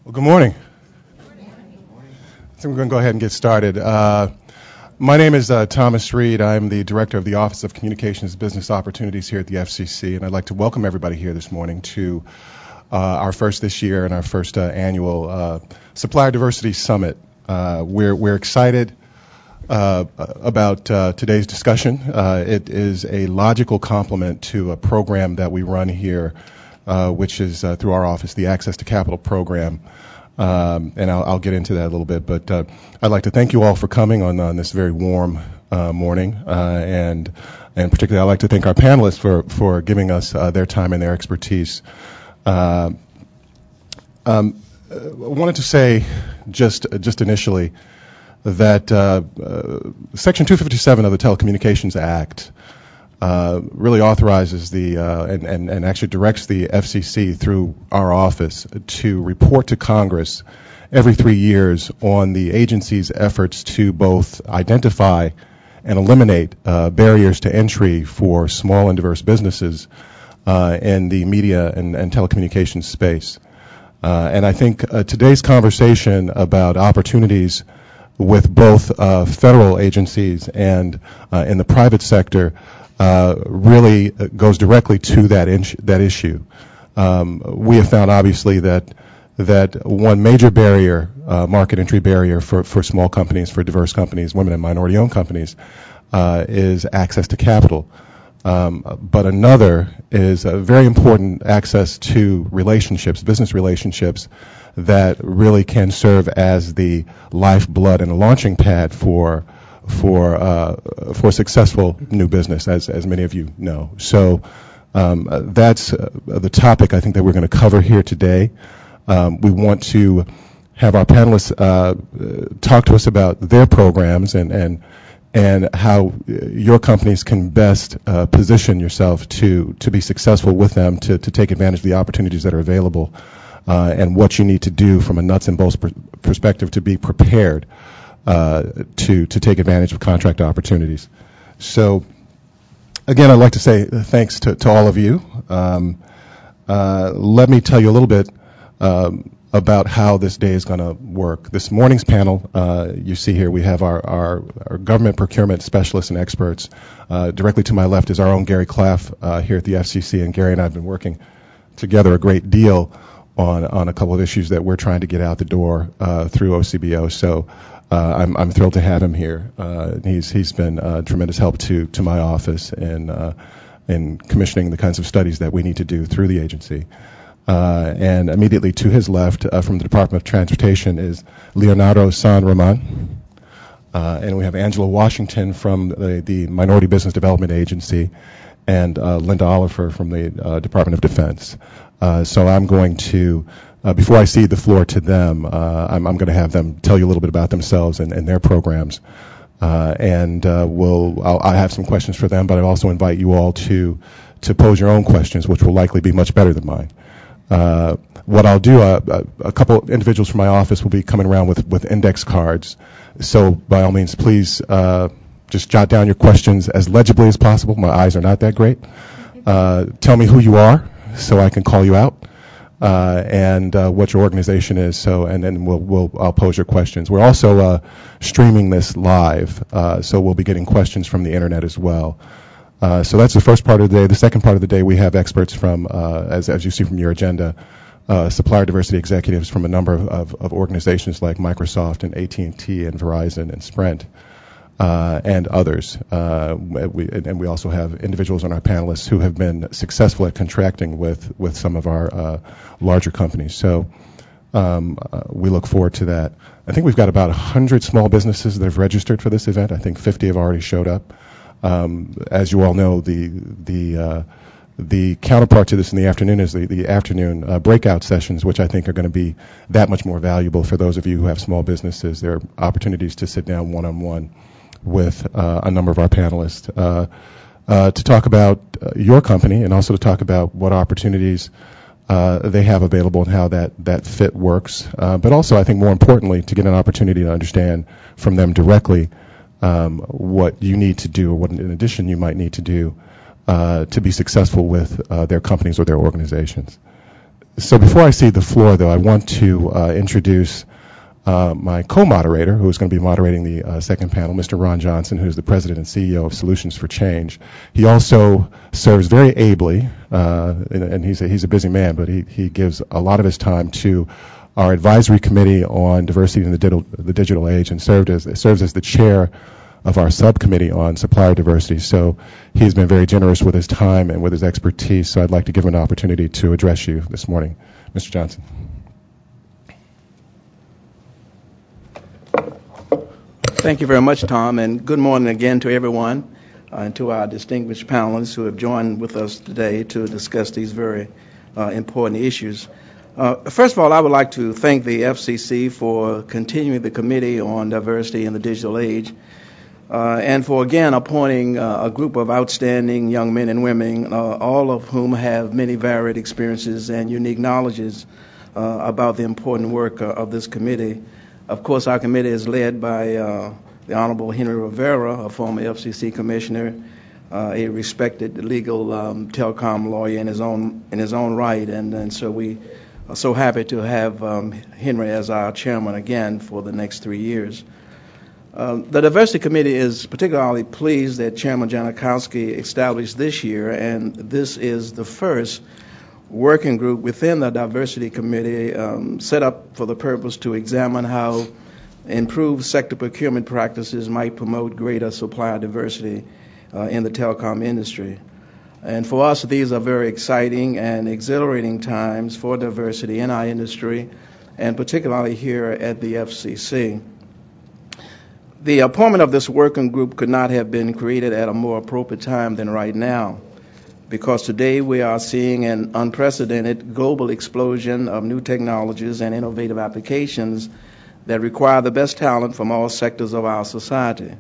Well, good morning. So we're going to go ahead and get started. My name is Thomas Reed. I'm the Director of the Office of Communications Business Opportunities here at the FCC, and I'd like to welcome everybody here this morning to our first this year and our first annual Supplier Diversity Summit. We're excited about today's discussion. It is a logical complement to a program that we run here, which is through our office, the Access to Capital program. And I'll get into that a little bit, but I'd like to thank you all for coming on this very warm morning, and particularly I'd like to thank our panelists for giving us their time and their expertise. I wanted to say just initially that Section 257 of the Telecommunications Act really authorizes and actually directs the FCC through our office to report to Congress every 3 years on the agency's efforts to both identify and eliminate barriers to entry for small and diverse businesses in the media and telecommunications space. And I think today's conversation about opportunities with both federal agencies and in the private sector really goes directly to that issue. We have found, obviously, that one major barrier, market entry barrier for small companies, for diverse companies, women and minority-owned companies, is access to capital. But another is a very important access to relationships, business relationships, that really can serve as the lifeblood and a launching pad for successful new business, as many of you know. So that's the topic I think that we're going to cover here today. We want to have our panelists talk to us about their programs and how your companies can best position yourself to be successful with them, to take advantage of the opportunities that are available, and what you need to do from a nuts and bolts perspective to be prepared to take advantage of contract opportunities. So, again, I'd like to say thanks to all of you. Let me tell you a little bit about how this day is going to work. This morning's panel, you see here, we have our government procurement specialists and experts. Directly to my left is our own Gary Claff here at the FCC, and Gary and I have been working together a great deal on a couple of issues that we're trying to get out the door through OCBO. So I'm thrilled to have him here. He's been a tremendous help to my office in commissioning the kinds of studies that we need to do through the agency. And immediately to his left, from the Department of Transportation, is Leonardo San Roman. And we have Angela Washington from the Minority Business Development Agency, and Linda Oliver from the Department of Defense. So I'm going to, before I cede the floor to them, I'm going to have them tell you a little bit about themselves and their programs. And I have some questions for them, but I also invite you all to pose your own questions, which will likely be much better than mine. What I'll do, a couple individuals from my office will be coming around with index cards. So by all means, please just jot down your questions as legibly as possible. My eyes are not that great. Tell me who you are so I can call you out, and what your organization is. So, and then I'll pose your questions. We're also streaming this live, so we'll be getting questions from the internet as well. So that's the first part of the day. The second part of the day, we have experts from, as you see from your agenda, supplier diversity executives from a number of organizations like Microsoft and AT&T and Verizon and Sprint, and others. We also have individuals on our panelists who have been successful at contracting with some of our larger companies. So we look forward to that. I think we've got about 100 small businesses that have registered for this event. I think 50 have already showed up. As you all know, the counterpart to this in the afternoon is the afternoon breakout sessions, which I think are going to be that much more valuable for those of you who have small businesses. There are opportunities to sit down one-on-one with a number of our panelists to talk about your company, and also to talk about what opportunities they have available and how that fit works. But also, I think more importantly, to get an opportunity to understand from them directly what you need to do, or what in addition you might need to do to be successful with their companies or their organizations. So before I cede the floor, though, I want to introduce my co-moderator, who is going to be moderating the second panel, Mr. Ron Johnson, who is the president and CEO of Solutions for Change. He also serves very ably, and he's a busy man, but he gives a lot of his time to our advisory committee on diversity in the digital age, and serves as the chair of our subcommittee on supplier diversity. So he's been very generous with his time and with his expertise. So I'd like to give him an opportunity to address you this morning. Mr. Johnson. Thank you very much, Tom, and good morning again to everyone and to our distinguished panelists who have joined with us today to discuss these very important issues. First of all, I would like to thank the FCC for continuing the Committee on Diversity in the Digital Age and for, again, appointing a group of outstanding young men and women, all of whom have many varied experiences and unique knowledges about the important work of this committee. Of course, our committee is led by the Honorable Henry Rivera, a former FCC commissioner, a respected legal telecom lawyer in his own right, and so we are so happy to have Henry as our chairman again for the next 3 years. The Diversity Committee is particularly pleased that Chairman Janikowski established this year, and this is the first working group within the Diversity Committee set up for the purpose to examine how improved sector procurement practices might promote greater supplier diversity in the telecom industry. And for us, these are very exciting and exhilarating times for diversity in our industry, and particularly here at the FCC. The appointment of this working group could not have been created at a more appropriate time than right now, because today we are seeing an unprecedented global explosion of new technologies and innovative applications that require the best talent from all sectors of our society.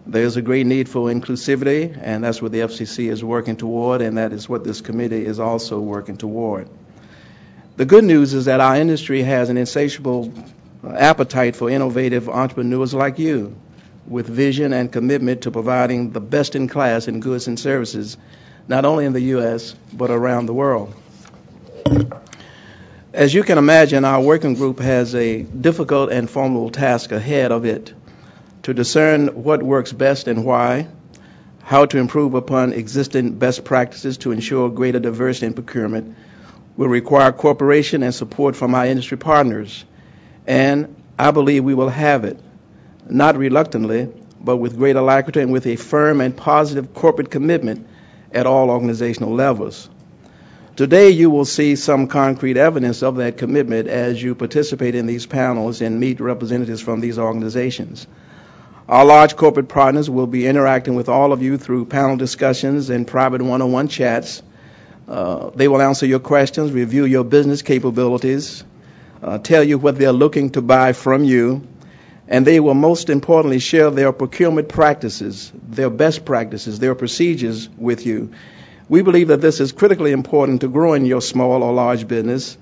There's a great need for inclusivity, and that's what the FCC is working toward, and that is what this committee is also working toward. The good news is that our industry has an insatiable appetite for innovative entrepreneurs like you, with vision and commitment to providing the best in class in goods and services, not only in the U.S., but around the world. As you can imagine, our working group has a difficult and formidable task ahead of it to discern what works best and why, how to improve upon existing best practices to ensure greater diversity in procurement will require cooperation and support from our industry partners. And I believe we will have it, not reluctantly, but with great alacrity and with a firm and positive corporate commitment at all organizational levels. Today you will see some concrete evidence of that commitment as you participate in these panels and meet representatives from these organizations. Our large corporate partners will be interacting with all of you through panel discussions and private one-on-one chats. They will answer your questions, review your business capabilities, tell you what they're looking to buy from you, and they will most importantly share their procurement practices, their best practices, their procedures with you. We believe that this is critically important to growing your small or large business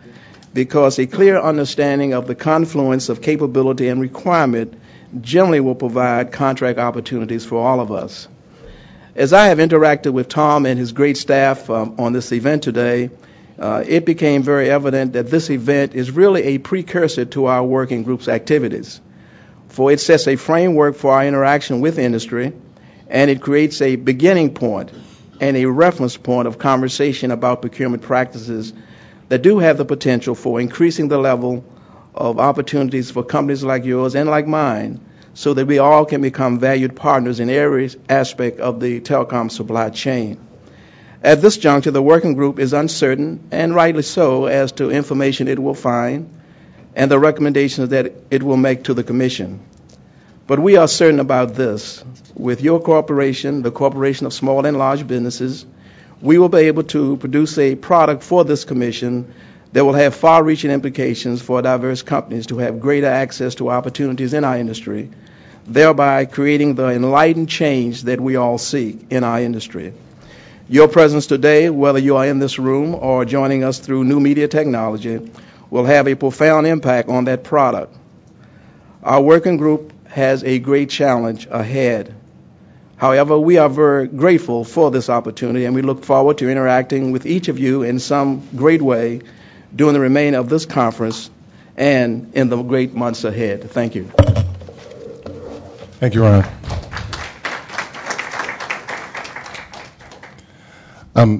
because a clear understanding of the confluence of capability and requirement generally will provide contract opportunities for all of us. As I have interacted with Tom and his great staff on this event today, it became very evident that this event is really a precursor to our working group's activities, for it sets a framework for our interaction with industry, and it creates a beginning point and a reference point of conversation about procurement practices that do have the potential for increasing the level of opportunities for companies like yours and like mine, so that we all can become valued partners in every aspect of the telecom supply chain. At this juncture, the working group is uncertain, and rightly so, as to information it will find and the recommendations that it will make to the Commission. But we are certain about this. With your cooperation, the cooperation of small and large businesses, we will be able to produce a product for this Commission that will have far-reaching implications for diverse companies to have greater access to opportunities in our industry, thereby creating the enlightened change that we all seek in our industry. Your presence today, whether you are in this room or joining us through new media technology, will have a profound impact on that product. Our working group has a great challenge ahead. However, we are very grateful for this opportunity, and we look forward to interacting with each of you in some great way during the remainder of this conference and in the great months ahead. Thank you. Thank you, Ron. I'm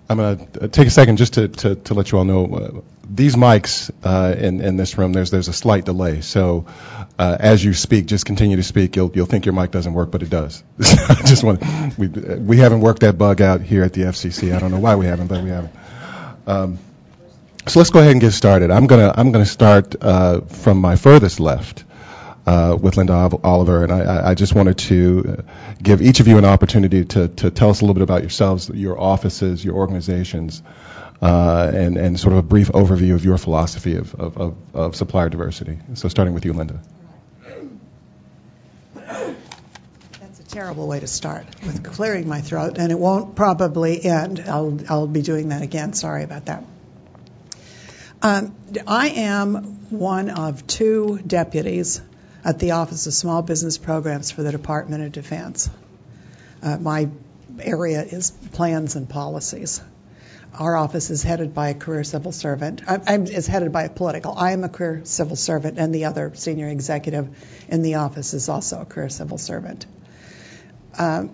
going to take a second just to let you all know, these mics in this room, there's a slight delay. So as you speak, just continue to speak. You'll think your mic doesn't work, but it does. I just want we haven't worked that bug out here at the FCC. I don't know why we haven't, but we haven't. So let's go ahead and get started. I'm gonna start from my furthest left. With Linda Oliver, and I just wanted to give each of you an opportunity to tell us a little bit about yourselves, your offices, your organizations, and sort of a brief overview of your philosophy of supplier diversity. So starting with you, Linda. That's a terrible way to start, with clearing my throat, and it won't probably end. I'll be doing that again. Sorry about that. I am one of two deputies at the Office of Small Business Programs for the Department of Defense. My area is plans and policies. Our office is headed by a career civil servant. Is headed by a political. I am a career civil servant, and the other senior executive in the office is also a career civil servant. I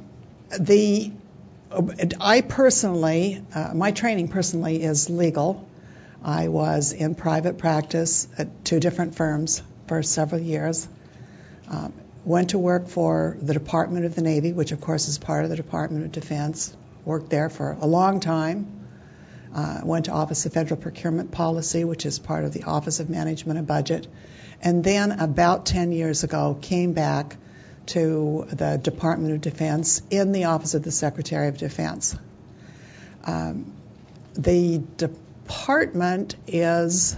personally, my training personally is legal. I was in private practice at two different firms for several years. Went to work for the Department of the Navy, which of course is part of the Department of Defense. Worked there for a long time. Went to Office of Federal Procurement Policy, which is part of the Office of Management and Budget. And then about 10 years ago, came back to the Department of Defense in the Office of the Secretary of Defense. The department is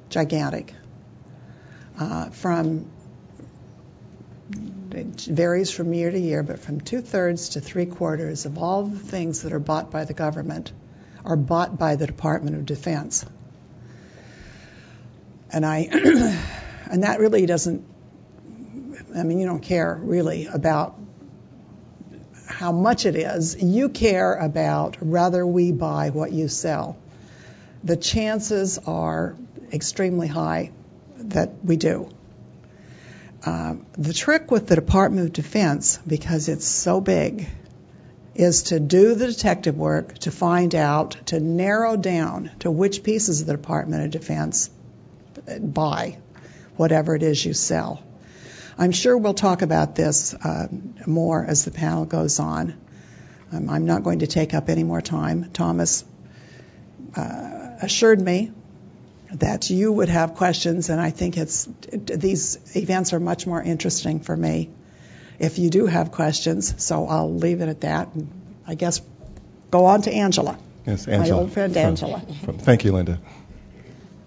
gigantic. It varies from year to year, but from 2/3 to 3/4 of all the things that are bought by the government are bought by the Department of Defense. And and that really doesn't, you don't care really about how much it is. You care about whether we buy what you sell. The chances are extremely high that we do. The trick with the Department of Defense, because it's so big, is to do the detective work to find out, to narrow down to which pieces of the Department of Defense buy whatever it is you sell. I'm sure we'll talk about this more as the panel goes on. I'm not going to take up any more time. Thomas assured me that you would have questions, and I think these events are much more interesting for me if you do have questions, so I'll leave it at that, and I guess go on to Angela. Yes, Angela. My old friend Angela. Thank you, Linda.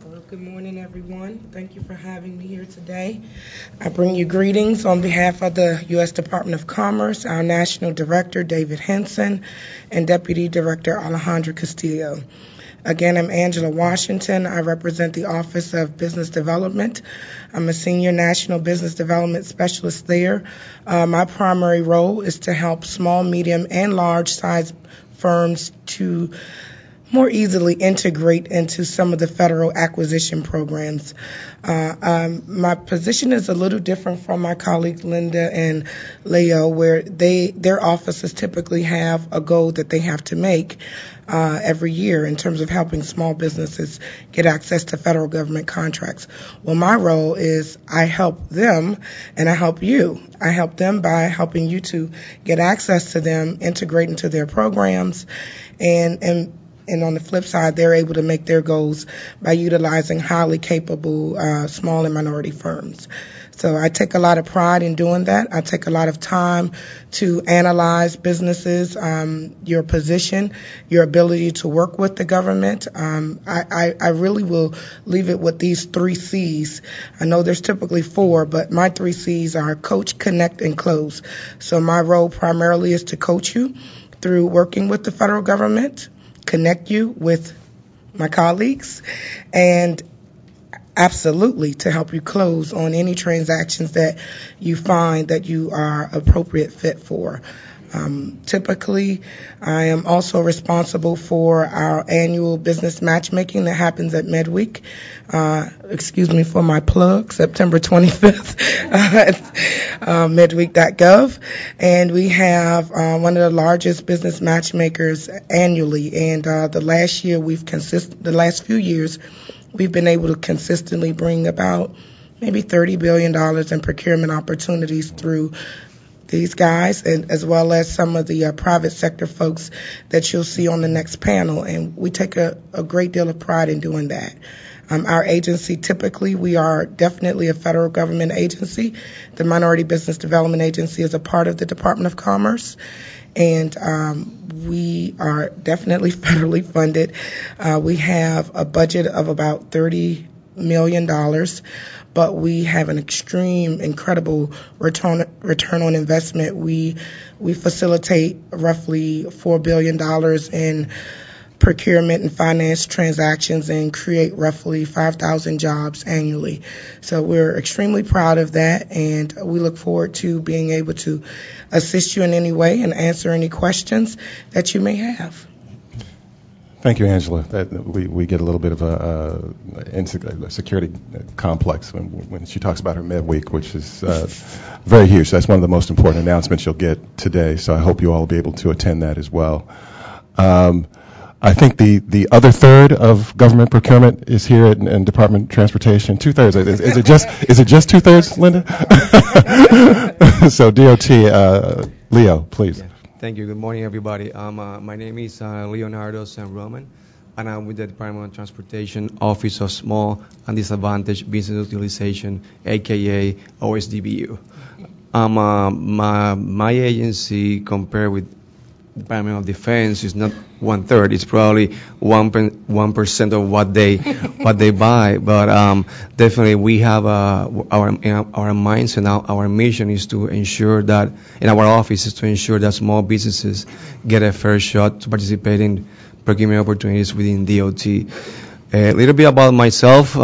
Well, good morning, everyone. Thank you for having me here today. I bring you greetings on behalf of the U.S. Department of Commerce, our National Director, David Henson, and Deputy Director, Alejandra Castillo. Again, I'm Angela Washington. I represent the Office of Business Development. I'm a Senior National Business Development Specialist there. My primary role is to help small, medium, and large-sized firms to more easily integrate into some of the federal acquisition programs. My position is a little different from my colleagues Linda and Leo, where their offices typically have a goal that they have to make every year in terms of helping small businesses get access to federal government contracts. Well, my role is I help them and I help you. I help them by helping you to get access to them, integrate into their programs, and on the flip side, they're able to make their goals by utilizing highly capable small and minority firms. So I take a lot of pride in doing that. I take a lot of time to analyze businesses, your position, your ability to work with the government. I really will leave it with these 3 C's. I know there's typically 4, but my 3 C's are coach, connect, and close. So my role primarily is to coach you through working with the federal government, connect you with my colleagues, and absolutely to help you close on any transactions that you find that you are appropriate fit for. Typically, I am also responsible for our annual business matchmaking that happens at Midweek. Excuse me for my plug, September 25th, midweek.gov. And we have one of the largest business matchmakers annually. And the last few years, we've been able to consistently bring about maybe $30 billion in procurement opportunities through these guys, and as well as some of the private sector folks that you'll see on the next panel. And we take a great deal of pride in doing that. Our agency, typically, we are definitely a federal government agency. The Minority Business Development Agency is a part of the Department of Commerce. And we are definitely federally funded. We have a budget of about $30 million. But we have an incredible return on investment. We facilitate roughly $4 billion in procurement and finance transactions and create roughly 5,000 jobs annually. So we're extremely proud of that, and we look forward to being able to assist you in any way and answer any questions that you may have. Thank you, Angela. We get a little bit of a security complex when she talks about her midweek, which is very huge. That's one of the most important announcements you'll get today, so I hope you all will be able to attend that as well. I think the other third of government procurement is here in Department of Transportation. 2/3. Is it just 2/3, Linda? So DOT, Leo, please. Yeah. Thank you. Good morning, everybody. My name is Leonardo San Roman, and I'm with the Department of Transportation Office of Small and Disadvantaged Business Utilization, aka OSDBU. My agency, compared with Department of Defense, is not 1/3. It's probably 1% of what they buy. But definitely, we have our minds, and our mission is to ensure that in our office is to ensure that small businesses get a fair shot to participate in procurement opportunities within DOT. A little bit about myself.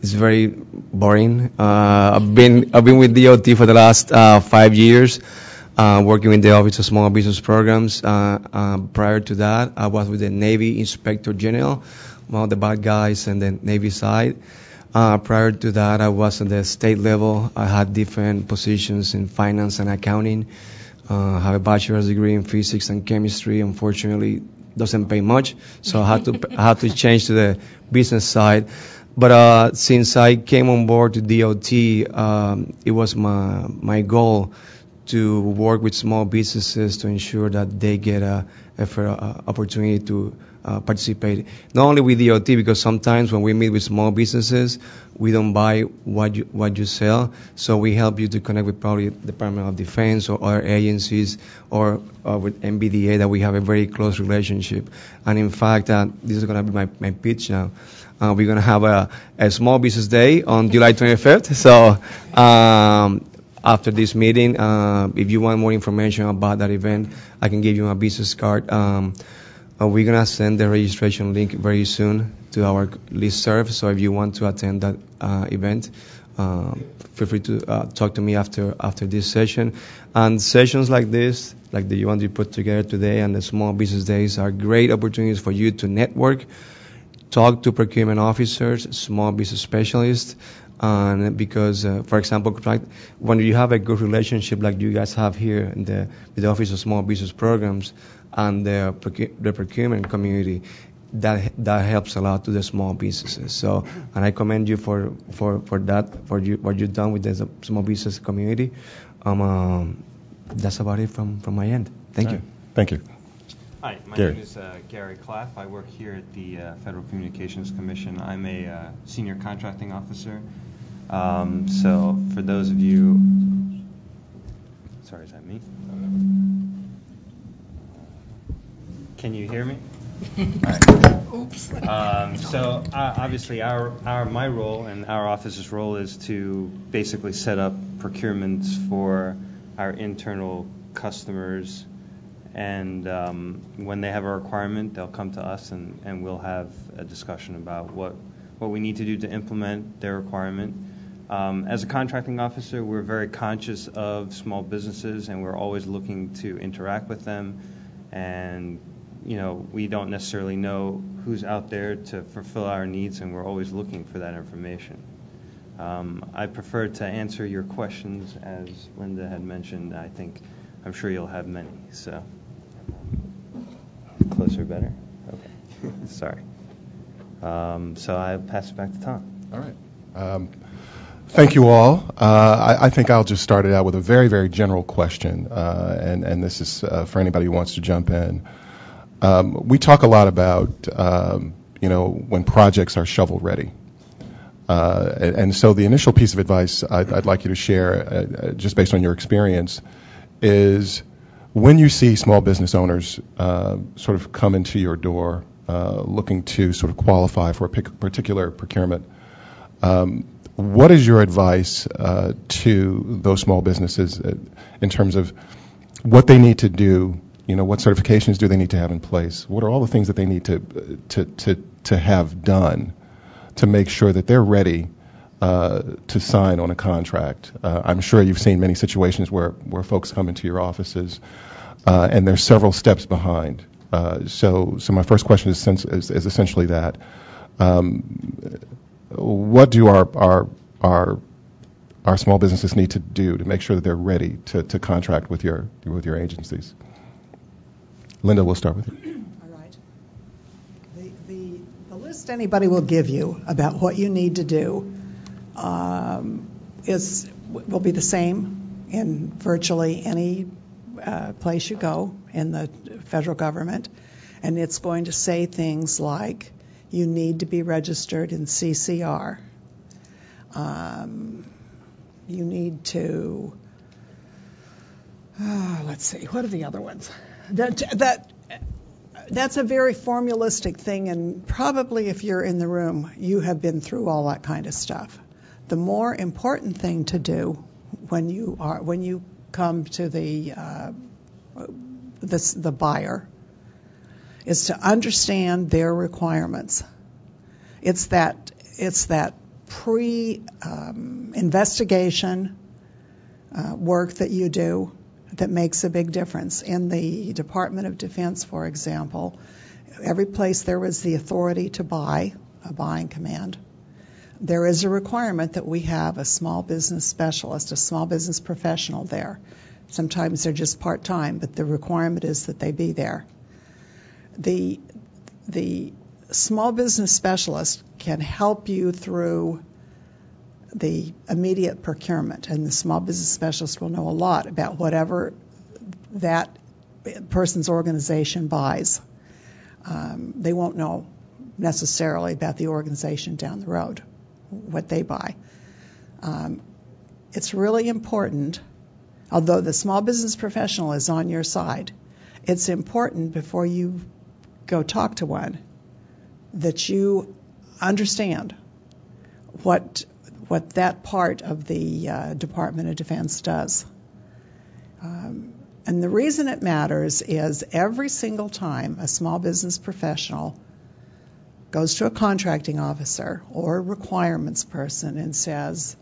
It's very boring. I've been with DOT for the last 5 years. Working in the Office of Small Business Programs. Prior to that, I was with the Navy Inspector General, one of the bad guys in the Navy side. Prior to that, I was at the state level. I had different positions in finance and accounting. I have a bachelor's degree in physics and chemistry. Unfortunately, doesn't pay much, so I had to change to the business side. But since I came on board to DOT, it was my goal to work with small businesses to ensure that they get a fair opportunity to participate, not only with DOT, because sometimes when we meet with small businesses, we don't buy what you sell, so we help you to connect with probably Department of Defense or other agencies, or with MBDA that we have a very close relationship. And in fact, this is going to be my pitch now. We're going to have a small business day on July 25th, so after this meeting, if you want more information about that event, I can give you a business card. We're going to send the registration link very soon to our listserv, so if you want to attend that event, feel free to talk to me after this session. And sessions like this, like the one you put together today, and the Small Business Days, are great opportunities for you to network, talk to procurement officers, small business specialists, and because, for example, when you have a good relationship like you guys have here in the Office of Small Business Programs and the procurement community, that helps a lot to the small businesses. So, and I commend you for that, what you've done with the small business community. That's about it from my end. Thank you. Thank you. Hi, my Gary. name is Gary Claff. I work here at the Federal Communications Commission. I'm a senior contracting officer. So for those of you, sorry, is that me? Can you hear me? All right. Oops. So obviously my role and our office's role is to basically set up procurements for our internal customers, and when they have a requirement, they'll come to us and we'll have a discussion about what we need to do to implement their requirement. As a contracting officer, we're very conscious of small businesses, and we're always looking to interact with them. And, we don't necessarily know who's out there to fulfill our needs, and we're always looking for that information. I prefer to answer your questions, as Linda had mentioned. I'm sure you'll have many. So, closer, better? Okay. Sorry. So I pass it back to Tom. All right. Thank you all. I think I'll just start it out with a very, very general question, and this is for anybody who wants to jump in. We talk a lot about, when projects are shovel ready. And so the initial piece of advice I'd like you to share, just based on your experience, is when you see small business owners sort of come into your door looking to sort of qualify for a particular procurement, what is your advice to those small businesses in terms of what they need to do? What certifications do they need to have in place? What are all the things that they need to have done to make sure that they're ready to sign on a contract? I'm sure you've seen many situations where folks come into your offices and there's several steps behind. So my first question is essentially that. What do our small businesses need to do to make sure that they're ready to contract with your agencies? Linda, we'll start with you. All right. The list anybody will give you about what you need to do will be the same in virtually any place you go in the federal government, and it's going to say things like you need to be registered in CCR. You need to, let's see, what are the other ones? That's a very formulistic thing, and probably if you're in the room, you have been through all that kind of stuff. The more important thing to do when you come to the buyer is to understand their requirements. It's that pre-investigation work that you do that makes a big difference. In the Department of Defense, for example, every place there was the authority to buy, a buying command, there is a requirement that we have a small business specialist, a small business professional there. Sometimes they're just part-time, but the requirement is that they be there. The small business specialist can help you through the immediate procurement, and the small business specialist will know a lot about whatever that person's organization buys. They won't know necessarily about the organization down the road, what they buy. It's really important, although the small business professional is on your side, it's important before you go talk to one that you understand what that part of the Department of Defense does. And the reason it matters is every single time a small business professional goes to a contracting officer or a requirements person and says,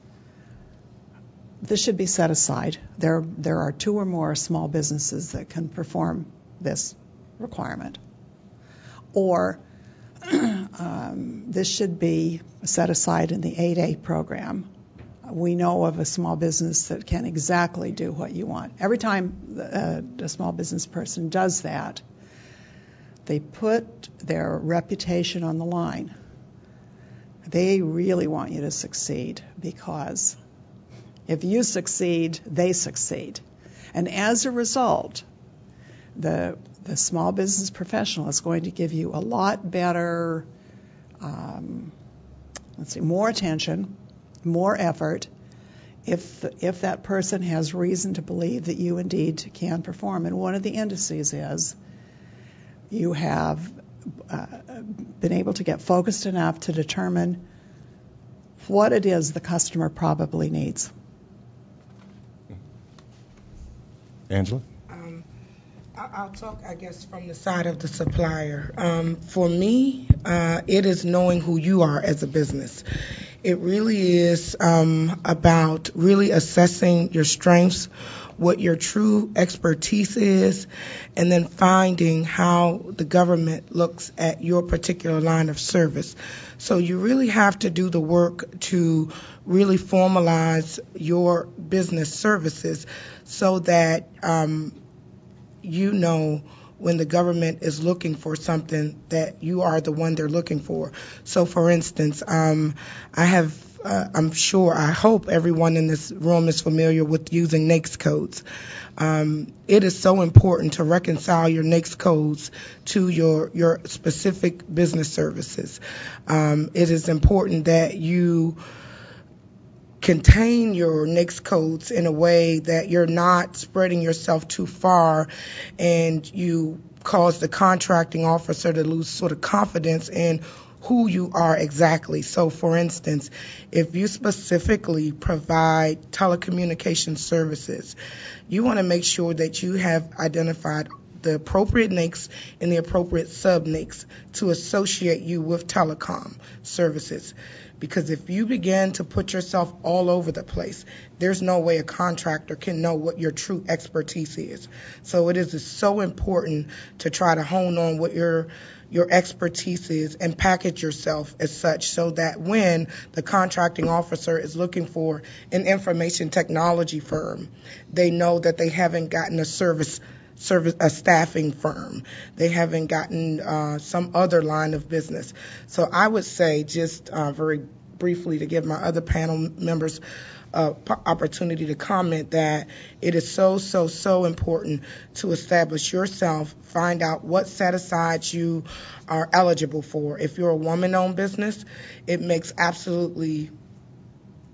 this should be set aside. There are 2 or more small businesses that can perform this requirement. Or this should be set aside in the 8A program. We know of a small business that can exactly do what you want. Every time a small business person does that, they put their reputation on the line. They really want you to succeed, because if you succeed, they succeed. And as a result, the small business professional is going to give you a lot better, more attention, more effort, if that person has reason to believe that you indeed can perform. And one of the indices is you have been able to get focused enough to determine what it is the customer probably needs. Angela? I'll talk, I guess, from the side of the supplier. For me, it is knowing who you are as a business. It really is about really assessing your strengths, what your true expertise is, and then finding how the government looks at your particular line of service. So you really have to do the work to really formalize your business services so that you know when the government is looking for something that you are the one they're looking for. So, for instance, I hope everyone in this room is familiar with using NAICS codes. It is so important to reconcile your NAICS codes to your specific business services. It is important that you contain your NAICS codes in a way that you're not spreading yourself too far and you cause the contracting officer to lose sort of confidence in who you are exactly. So, for instance, if you specifically provide telecommunication services, you want to make sure that you have identified the appropriate NAICS and the appropriate sub-NAICS to associate you with telecom services. Because if you begin to put yourself all over the place, there's no way a contractor can know what your true expertise is. So it is so important to try to hone on what your expertise is and package yourself as such so that when the contracting officer is looking for an information technology firm, they know that they haven't gotten a staffing firm. They haven't gotten some other line of business. So I would say, just very briefly to give my other panel members opportunity to comment, that it is so important to establish yourself, find out what set-asides you are eligible for. If you're a woman-owned business, it makes absolutely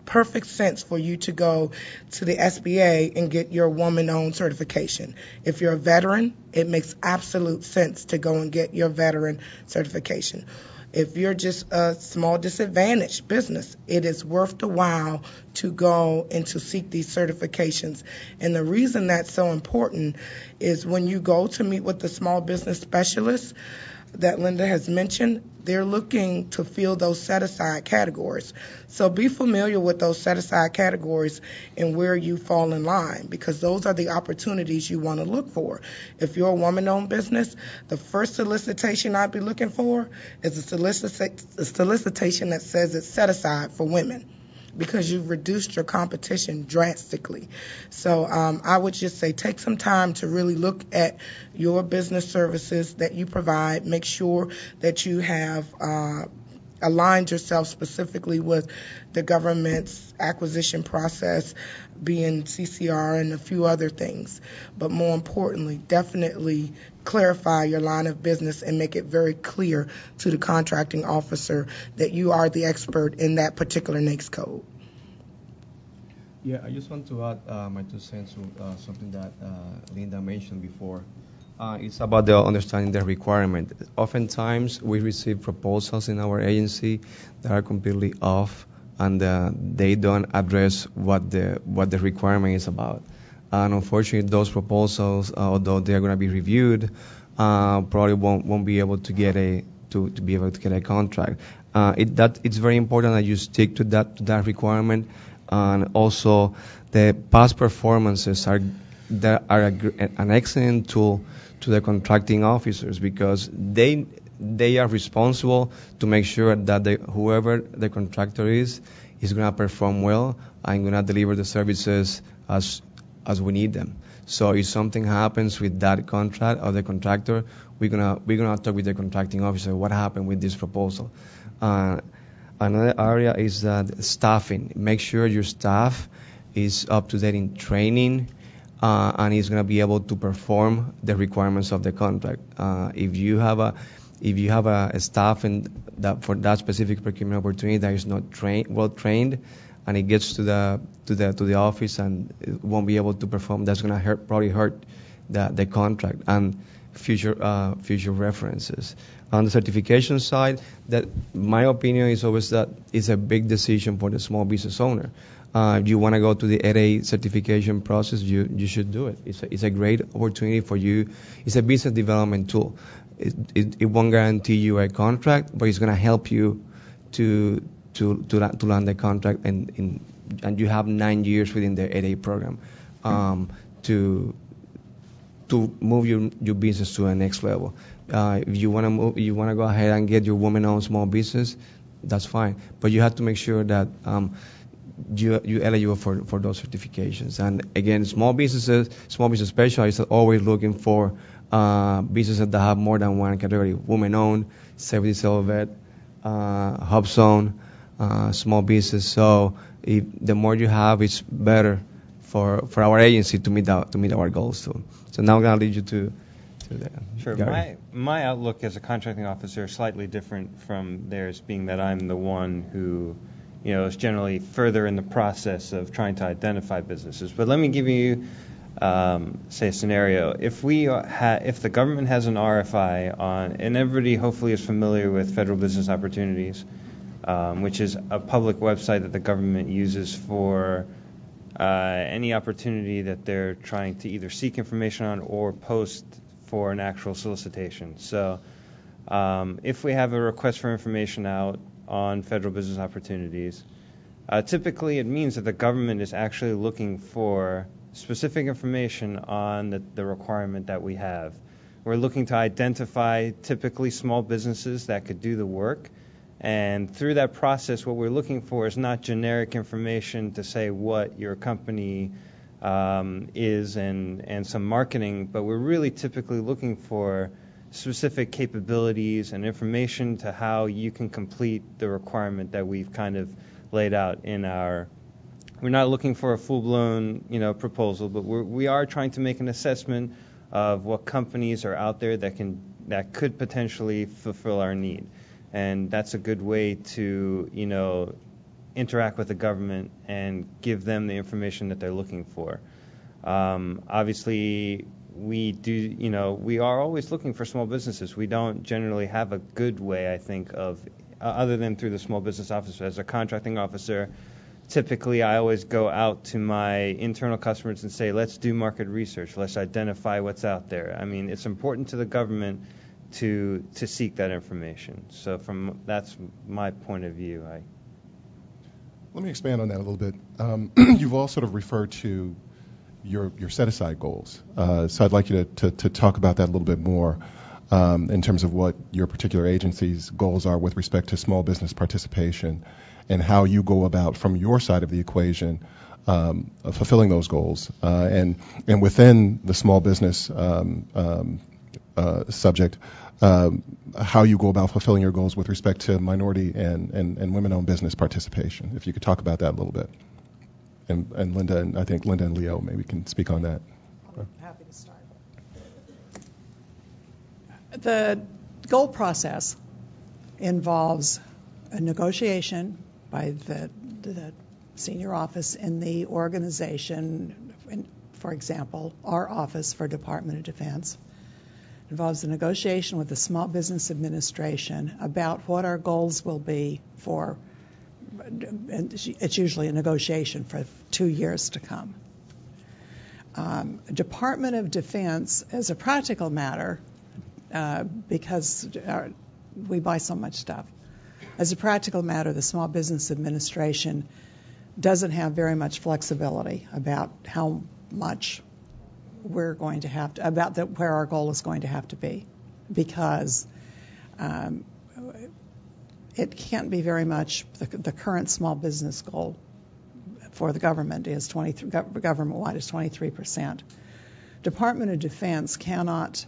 perfect sense for you to go to the SBA and get your woman-owned certification. If you're a veteran, it makes absolute sense to go and get your veteran certification. If you're just a small disadvantaged business, it is worth the while to go and to seek these certifications. And the reason that's so important is when you go to meet with the small business specialists that Linda has mentioned, they're looking to fill those set-aside categories. So be familiar with those set-aside categories and where you fall in line, because those are the opportunities you want to look for. If you're a woman-owned business, the first solicitation I'd be looking for is a solicitation that says it's set aside for women, because you've reduced your competition drastically. So I would just say take some time to really look at your business services that you provide. Make sure that you have aligned yourself specifically with the government's acquisition process, being CCR and a few other things. But more importantly, definitely clarify your line of business and make it very clear to the contracting officer that you are the expert in that particular NAICS code. Yeah, I just want to add my 2 cents to something that Linda mentioned before. It's about the understanding the requirement. Oftentimes, we receive proposals in our agency that are completely off, and they don't address what the requirement is about. And unfortunately, those proposals, although they are going to be reviewed, probably won't be able to get a contract. It's very important that you stick to that requirement, and also the past performances are an excellent tool to the contracting officers, because they are responsible to make sure that whoever the contractor is going to perform well and going to deliver the services as we need them. So if something happens with that contract or the contractor, we're gonna talk with the contracting officer what happened with this proposal. Another area is that staffing. Make sure your staff is up to date in training and is going to be able to perform the requirements of the contract. If you have a staff for that specific procurement opportunity that is not well trained, and it gets to the office and it won't be able to perform, that's going to probably hurt the contract and future references. On the certification side, that my opinion is always that it's a big decision for the small business owner. If you want to go to the 8A certification process, you should do it. It's a great opportunity for you. It's a business development tool. It won't guarantee you a contract, but it's going to help you to to land the contract, and you have 9 years within the 8A program to move your business to the next level. If you want to go ahead and get your woman-owned small business, that's fine. But you have to make sure that you're eligible for those certifications. And again, small business specialists are always looking for businesses that have more than one category: woman-owned, service vet, hub zone, small business. So the more you have, it's better for our agency to meet our goals too. So now I'm gonna lead you to that. Sure. Gary. My outlook as a contracting officer is slightly different from theirs, being that I'm the one who, is generally further in the process of trying to identify businesses. But let me give you, say, a scenario. If the government has an RFI on, and everybody hopefully is familiar with Federal Business Opportunities, which is a public website that the government uses for any opportunity that they're trying to either seek information on or post for an actual solicitation. So if we have a request for information out on Federal Business Opportunities, typically it means that the government is actually looking for specific information on the requirement that we have. We're looking to identify typically small businesses that could do the work. And through that process, what we're looking for is not generic information to say what your company is and some marketing, but we're really typically looking for specific capabilities and information to how you can complete the requirement that we've kind of laid out in our. We're not looking for a full-blown, proposal, but we are trying to make an assessment of what companies are out there that could potentially fulfill our need. And that's a good way to, interact with the government and give them the information that they're looking for. Obviously, we are always looking for small businesses. We don't generally have a good way, I think, of, other than through the small business office. As a contracting officer, typically I always go out to my internal customers and say, let's do market research. Let's identify what's out there. I mean, it's important to the government to seek that information. So that's my point of view. Let me expand on that a little bit. You've all sort of referred to your set-aside goals. So I'd like you to talk about that a little bit more in terms of what your particular agency's goals are with respect to small business participation and how you go about, from your side of the equation, fulfilling those goals. And within the small business subject, how you go about fulfilling your goals with respect to minority and women-owned business participation. If you could talk about that a little bit. And Linda, and I think Linda and Leo maybe can speak on that. I'm happy to start. The goal process involves a negotiation by the senior office in the organization, for example, our office for Department of Defense. It involves a negotiation with the Small Business Administration about what our goals will be for, and it's usually a negotiation for 2 years to come. Department of Defense, as a practical matter, because we buy so much stuff, as a practical matter, the Small Business Administration doesn't have very much flexibility about how much we're going to have to, where our goal is going to have to be, because it can't be very much. The current small business goal for the government is government-wide is 23%. Department of Defense cannot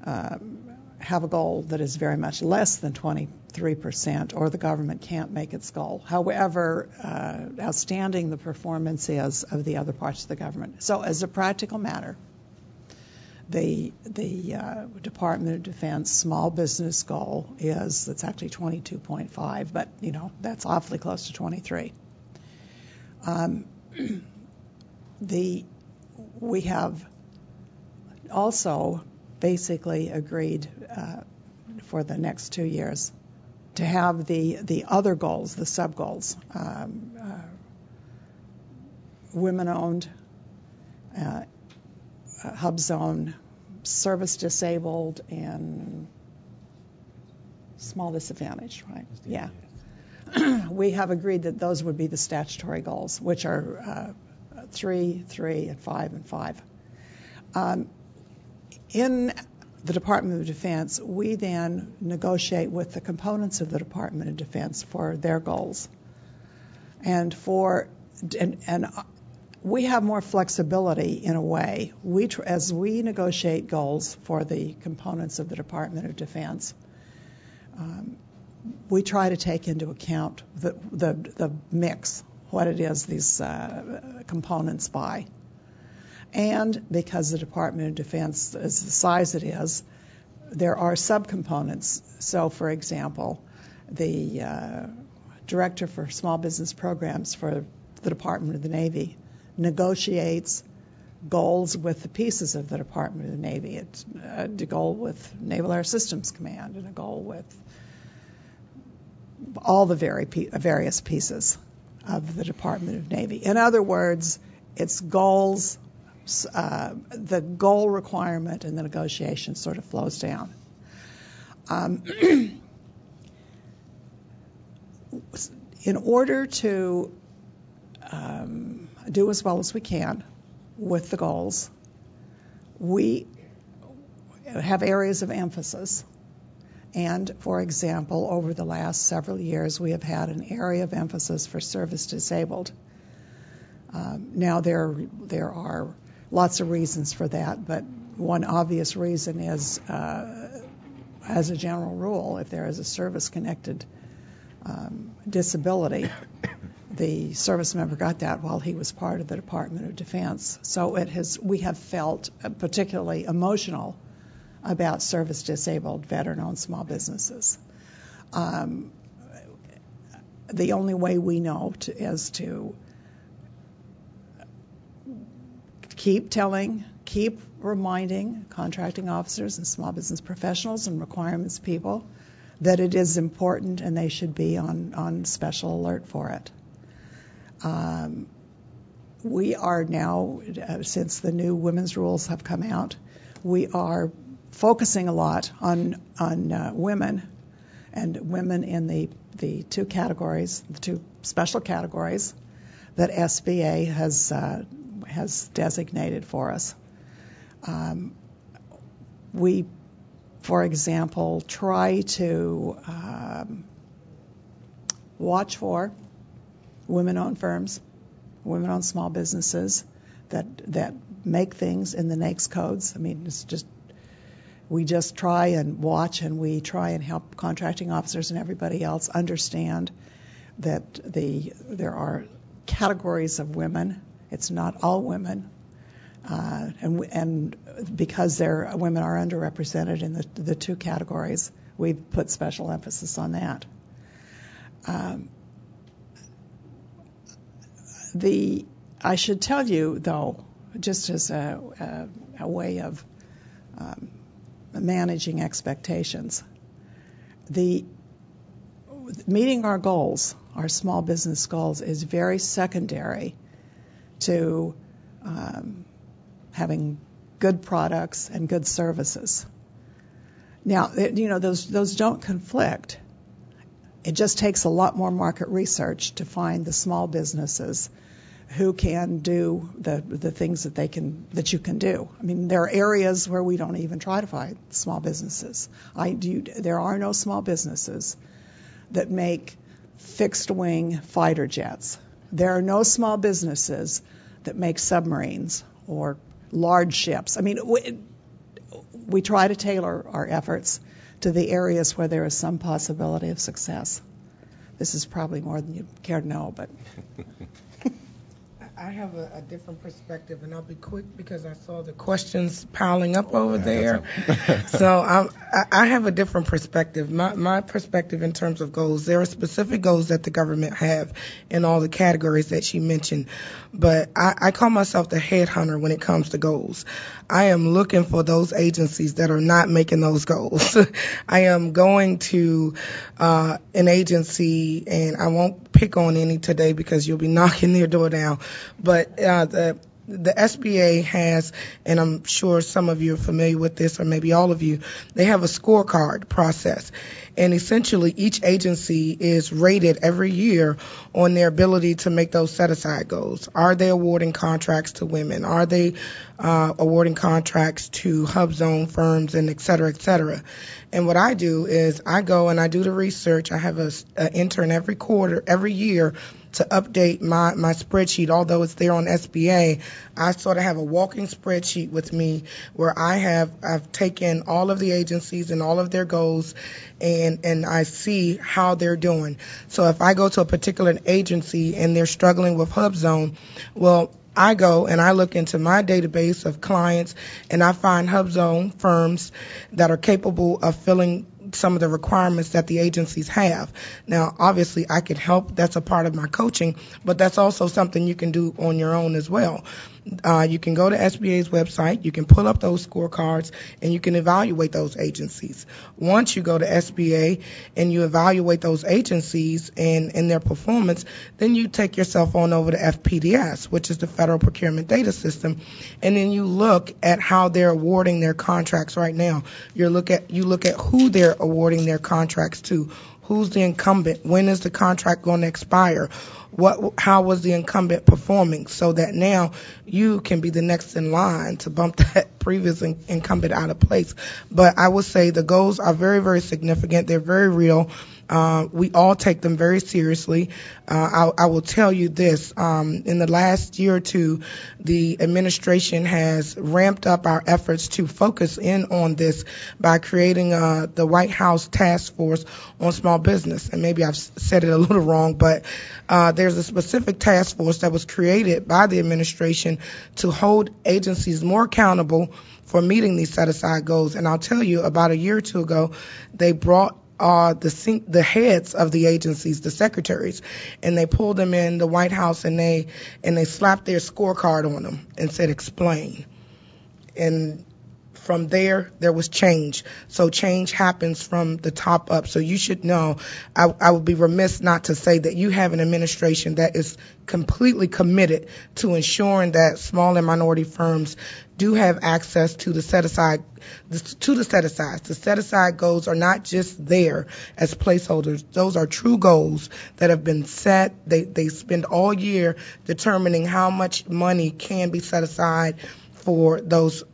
have a goal that is very much less than 23%, or the government can't make its goal, however outstanding the performance is of the other parts of the government. So as a practical matter, the Department of Defense small business goal it's actually 22.5, but that's awfully close to 23. We have also basically agreed for the next 2 years to have the other goals, the sub-goals, women-owned, hub zone, service disabled, and small disadvantaged, right? Yeah. we have agreed that those would be the statutory goals, which are 3, 3, and 5, and 5. In the Department of Defense, we then negotiate with the components of the Department of Defense for their goals. And we have more flexibility in a way. As we negotiate goals for the components of the Department of Defense, we try to take into account the mix, what it is these components buy. And because the Department of Defense is the size it is, there are subcomponents. So, for example, the Director for Small Business Programs for the Department of the Navy negotiates goals with the pieces of the Department of the Navy. It's a goal with Naval Air Systems Command and a goal with all the various pieces of the Department of Navy. In other words, it's goals, the goal requirement and the negotiation sort of flows down. In order to do as well as we can with the goals, we have areas of emphasis. And, for example, over the last several years, we have had an area of emphasis for service disabled. Now, there are lots of reasons for that, but one obvious reason is, as a general rule, if there is a service-connected disability, the service member got that while he was part of the Department of Defense. So we have felt particularly emotional about service-disabled veteran-owned small businesses. The only way we know is to keep reminding contracting officers and small business professionals and requirements people that it is important and they should be on special alert for it. We are now, since the new women's rules have come out, we are focusing a lot on women, and women in the two categories, the two special categories that SBA has designated for us. We, for example, try to watch for women-owned firms, women-owned small businesses that make things in the NAICS codes. I mean, we just try and watch, and we try and help contracting officers and everybody else understand that there are categories of women. It's not all women, and because women are underrepresented in the two categories, we've put special emphasis on that. I should tell you, though, just as a way of managing expectations, meeting our goals, our small business goals, is very secondary to having good products and good services. Now, those don't conflict. It just takes a lot more market research to find the small businesses who can do the things that you can do. I mean, there are areas where we don't even try to find small businesses. There are no small businesses that make fixed-wing fighter jets. There are no small businesses that make submarines or large ships. I mean, we try to tailor our efforts to the areas where there is some possibility of success. This is probably more than you care to know, but... I have a different perspective, and I'll be quick because I saw the questions piling up over there. So I have a different perspective. My perspective in terms of goals, there are specific goals that the government have in all the categories that she mentioned, but I call myself the headhunter when it comes to goals. I am looking for those agencies that are not making those goals. I am going to an agency, and I won't pick on any today because you'll be knocking their door down, but the the SBA has, and I'm sure some of you are familiar with this, or maybe all of you, they have a scorecard process. And essentially, each agency is rated every year on their ability to make those set-aside goals. Are they awarding contracts to women? Are they awarding contracts to hub zone firms, and et cetera, et cetera? And what I do is I go and I do the research. I have an intern every year to update my spreadsheet. Although it's there on SBA, I sort of have a walking spreadsheet with me where I've taken all of the agencies and all of their goals, and I see how they're doing. So if I go to a particular agency and they're struggling with hub zone, well, I go and I look into my database of clients and I find hub zone firms that are capable of filling some of the requirements that the agencies have. Now, obviously, I can help. That's a part of my coaching, but that's also something you can do on your own as well. You can go to SBA's website, you can pull up those scorecards, and you can evaluate those agencies. Once you go to SBA and you evaluate those agencies and their performance, then you take yourself on over to FPDS, which is the Federal Procurement Data System, and then you look at how they're awarding their contracts right now. You look at who they're awarding their contracts to. Who's the incumbent? When is the contract going to expire? How was the incumbent performing, so that now you can be the next in line to bump that previous incumbent out of place. But I would say the goals are very, very significant. They're very real. We all take them very seriously. I will tell you this. In the last year or two, the administration has ramped up our efforts to focus in on this by creating the White House Task Force on Small Business. And maybe I've said it a little wrong, but there's a specific task force that was created by the administration to hold agencies more accountable for meeting these set-aside goals. And I'll tell you, about a year or two ago, they brought the heads of the agencies, the secretaries, and they pulled them in the White House and they slapped their scorecard on them and said, explain. And from there was change. So change happens from the top up. So you should know, I would be remiss not to say that you have an administration that is completely committed to ensuring that small and minority firms do have access to the set-aside. The set-aside goals are not just there as placeholders. Those are true goals that have been set. They spend all year determining how much money can be set aside for those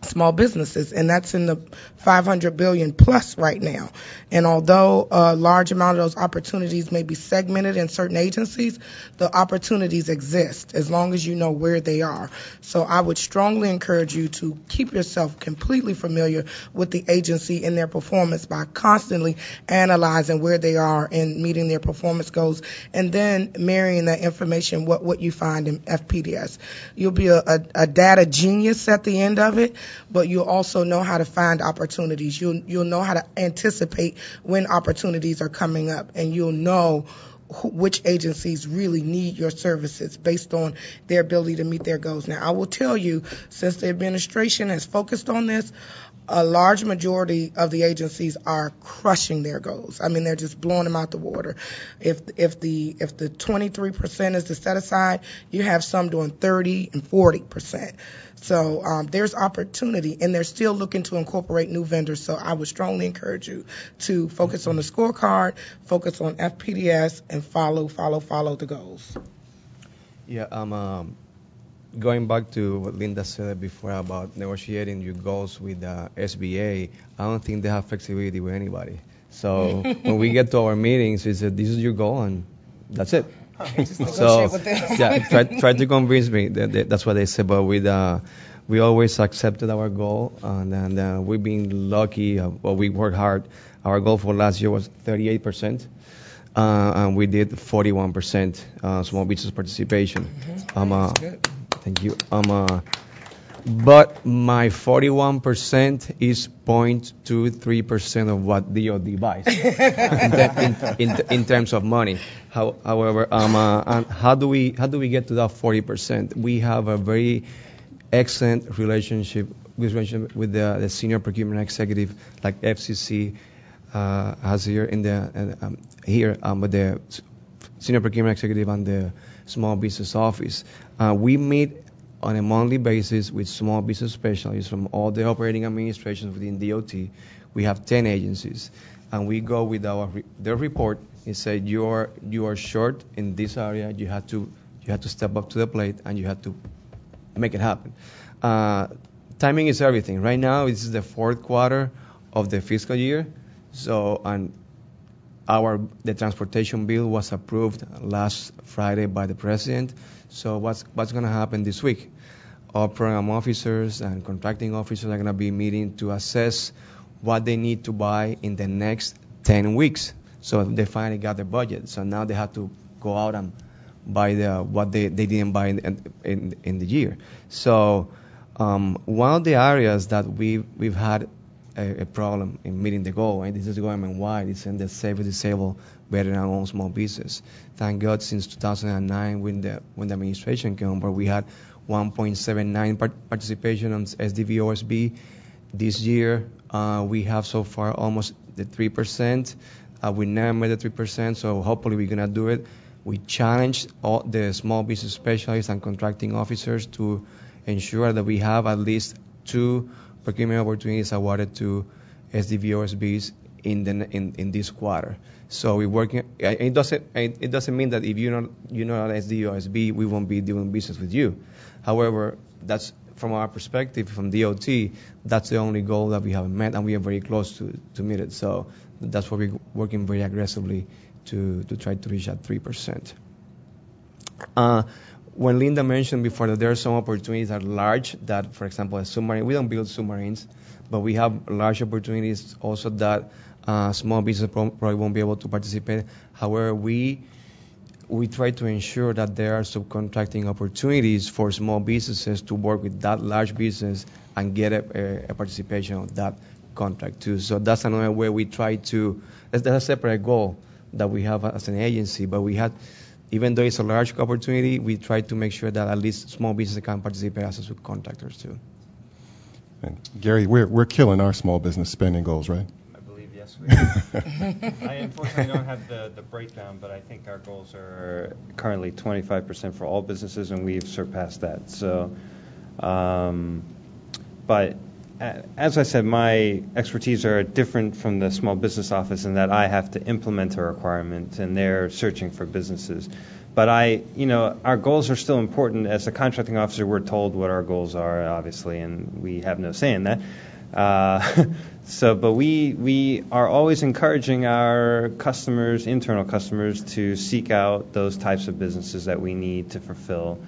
small businesses, and that's in the $500 billion plus right now. And although a large amount of those opportunities may be segmented in certain agencies, the opportunities exist as long as you know where they are. So I would strongly encourage you to keep yourself completely familiar with the agency and their performance by constantly analyzing where they are in meeting their performance goals, and then marrying that information what you find in FPDS. You'll be a data genius at the end of it, but you'll also know how to find opportunities. You'll know how to anticipate when opportunities are coming up, and you'll know which agencies really need your services based on their ability to meet their goals. Now, I will tell you, since the administration has focused on this, a large majority of the agencies are crushing their goals. I mean, they're just blowing them out the water. If the 23% is the set aside, you have some doing 30 and 40%. So there's opportunity, and they're still looking to incorporate new vendors. So I would strongly encourage you to focus on the scorecard, focus on FPDS, and follow the goals. Yeah, going back to what Linda said before about negotiating your goals with the SBA, I don't think they have flexibility with anybody. So when we get to our meetings, we said, this is your goal, and that's it. So yeah, try to convince me. That's what they say. But we always accepted our goal, and we've been lucky. We worked hard. Our goal for last year was 38%, and we did 41% small business participation. That's good. Thank you. But my 41% is 0.23% of what DoD buys in terms of money. However, and how do we get to that 40%? We have a very excellent relationship with the senior procurement executive, like FCC has here with the senior procurement executive and the small business office. We meet on a monthly basis with small business specialists from all the operating administrations within DOT. We have 10 agencies, and we go with their report and say you are short in this area. You have to step up to the plate and you have to make it happen. Timing is everything. Right now, this is the fourth quarter of the fiscal year, and the transportation bill was approved last Friday by the president. So what's going to happen this week? Our program officers and contracting officers are going to be meeting to assess what they need to buy in the next 10 weeks. So they finally got their budget. So now they have to go out and buy what they didn't buy in the year. So one of the areas that we've had a problem in meeting the goal, and this is government-wide, is in the Save the Disabled, Better and Own Small Business. Thank God, since 2009, when the administration came on board, we had 1.79 participation on SDV OSB. This year, we have so far almost the 3%. We never made the 3%, so hopefully we're going to do it. We challenged all the small business specialists and contracting officers to ensure that we have at least 2 procurement opportunities awarded to SDV OSBs in this quarter. So we're working. It doesn't mean that if you're not SDV OSB, we won't be doing business with you. However, that's from our perspective, from DOT, that's the only goal that we haven't met, and we are very close to meet it. So that's why we're working very aggressively to try to reach that 3%. When Linda mentioned before that there are some opportunities that are large, that, for example, a submarine, we don't build submarines, but we have large opportunities also that small business probably won't be able to participate. However, we try to ensure that there are subcontracting opportunities for small businesses to work with that large business and get a participation of that contract too. So that's another way we try to, that's a separate goal that we have as an agency, but we had, even though it's a large opportunity, we try to make sure that at least small businesses can participate as subcontractors too. And Gary, we're killing our small business spending goals, right? I believe yes, we are. I unfortunately don't have the breakdown, but I think our goals are currently 25% for all businesses, and we've surpassed that. So, but as I said, my expertise are different from the small business office in that I have to implement a requirement, and they're searching for businesses. But our goals are still important. As a contracting officer, we're told what our goals are, obviously, and we have no say in that. But we are always encouraging our customers, internal customers, to seek out those types of businesses that we need to fulfill.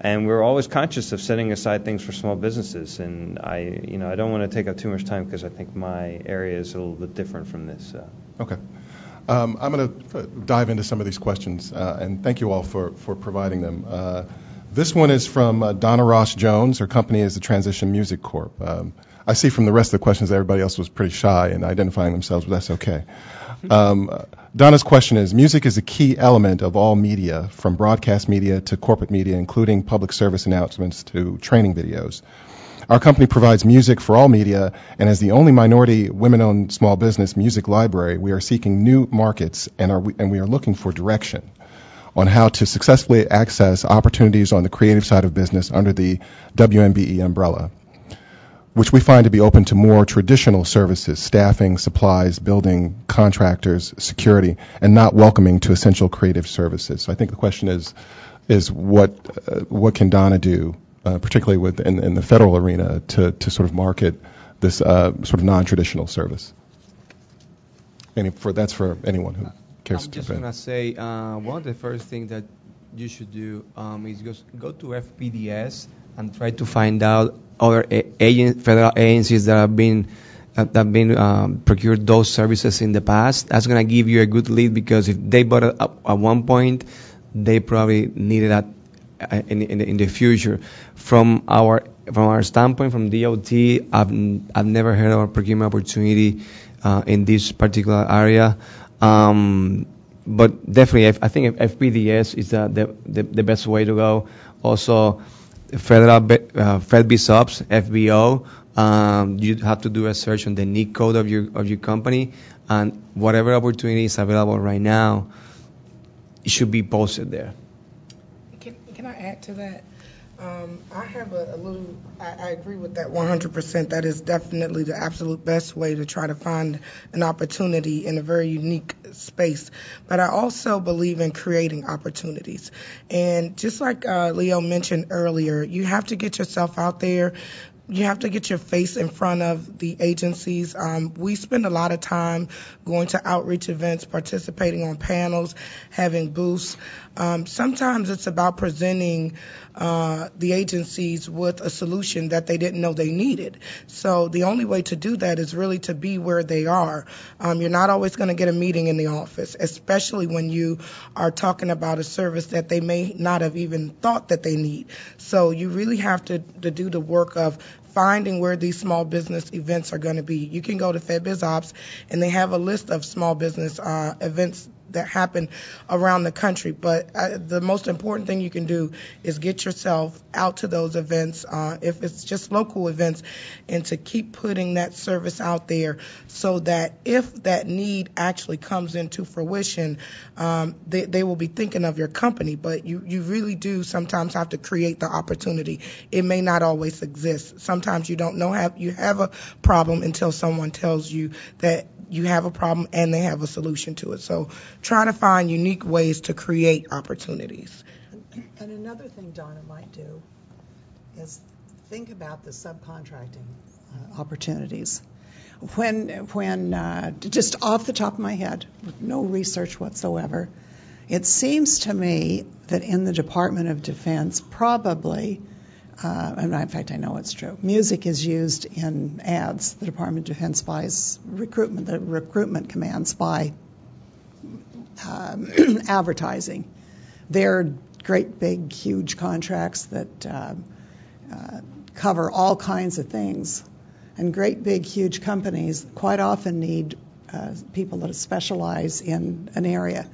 And we're always conscious of setting aside things for small businesses. And I don't want to take up too much time because I think my area is a little bit different from this. Okay. I'm going to dive into some of these questions, and thank you all for providing them. This one is from Donna Ross Jones. Her company is the Transition Music Corp. I see from the rest of the questions that everybody else was pretty shy in identifying themselves, but that's okay. Donna's question is, music is a key element of all media, from broadcast media to corporate media, including public service announcements to training videos. Our company provides music for all media, and as the only minority women-owned small business music library, we are seeking new markets, and we are looking for direction on how to successfully access opportunities on the creative side of business under the WMBE umbrella, which we find to be open to more traditional services, staffing, supplies, building, contractors, security, and not welcoming to essential creative services. So I think the question is what can Donna do, particularly in the federal arena, to sort of market this sort of non-traditional service? That's for anyone who cares to. I'm just going to say one of the first things that you should do is just go to FPDS and try to find out other federal agencies that have been procured those services in the past. That's going to give you a good lead, because if they bought it at one point, they probably need it in the future. From our standpoint, from DOT, I've never heard of a procurement opportunity in this particular area. But definitely, I think FPDS is the best way to go. Also, federal FedBSOPs, FBO, you have to do a search on the NIC code of your company, and whatever opportunity is available right now, it should be posted there. Can I add to that? I have I agree with that 100%. That is definitely the absolute best way to try to find an opportunity in a very unique space. But I also believe in creating opportunities. And just like Leo mentioned earlier, you have to get yourself out there. You have to get your face in front of the agencies. We spend a lot of time going to outreach events, participating on panels, having booths. Sometimes it's about presenting the agencies with a solution that they didn't know they needed. So the only way to do that is really to be where they are. You're not always going to get a meeting in the office, especially when you are talking about a service that they may not have even thought that they need. So you really have to do the work of finding where these small business events are going to be. You can go to FedBizOps, and they have a list of small business events that happen around the country. But the most important thing you can do is get yourself out to those events, if it's just local events, and to keep putting that service out there so that if that need actually comes into fruition, they will be thinking of your company. But you really do sometimes have to create the opportunity. It may not always exist. Sometimes you don't know you have a problem until someone tells you that you have a problem and they have a solution to it. So try to find unique ways to create opportunities. And another thing Donna might do is think about the subcontracting opportunities. When just off the top of my head, with no research whatsoever, it seems to me that in the Department of Defense, probably, and in fact I know it's true, music is used in ads. The Department of Defense buys the recruitment commands buy advertising. They're great, big, huge contracts that cover all kinds of things. And great, big, huge companies quite often need people that specialize in an area.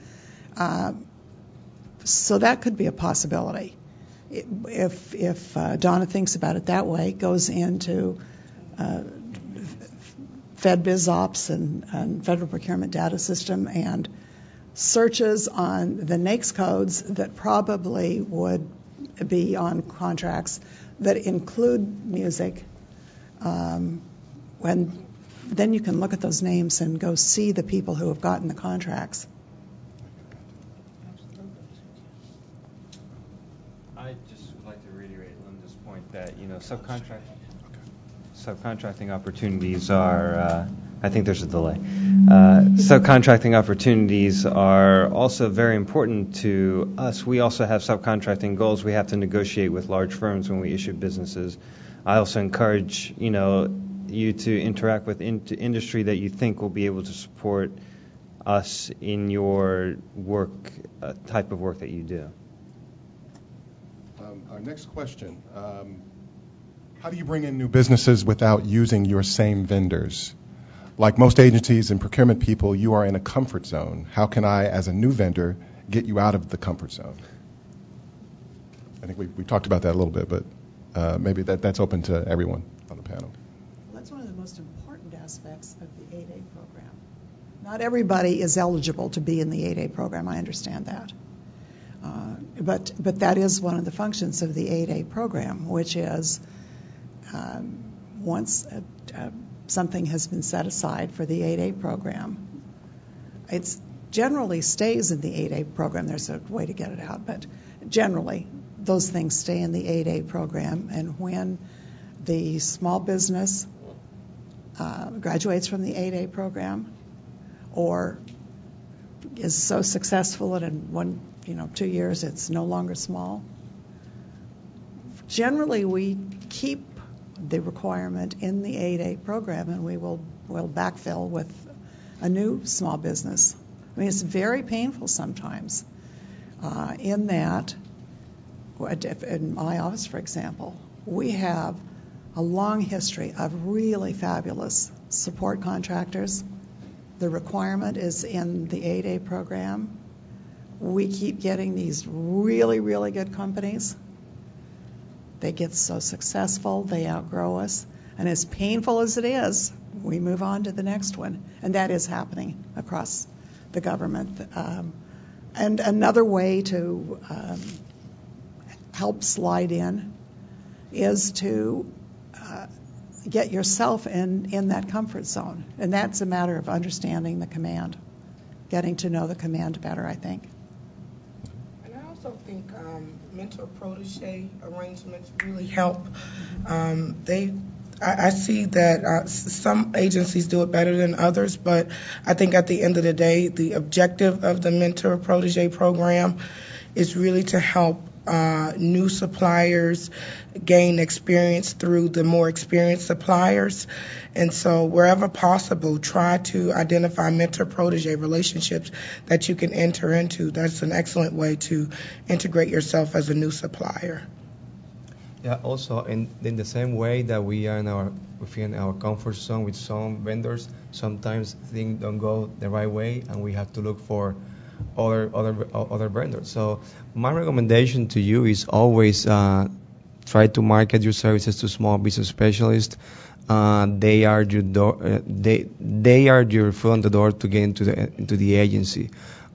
So that could be a possibility. If Donna thinks about it that way, goes into FedBizOps and Federal Procurement Data System and searches on the NAICS codes that probably would be on contracts that include music, then you can look at those names and go see the people who have gotten the contracts. I just would like to reiterate Linda's point that, subcontracting opportunities are, I think there's a delay. Subcontracting opportunities are also very important to us. We also have subcontracting goals. We have to negotiate with large firms when we issue businesses. I also encourage, you to interact with industry that you think will be able to support us in your work, type of work that you do. Our next question. How do you bring in new businesses without using your same vendors? Like most agencies and procurement people, you are in a comfort zone. How can I, as a new vendor, get you out of the comfort zone? I think we talked about that a little bit, but maybe that's open to everyone on the panel. Well, that's one of the most important aspects of the 8A program. Not everybody is eligible to be in the 8A program. I understand that. But that is one of the functions of the 8A program, which is once something has been set aside for the 8A program, it generally stays in the 8A program. There's a way to get it out, but generally those things stay in the 8A program. And when the small business graduates from the 8A program or is so successful that in 2 years it's no longer small, generally we keep the requirement in the 8A program, and we'll backfill with a new small business. I mean, it's very painful sometimes in that, in my office, for example, we have a long history of really fabulous support contractors. The requirement is in the 8A program. We keep getting these really, really good companies. They get so successful, they outgrow us. And as painful as it is, we move on to the next one. And that is happening across the government. And another way to help slide in is to get yourself in that comfort zone. And that's a matter of understanding the command, getting to know the command better, I think. And I also think mentor-protege arrangements really help. I see that some agencies do it better than others, but I think at the end of the day, the objective of the mentor-protege program is really to help new suppliers gain experience through the more experienced suppliers. And so wherever possible, try to identify mentor-protege relationships that you can enter into. That's an excellent way to integrate yourself as a new supplier. Yeah, also in the same way that we are within our comfort zone with some vendors, sometimes things don't go the right way and we have to look for other vendors. So my recommendation to you is always try to market your services to small business specialists. They are your door. They are your foot on the door to get into the agency.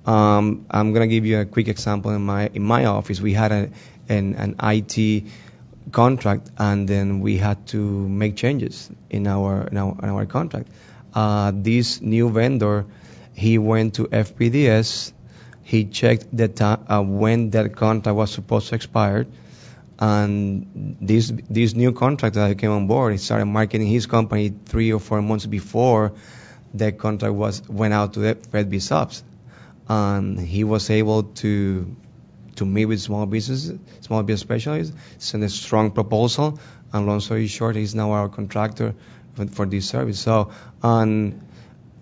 I'm gonna give you a quick example. In my office, we had an IT contract, and then we had to make changes in our contract. This new vendor, he went to FPDS. He checked the time when that contract was supposed to expire, and this new contract that came on board, he started marketing his company 3 or 4 months before the contract went out to the FedB subs, and he was able to meet with small business specialists, send a strong proposal, and long story short, he's now our contractor for this service. So,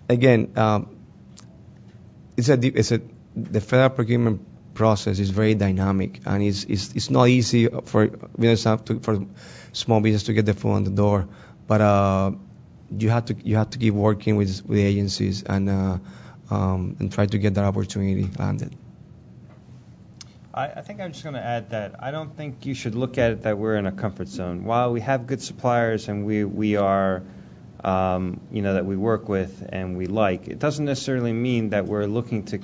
again, the federal procurement process is very dynamic, and it's not easy for small business to get the foot on the door. But you have to keep working with the agencies and try to get that opportunity landed. I think I'm just going to add that I don't think you should look at it that we're in a comfort zone. While we have good suppliers and we are, that we work with and we like, it doesn't necessarily mean that we're looking to,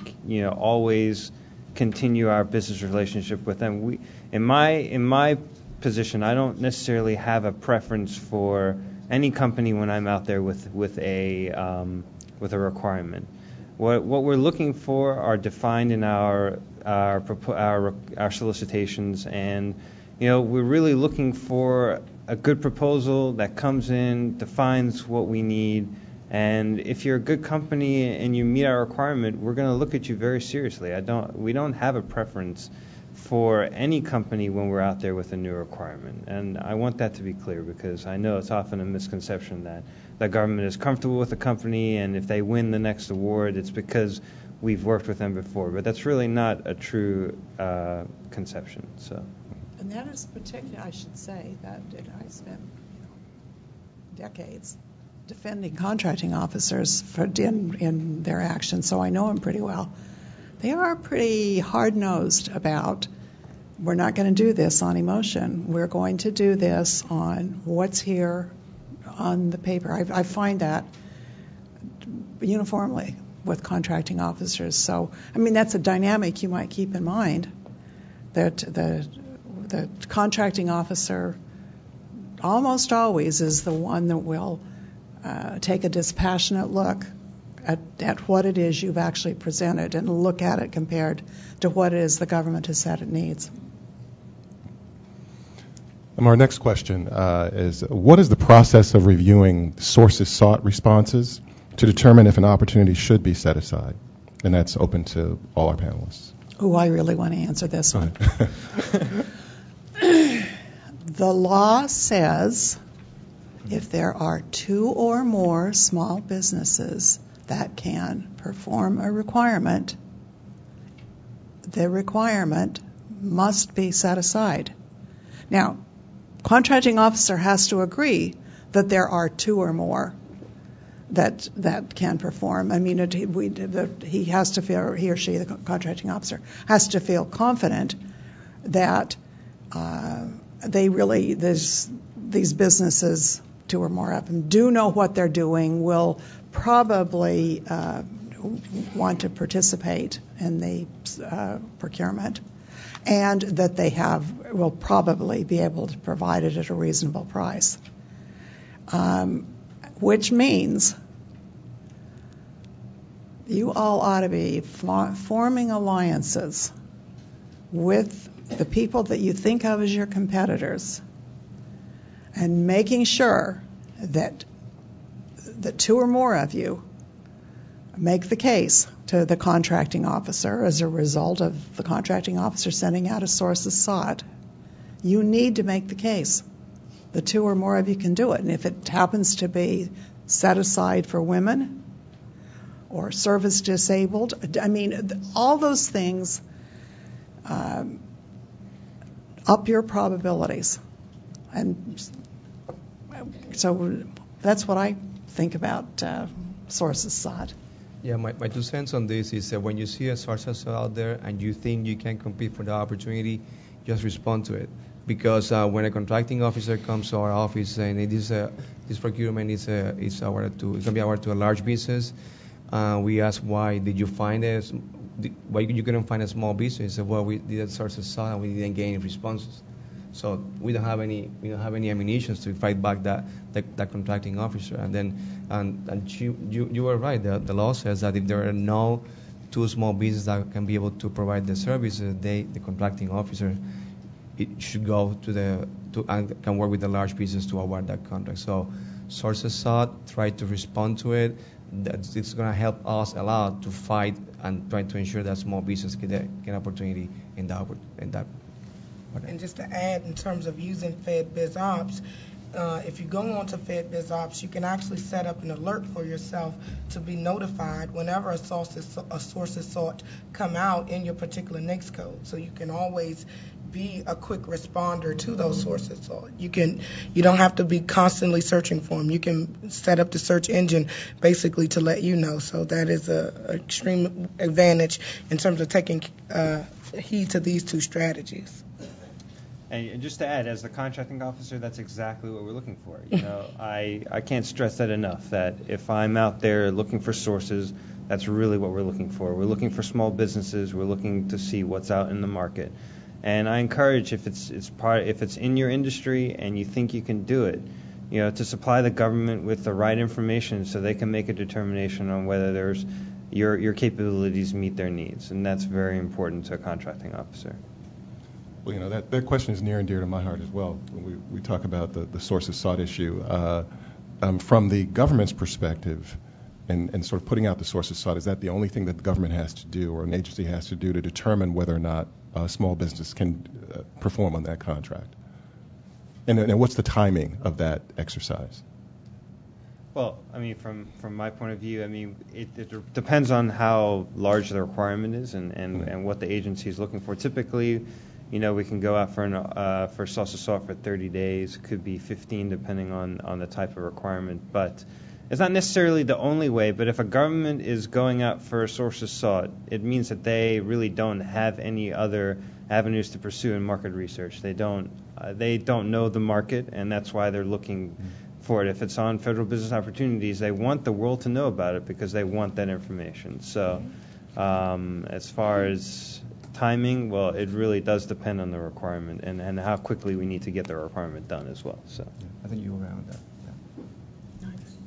always continue our business relationship with them. In my position, I don't necessarily have a preference for any company when I'm out there with a requirement. What we're looking for are defined in our solicitations, and we're really looking for a good proposal that comes in, defines what we need, and if you're a good company and you meet our requirement, we're going to look at you very seriously. We don't have a preference for any company when we're out there with a new requirement, and I want that to be clear because I know it's often a misconception that the government is comfortable with a company, and if they win the next award, it's because we've worked with them before. But that's really not a true conception. So. And that is particularly, I should say, that I spent decades defending contracting officers in their actions, so I know them pretty well. They are pretty hard-nosed about, we're not going to do this on emotion. We're going to do this on what's here on the paper. I find that uniformly with contracting officers. So, that's a dynamic you might keep in mind, that the contracting officer almost always is the one that will take a dispassionate look at what it is you've actually presented and look at it compared to what it is the government has said it needs. Our next question is, what is the process of reviewing sources sought responses to determine if an opportunity should be set aside? And that's open to all our panelists. Oh, I really want to answer this one. The law says if there are 2 or more small businesses that can perform a requirement, the requirement must be set aside. Now, contracting officer has to agree that there are 2 or more that can perform. He has to feel, he or she, the contracting officer, has to feel confident that these businesses, 2 or more of them, do know what they're doing, will probably want to participate in the procurement. and that they will probably be able to provide it at a reasonable price. Which means you all ought to be forming alliances with the people that you think of as your competitors and making sure that two or more of you make the case to the contracting officer as a result of the contracting officer sending out a sources sought. You need to make the case. The two or more of you can do it. And if it happens to be set aside for women or service disabled, all those things up your probabilities. And so that's what I think about sources sought. Yeah, my 2 cents on this is that when you see a source out there and you think you can compete for the opportunity, just respond to it. Because when a contracting officer comes to our office saying this procurement is going to be awarded to a large business, we ask why did you find why you couldn't find a small business? He said, well, we did a sources sought and we didn't get any responses. So we don't have any ammunition to fight back that contracting officer. And then you were right. The law says that if there are no two small businesses that can be able to provide the services, the contracting officer it should go and can work with the large business to award that contract. So sources sought, try to respond to it. It's going to help us a lot to fight and try to ensure that small business get an opportunity in that. And just to add, in terms of using FedBizOps, if you go on to FedBizOps, you can actually set up an alert for yourself to be notified whenever a sources sought come out in your particular NAICS code. So you can always be a quick responder to those sources sought. You don't have to be constantly searching for them. You can set up the search engine basically to let you know. So that is an extreme advantage in terms of taking heed to these two strategies. And just to add, as the contracting officer, that's exactly what we're looking for. I can't stress that enough, that if I'm out there looking for sources, that's really what we're looking for. We're looking for small businesses. We're looking to see what's out in the market. And I encourage, if it's in your industry and you think you can do it, to supply the government with the right information so they can make a determination on whether your capabilities meet their needs. And that's very important to a contracting officer. Well, that question is near and dear to my heart as well. When we talk about the sources sought issue. From the government's perspective, and sort of putting out the sources sought, is that the only thing that the government has to do or an agency has to do to determine whether or not a small business can perform on that contract? And what's the timing of that exercise? Well, from my point of view, it depends on how large the requirement is and what the agency is looking for. Typically, we can go out for sources sought for 30 days. Could be 15 depending on the type of requirement. But it's not necessarily the only way. But if a government is going out for sources sought, it means that they really don't have any other avenues to pursue in market research. They don't know the market, and that's why they're looking for it. If it's on federal business opportunities, they want the world to know about it because they want that information. So as far as timing, well, it really does depend on the requirement and how quickly we need to get the requirement done as well. So I think you were around that. Nice.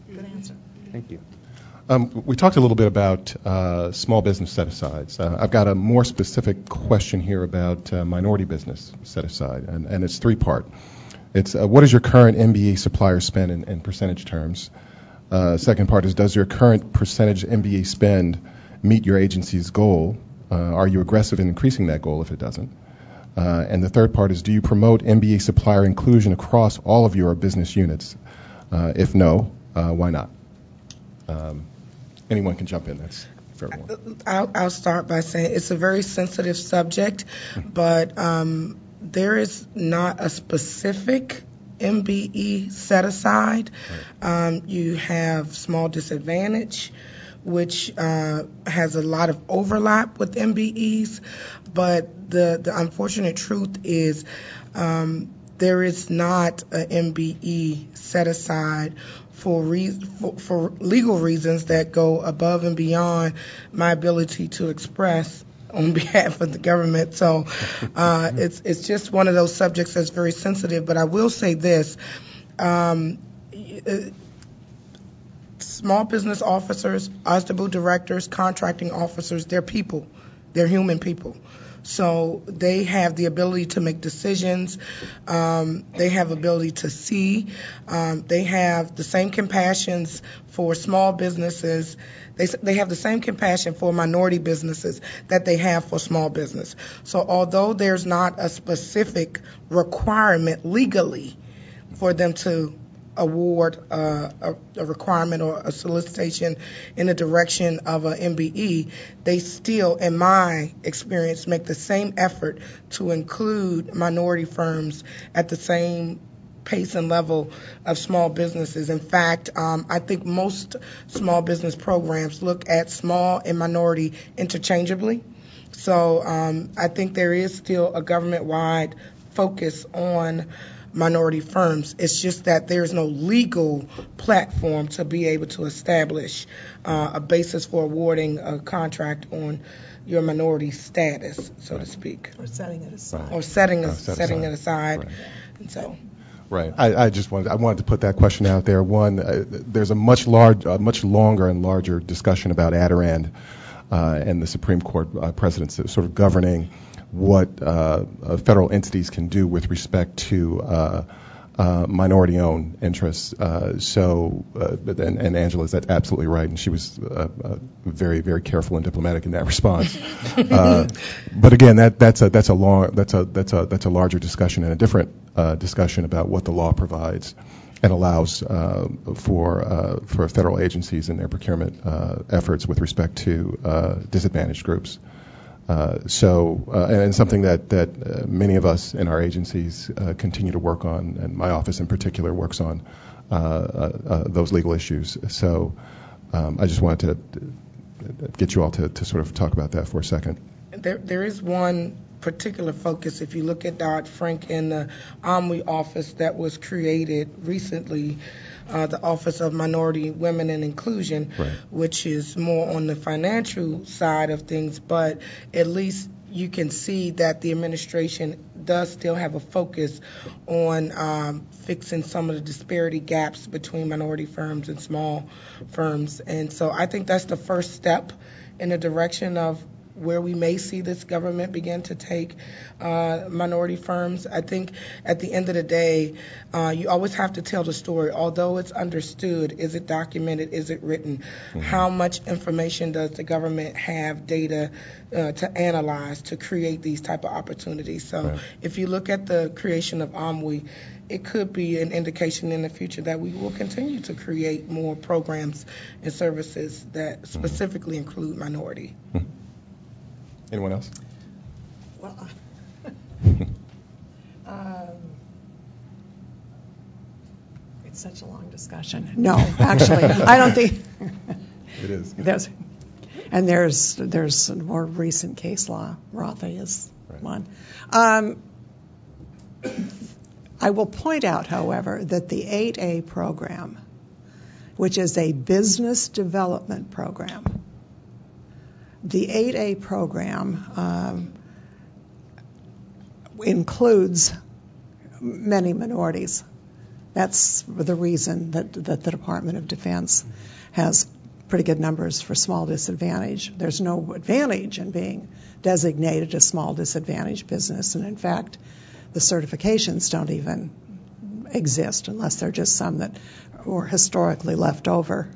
Good answer. Thank you. We talked a little bit about small business set-asides. I've got a more specific question here about minority business set-aside, and it's three-part. It's what is your current MBE supplier spend in percentage terms? Second part is, does your current percentage MBE spend meet your agency's goal? Are you aggressive in increasing that goal if it doesn't? And the third part is, do you promote MBE supplier inclusion across all of your business units? If no, why not? Anyone can jump in. That's for everyone. I'll start by saying it's a very sensitive subject, but there is not a specific MBE set aside. You have small disadvantage, which has a lot of overlap with MBEs, but the unfortunate truth is there is not an MBE set aside for legal reasons that go above and beyond my ability to express on behalf of the government. So it's just one of those subjects that's very sensitive. But I will say this. Small business officers, OSDBU directors, contracting officers, they're people. They're human people. So they have the ability to make decisions. They have ability to see. They have the same compassions for small businesses. They have the same compassion for minority businesses that they have for small business. So although there's not a specific requirement legally for them to award a requirement or a solicitation in the direction of a MBE, they still, in my experience, make the same effort to include minority firms at the same pace and level of small businesses. In fact, I think most small business programs look at small and minority interchangeably. So I think there is still a government-wide focus on minority firms. It's just that there's no legal platform to be able to establish a basis for awarding a contract on your minority status, so to speak. Or setting it aside. Or setting it aside. Right. And so. Right. I wanted to put that question out there. One, there's a much longer and larger discussion about Adirond and the Supreme Court precedents that sort of governing what federal entities can do with respect to minority-owned interests. And Angela's absolutely right, and she was very, very careful and diplomatic in that response. But again, that's a larger discussion and a different discussion about what the law provides and allows for federal agencies in their procurement efforts with respect to disadvantaged groups. And something that many of us in our agencies continue to work on, and my office in particular works on those legal issues. So I just wanted to get you all to sort of talk about that for a second. There is one particular focus. If you look at Dodd-Frank in the OMWI office that was created recently, the Office of Minority, Women, and Inclusion, right, which is more on the financial side of things, but at least you can see that the administration does still have a focus on fixing some of the disparity gaps between minority firms and small firms. And so I think that's the first step in the direction of where we may see this government begin to take minority firms. I think at the end of the day, you always have to tell the story. Although it's understood, is it documented, is it written? Mm-hmm. How much information does the government have, data to analyze to create these type of opportunities? So right, if you look at the creation of OMWI, it could be an indication in the future that we will continue to create more programs and services that specifically include minority. Mm-hmm. Anyone else? Well, it's such a long discussion. No, actually, I don't think it is. There's more recent case law. Rotha is right, one. I will point out, however, that the 8A program, which is a business development program, the 8A program includes many minorities. That's the reason that the Department of Defense has pretty good numbers for small disadvantage. There's no advantage in being designated a small disadvantaged business, and in fact, the certifications don't even exist unless they're just some that were historically left over.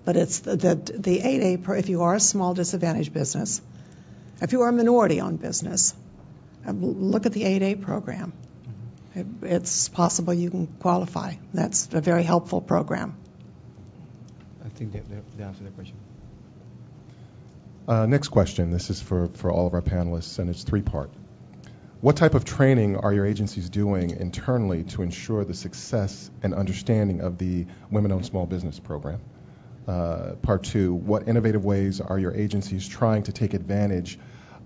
But it's the 8A, if you are a small disadvantaged business, if you are a minority-owned business, look at the 8A program. It's possible you can qualify. That's a very helpful program. I think they answered the question. Next question. This is for all of our panelists, and it's three-part. What type of training are your agencies doing internally to ensure the success and understanding of the Women-Owned Small Business Program? Part two, what innovative ways are your agencies trying to take advantage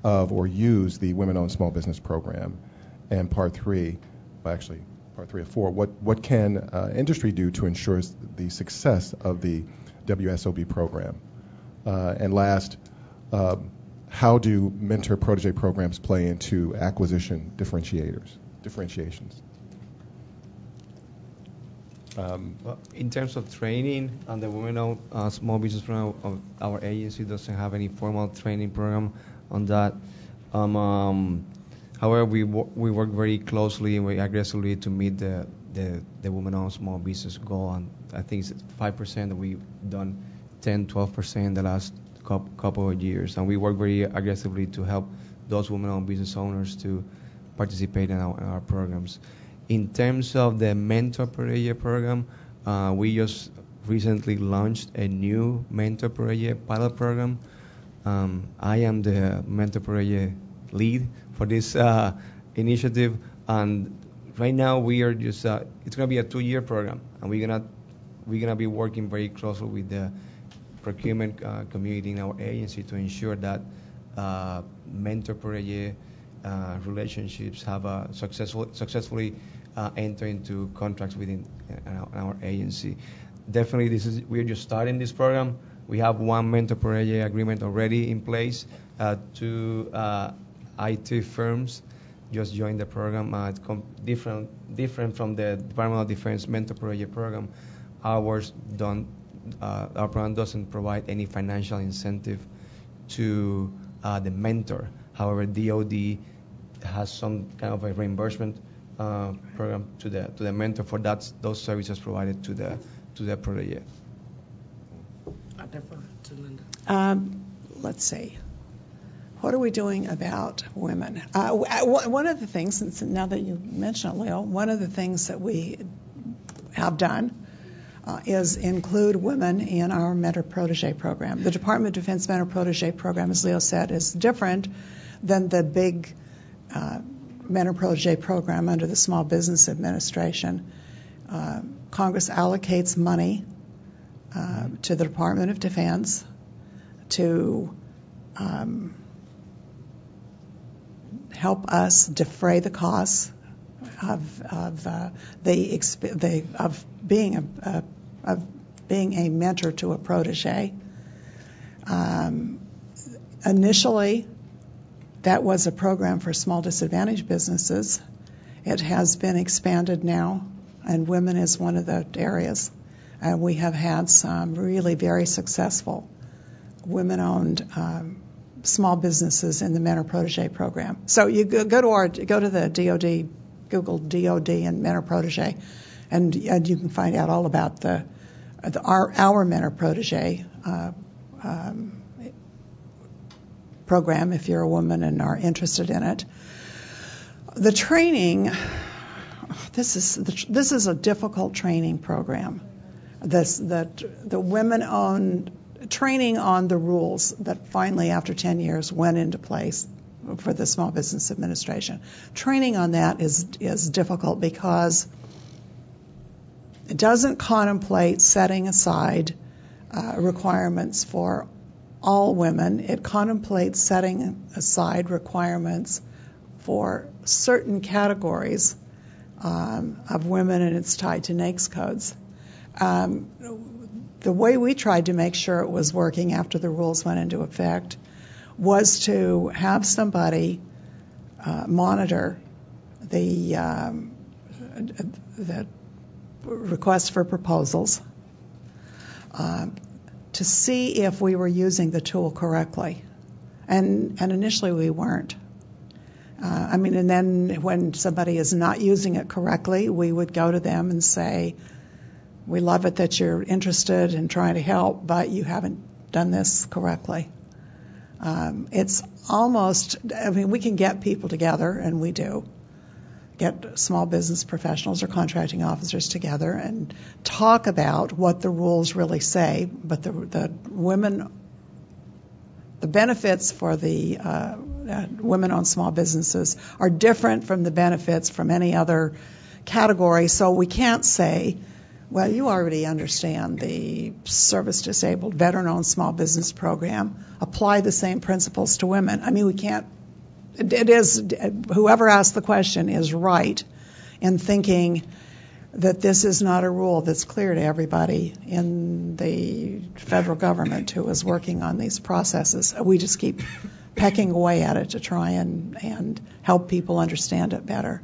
of or use the Women-Owned Small Business Program? And part three of four, what can industry do to ensure the success of the WSOB program? And last, how do mentor-protege programs play into acquisition differentiations? Well, in terms of training, the women-owned small business program of our agency doesn't have any formal training program on that. However, we work very closely and very aggressively to meet the women-owned small business goal. And I think it's 5% that we've done 10, 12% in the last couple of years. And we work very aggressively to help those women-owned business owners to participate in our programs. In terms of the Mentor per Year program, we just recently launched a new Mentor per Year pilot program. I am the Mentor per Year lead for this initiative, and right now we are just it's going to be a 2-year program, and we're gonna be working very closely with the procurement community in our agency to ensure that Mentor per Year relationships have successfully enter into contracts within our agency. Definitely, we're just starting this program. We have one Mentor per Year agreement already in place. 2 IT firms just joined the program. It's different from the Department of Defense Mentor per Year program. Our program doesn't provide any financial incentive to the mentor. However, DoD has some kind of a reimbursement program to the mentor for those services provided to the protege. I defer to Linda. Let's see. What are we doing about women? One of the things, since now that you mention it, Leo, one of the things that we have done is include women in our mentor-protege program. The Department of Defense mentor-protege program, as Leo said, is different than the big mentor-protege program under the Small Business Administration. Congress allocates money to the Department of Defense to help us defray the costs of being a mentor to a protege. Initially, that was a program for small disadvantaged businesses. It has been expanded now, and women is one of the areas. We have had some really very successful women-owned small businesses in the Mentor Protege program. So you go to the DoD, Google DoD and Mentor Protege, and you can find out all about our Mentor Protege program if you're a woman and are interested in it. The training, this is a difficult training program. The women-owned training on the rules that finally, after 10 years, went into place for the Small Business Administration. Training on that is difficult because it doesn't contemplate setting aside requirements for all women. It contemplates setting aside requirements for certain categories of women, and it's tied to NAICS codes. The way we tried to make sure it was working after the rules went into effect was to have somebody monitor the request for proposals to see if we were using the tool correctly. And initially we weren't. And then when somebody is not using it correctly, we would go to them and say, we love it that you're interested in trying to help, but you haven't done this correctly. It's almost, we can get people together, and we do, get small business professionals or contracting officers together and talk about what the rules really say, but the benefits for the women-owned small businesses are different from the benefits from any other category, so we can't say, well, you already understand the service-disabled, veteran-owned small business program. Apply the same principles to women. We can't. It is, whoever asked the question is right in thinking that this is not a rule that's clear to everybody in the federal government who is working on these processes. We just keep pecking away at it to try and help people understand it better.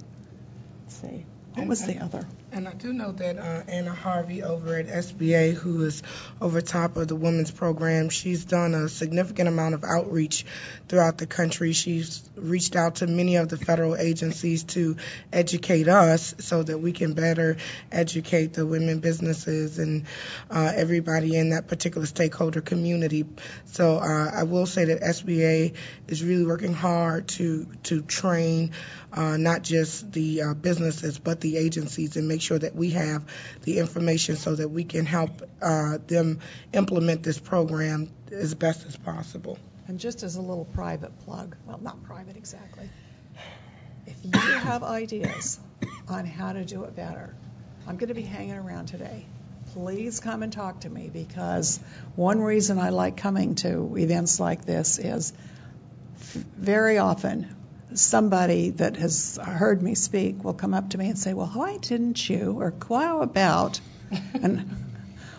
Let's see. What was the other? And I do know that Anna Harvey over at SBA, who is over top of the women's program, she's done a significant amount of outreach throughout the country. She's reached out to many of the federal agencies to educate us so that we can better educate the women businesses and everybody in that particular stakeholder community. So I will say that SBA is really working hard to train not just the businesses but the agencies and make sure that we have the information so that we can help them implement this program as best as possible. And just as a little private plug, well, not private exactly, if you have ideas on how to do it better, I'm going to be hanging around today. Please come and talk to me, because one reason I like coming to events like this is very often somebody that has heard me speak will come up to me and say, well, why didn't you, or how about, and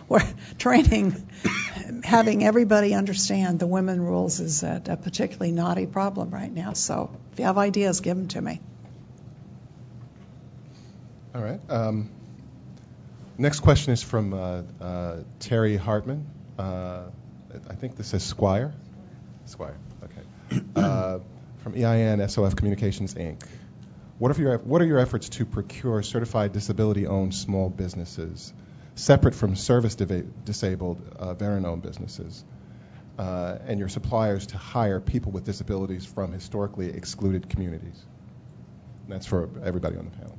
we're training, having everybody understand the women rules is a particularly knotty problem right now. So if you have ideas, give them to me. All right. Next question is from Terry Hartman. I think this says Squire. Squire, okay. From EIN SOF Communications, Inc. What are your efforts to procure certified disability-owned small businesses, separate from service-disabled veteran-owned businesses, and your suppliers to hire people with disabilities from historically excluded communities? And that's for everybody on the panel.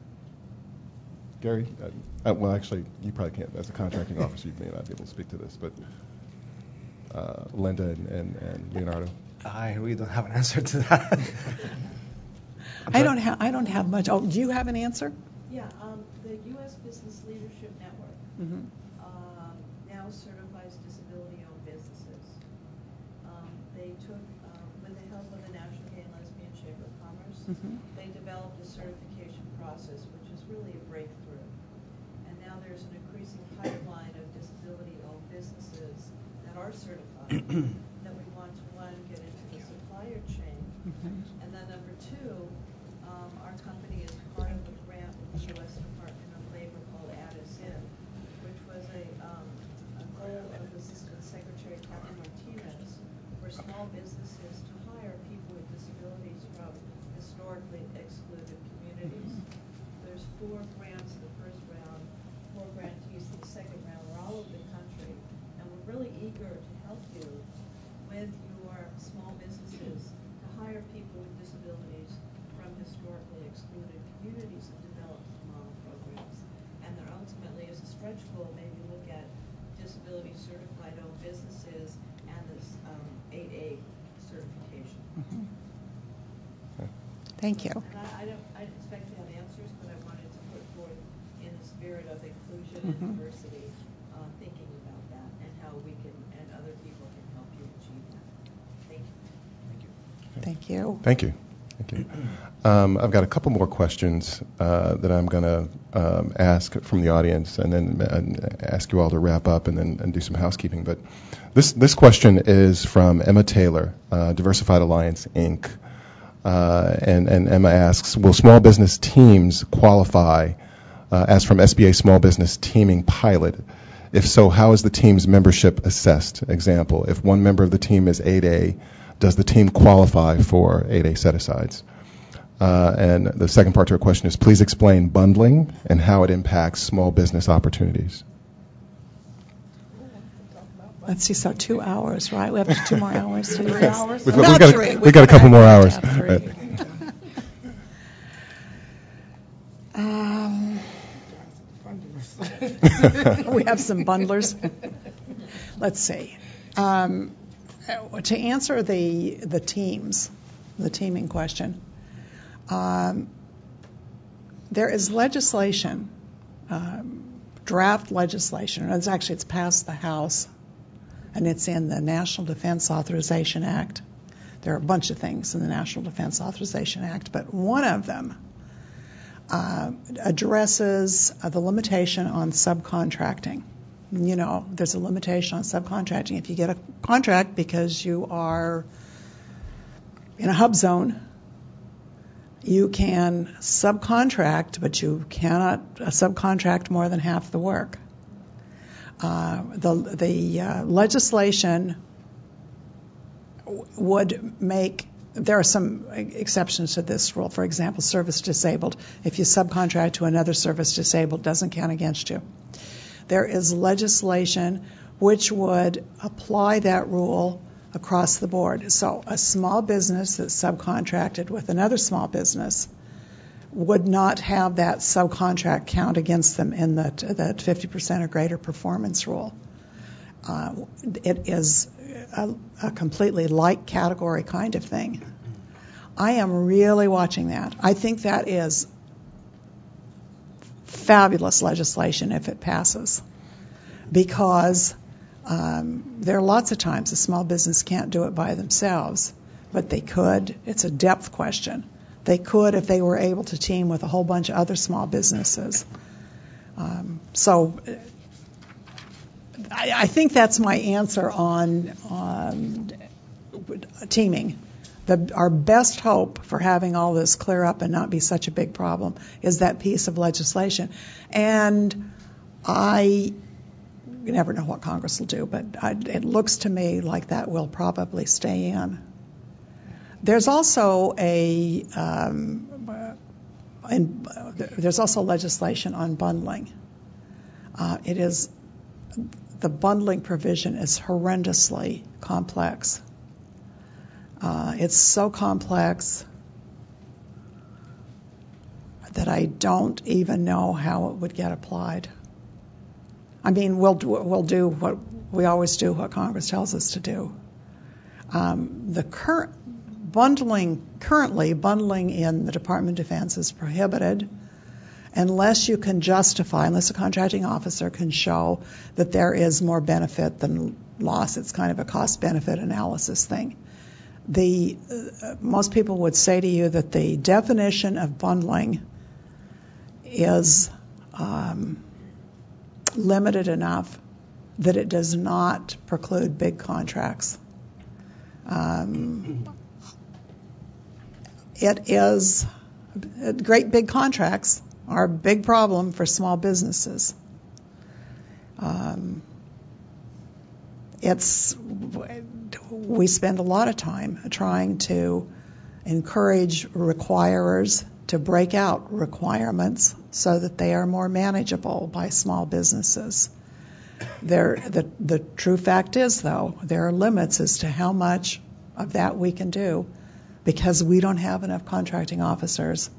Gary? Well, actually, you probably can't. As a contracting officer, you may not be able to speak to this, but Linda and Leonardo. I really don't have an answer to that. I don't have much. Oh, do you have an answer? Yeah, the U.S. Business Leadership Network now certifies disability-owned businesses. They took, with the help of the National Gay and Lesbian Chamber of Commerce, they developed a certification process, which is really a breakthrough. And now there's an increasing pipeline of disability-owned businesses that are certified that we want to, one, get into the supplier chain. And then number two, our company is part of a grant with the U.S. Department of Labor called Add Us In, which was a goal of Assistant Secretary Catherine Martinez for small businesses to hire people with disabilities from historically excluded communities. There's 4 grants the first round, 4 grantees the second round. We're all over the country, and we're really eager to help you with your small businesses to hire people with disabilities from historically excluded communities and develop model programs. And there ultimately is a stretch goal, maybe look at disability certified owned businesses and this 8A certification. Thank you. And I didn't expect to have answers, but I wanted to put forth in the spirit of inclusion and diversity, thinking about that and how we can, and other people can help you achieve that. Thank you. Thank you. Thank you. Thank you. I've got a couple more questions that I'm going to ask from the audience, and then ask you all to wrap up and do some housekeeping. But this question is from Emma Taylor, Diversified Alliance, Inc. And Emma asks, will small business teams qualify as from SBA Small Business Teaming Pilot? If so, how is the team's membership assessed? Example, if one member of the team is 8A, does the team qualify for 8A set-asides? And the second part to her question is, please explain bundling and how it impacts small business opportunities. Let's see, so 2 hours, right? We have 2 more hours to do this. We've got a couple more hours. We have some bundlers. Let's see. To answer the teaming question, there is legislation, draft legislation. It's passed the House, and it's in the National Defense Authorization Act. There are a bunch of things in the National Defense Authorization Act, but one of them addresses the limitation on subcontracting. You know, there's a limitation on subcontracting. If you get a contract because you are in a hub zone, you can subcontract, but you cannot subcontract more than half the work. The legislation would make, there are some exceptions to this rule. For example, service disabled. If you subcontract to another service disabled, it doesn't count against you. There is legislation which would apply that rule across the board. So a small business that's subcontracted with another small business would not have that subcontract count against them in that 50% or greater performance rule. It is a completely like category kind of thing. I am really watching that. I think that is fabulous legislation if it passes, because there are lots of times a small business can't do it by themselves, but they could. It's a depth question. They could if they were able to team with a whole bunch of other small businesses. So I think that's my answer on teaming. Our best hope for having all this clear up and not be such a big problem is that piece of legislation. And you never know what Congress will do, but it looks to me like that will probably stay in. There's also there's also legislation on bundling. The bundling provision is horrendously complex. It's so complex that I don't even know how it would get applied. I mean, we'll do what we always do, what Congress tells us to do. Currently bundling in the Department of Defense is prohibited unless a contracting officer can show that there is more benefit than loss. It's kind of a cost-benefit analysis thing. Most people would say to you that the definition of bundling is limited enough that it does not preclude big contracts. Great big contracts are a big problem for small businesses. We spend a lot of time trying to encourage requirers to break out requirements so that they are more manageable by small businesses. The true fact is, though, there are limits as to how much of that we can do because we don't have enough contracting officers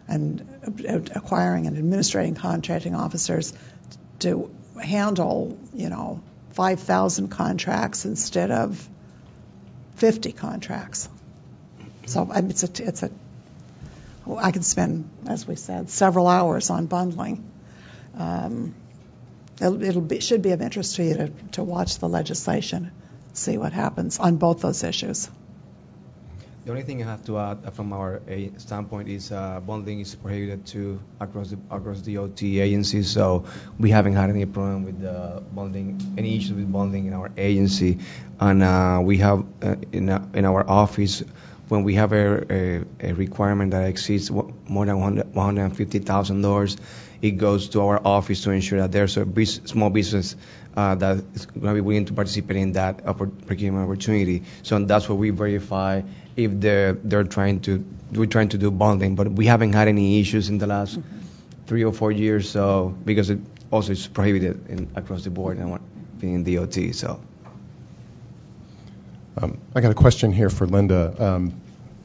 and acquiring and administrating contracting officers to handle, 5,000 contracts instead of 50 contracts. So I could spend, as we said, several hours on bundling. It should be of interest to you to watch the legislation, see what happens on both those issues. The only thing I have to add from our standpoint is bundling is prohibited across the OT agencies, so we haven't had any problem with any issues with bundling in our agency. And we have in our office, when we have a requirement that exceeds more than $150,000, it goes to our office to ensure that there's a small business that is going to be willing to participate in that procurement opportunity. So that's what we verify if we're trying to do bundling. But we haven't had any issues in the last 3 or 4 years, so because it also is prohibited across the board and being in DOT. So. I got a question here for Linda,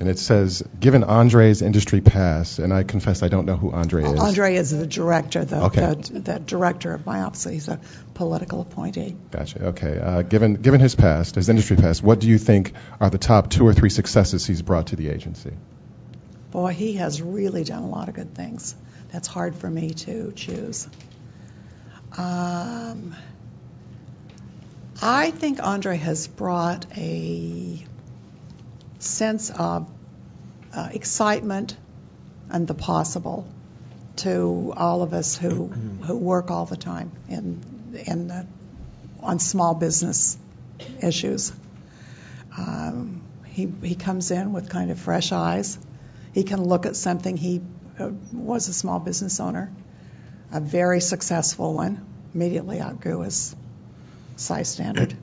and it says, given Andre's industry pass, and I confess I don't know who Andre is. Andre is the director, the director of my office. He's a political appointee. Gotcha. Okay. Given his past, his industry past, what do you think are the top 2 or 3 successes he's brought to the agency? Boy, he has really done a lot of good things. That's hard for me to choose. I think Andre has brought a sense of excitement and the possible to all of us who work all the time on small business issues. He comes in with kind of fresh eyes. He can look at something. He was a small business owner, a very successful one, immediately outgrew his size standard.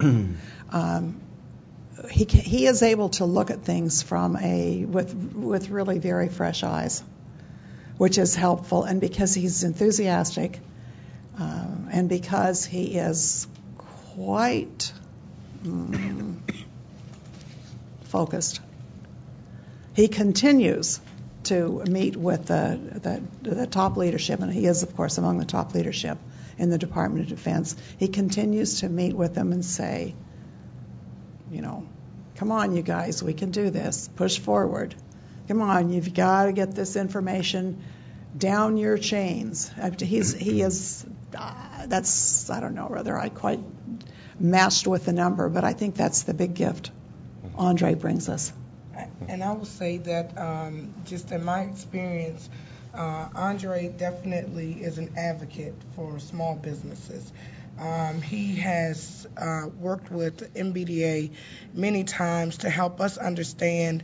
He is able to look at things with really very fresh eyes, which is helpful. And because he's enthusiastic, and because he is quite focused, he continues to meet with the top leadership, and he is, of course, among the top leadership in the Department of Defense. He continues to meet with them and say, come on, you guys, we can do this. Push forward. Come on, you've got to get this information down your chains. He is, that's, I don't know whether I quite matched with the number, but I think that's the big gift Andre brings us. And I will say that just in my experience, Andre definitely is an advocate for small businesses. He has worked with MBDA many times to help us understand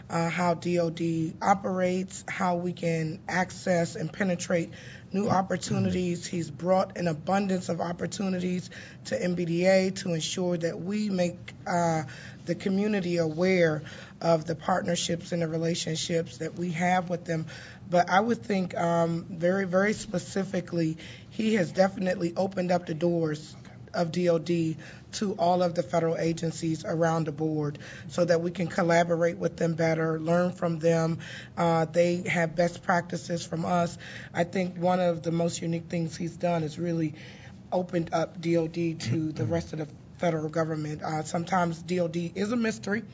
how DoD operates, how we can access and penetrate new opportunities. He's brought an abundance of opportunities to MBDA to ensure that we make the community aware of the partnerships and the relationships that we have with them. But I would think very, very specifically, he has definitely opened up the doors of DoD to all of the federal agencies around the board so that we can collaborate with them better, learn from them. They have best practices from us. I think one of the most unique things he's done is really opened up DoD to the rest of the federal government. Sometimes DoD is a mystery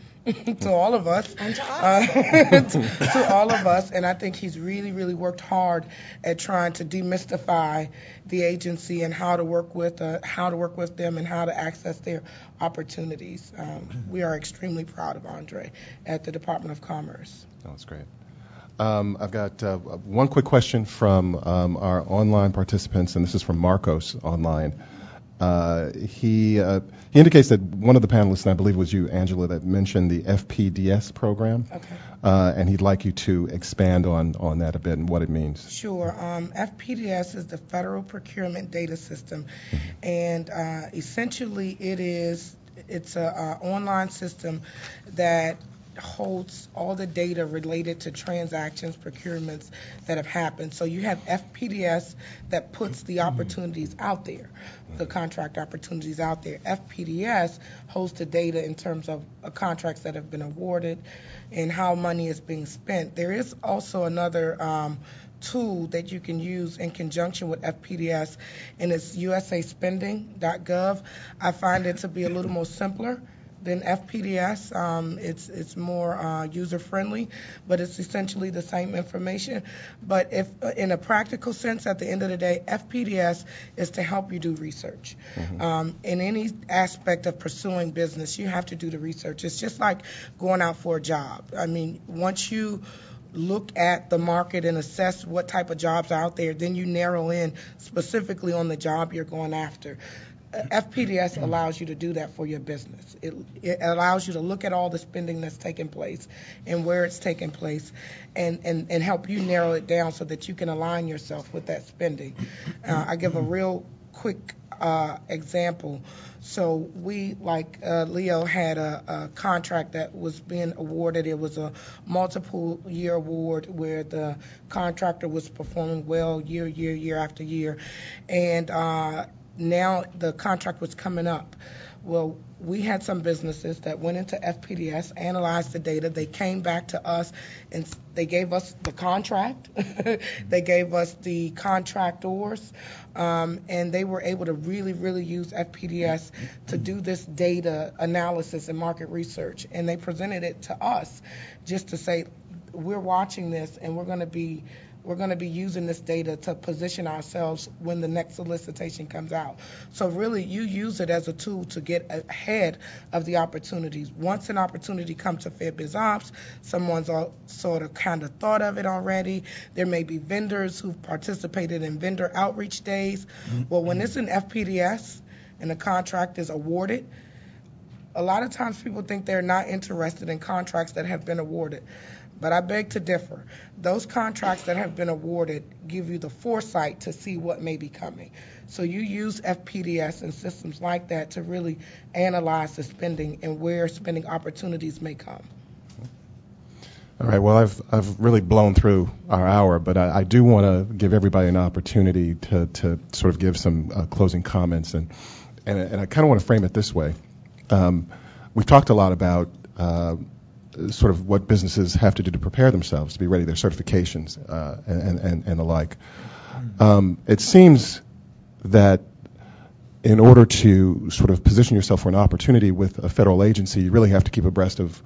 to all of us. And to us. To all of us. And I think he's really, really worked hard at trying to demystify the agency and how to work with them and how to access their opportunities. We are extremely proud of Andre at the Department of Commerce. Oh, that's great. I've got one quick question from our online participants, and this is from Marcos online. He indicates that one of the panelists, and I believe it was you, Angela, that mentioned the FPDS program. Okay. And he'd like you to expand on that a bit and what it means. Sure. FPDS is the Federal Procurement Data System, and essentially it's an online system that holds all the data related to transactions, procurements that have happened. So you have FPDS that puts the opportunities out there, the contract opportunities out there. FPDS holds the data in terms of contracts that have been awarded and how money is being spent. There is also another tool that you can use in conjunction with FPDS, and it's usaspending.gov. I find it to be a little more simpler than FPDS. It's more user-friendly, but it's essentially the same information. But if, in a practical sense, at the end of the day, FPDS is to help you do research. In any aspect of pursuing business, you have to do the research. It's just like going out for a job. I mean, once you look at the market and assess what type of jobs are out there, then you narrow in specifically on the job you're going after. FPDS allows you to do that for your business. It allows you to look at all the spending that's taking place and where it's taking place and help you narrow it down so that you can align yourself with that spending. I give a real quick example. So we, like Leo, had a contract that was being awarded. It was a multiple year award where the contractor was performing well year after year. And now the contract was coming up. Well, we had some businesses that went into FPDS, analyzed the data. They came back to us and they gave us the contract. They gave us the contractors, and they were able to really, really use FPDS to do this data analysis and market research. And they presented it to us just to say, we're watching this and we're going to be we're going to be using this data to position ourselves when the next solicitation comes out. So really, you use it as a tool to get ahead of the opportunities. Once an opportunity comes to Fair Biz Ops, someone's all sort of kind of thought of it already. There may be vendors who've participated in vendor outreach days. Well, when it's an FPDS and a contract is awarded, a lot of times people think they're not interested in contracts that have been awarded. But I beg to differ. Those contracts that have been awarded give you the foresight to see what may be coming. So you use FPDS and systems like that to really analyze the spending and where spending opportunities may come. All right. Well, I've really blown through our hour, but I do want to give everybody an opportunity to sort of give some closing comments, and I kind of want to frame it this way. We've talked a lot about sort of what businesses have to do to prepare themselves to be ready, their certifications and the like. It seems that in order to sort of position yourself for an opportunity with a federal agency, you really have to keep abreast of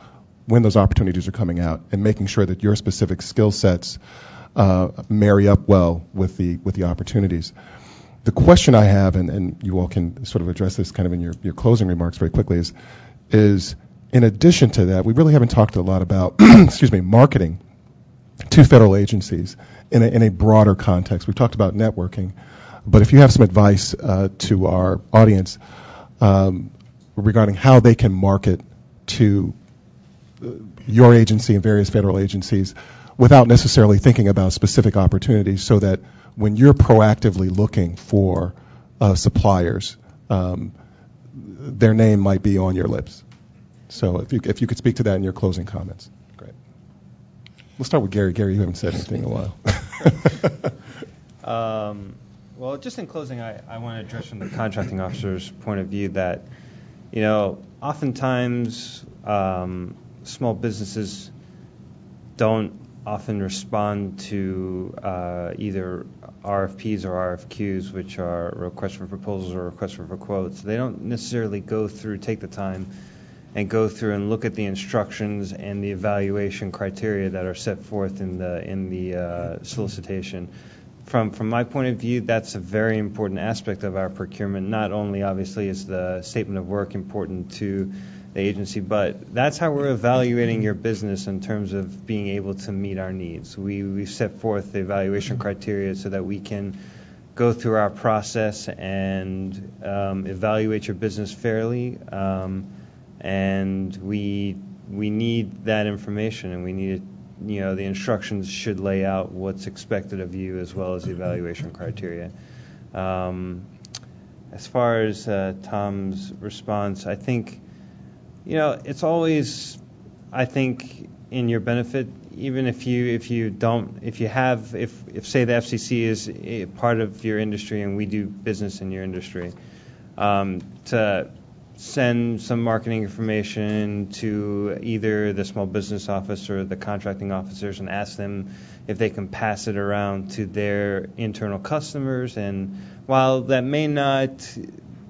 when those opportunities are coming out and making sure that your specific skill sets marry up well with the opportunities. The question I have, and you all can sort of address this kind of in your closing remarks very quickly, is in addition to that, we really haven't talked a lot about marketing to federal agencies in a broader context. We've talked about networking, but if you have some advice to our audience regarding how they can market to your agency and various federal agencies without necessarily thinking about specific opportunities, so that when you're proactively looking for suppliers, their name might be on your lips. So if you could speak to that in your closing comments. Great. We'll start with Gary. Gary, you haven't said anything in a while. Well, just in closing, I want to address from the contracting officer's point of view that, oftentimes small businesses don't often respond to either RFPs or RFQs, which are requests for proposals or requests for quotes. They don't necessarily take the time and go through and look at the instructions and the evaluation criteria that are set forth in the solicitation. From my point of view, that's a very important aspect of our procurement. Not only, obviously, is the statement of work important to the agency, but that's how we're evaluating your business in terms of being able to meet our needs. We set forth the evaluation criteria so that we can go through our process and evaluate your business fairly. And we need that information, and we need the instructions should lay out what's expected of you as well as the evaluation criteria. As far as Tom's response, I think it's always, I think, in your benefit, even if say the FCC is a part of your industry and we do business in your industry, to send some marketing information to either the small business office or the contracting officers and ask them if they can pass it around to their internal customers. And while that may not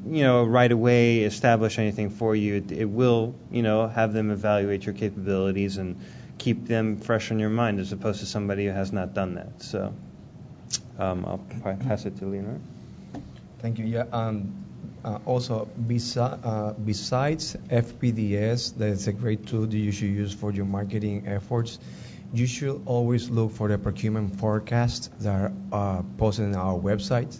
right away establish anything for you, it will have them evaluate your capabilities and keep them fresh in your mind, as opposed to somebody who has not done that. So I'll probably pass it to Leonard. Thank you. Yeah. Also, besides FPDS, that is a great tool that you should use for your marketing efforts. You should always look for the procurement forecasts that are posted on our website.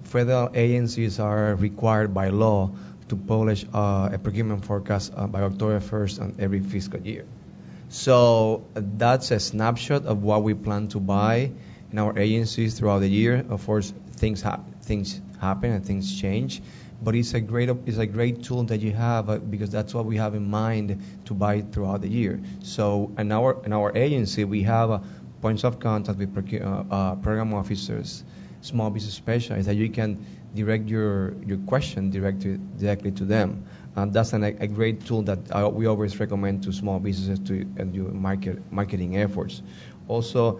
Federal agencies are required by law to publish a procurement forecast by October 1st on every fiscal year. So that's a snapshot of what we plan to buy in our agencies throughout the year. Of course, things happen and things change, but it's a great tool that you have because that's what we have in mind to buy throughout the year. So in our agency, we have points of contact with program officers, small business specialists, that you can direct your question directly to them. That's a great tool that we always recommend to small businesses to do marketing efforts. Also,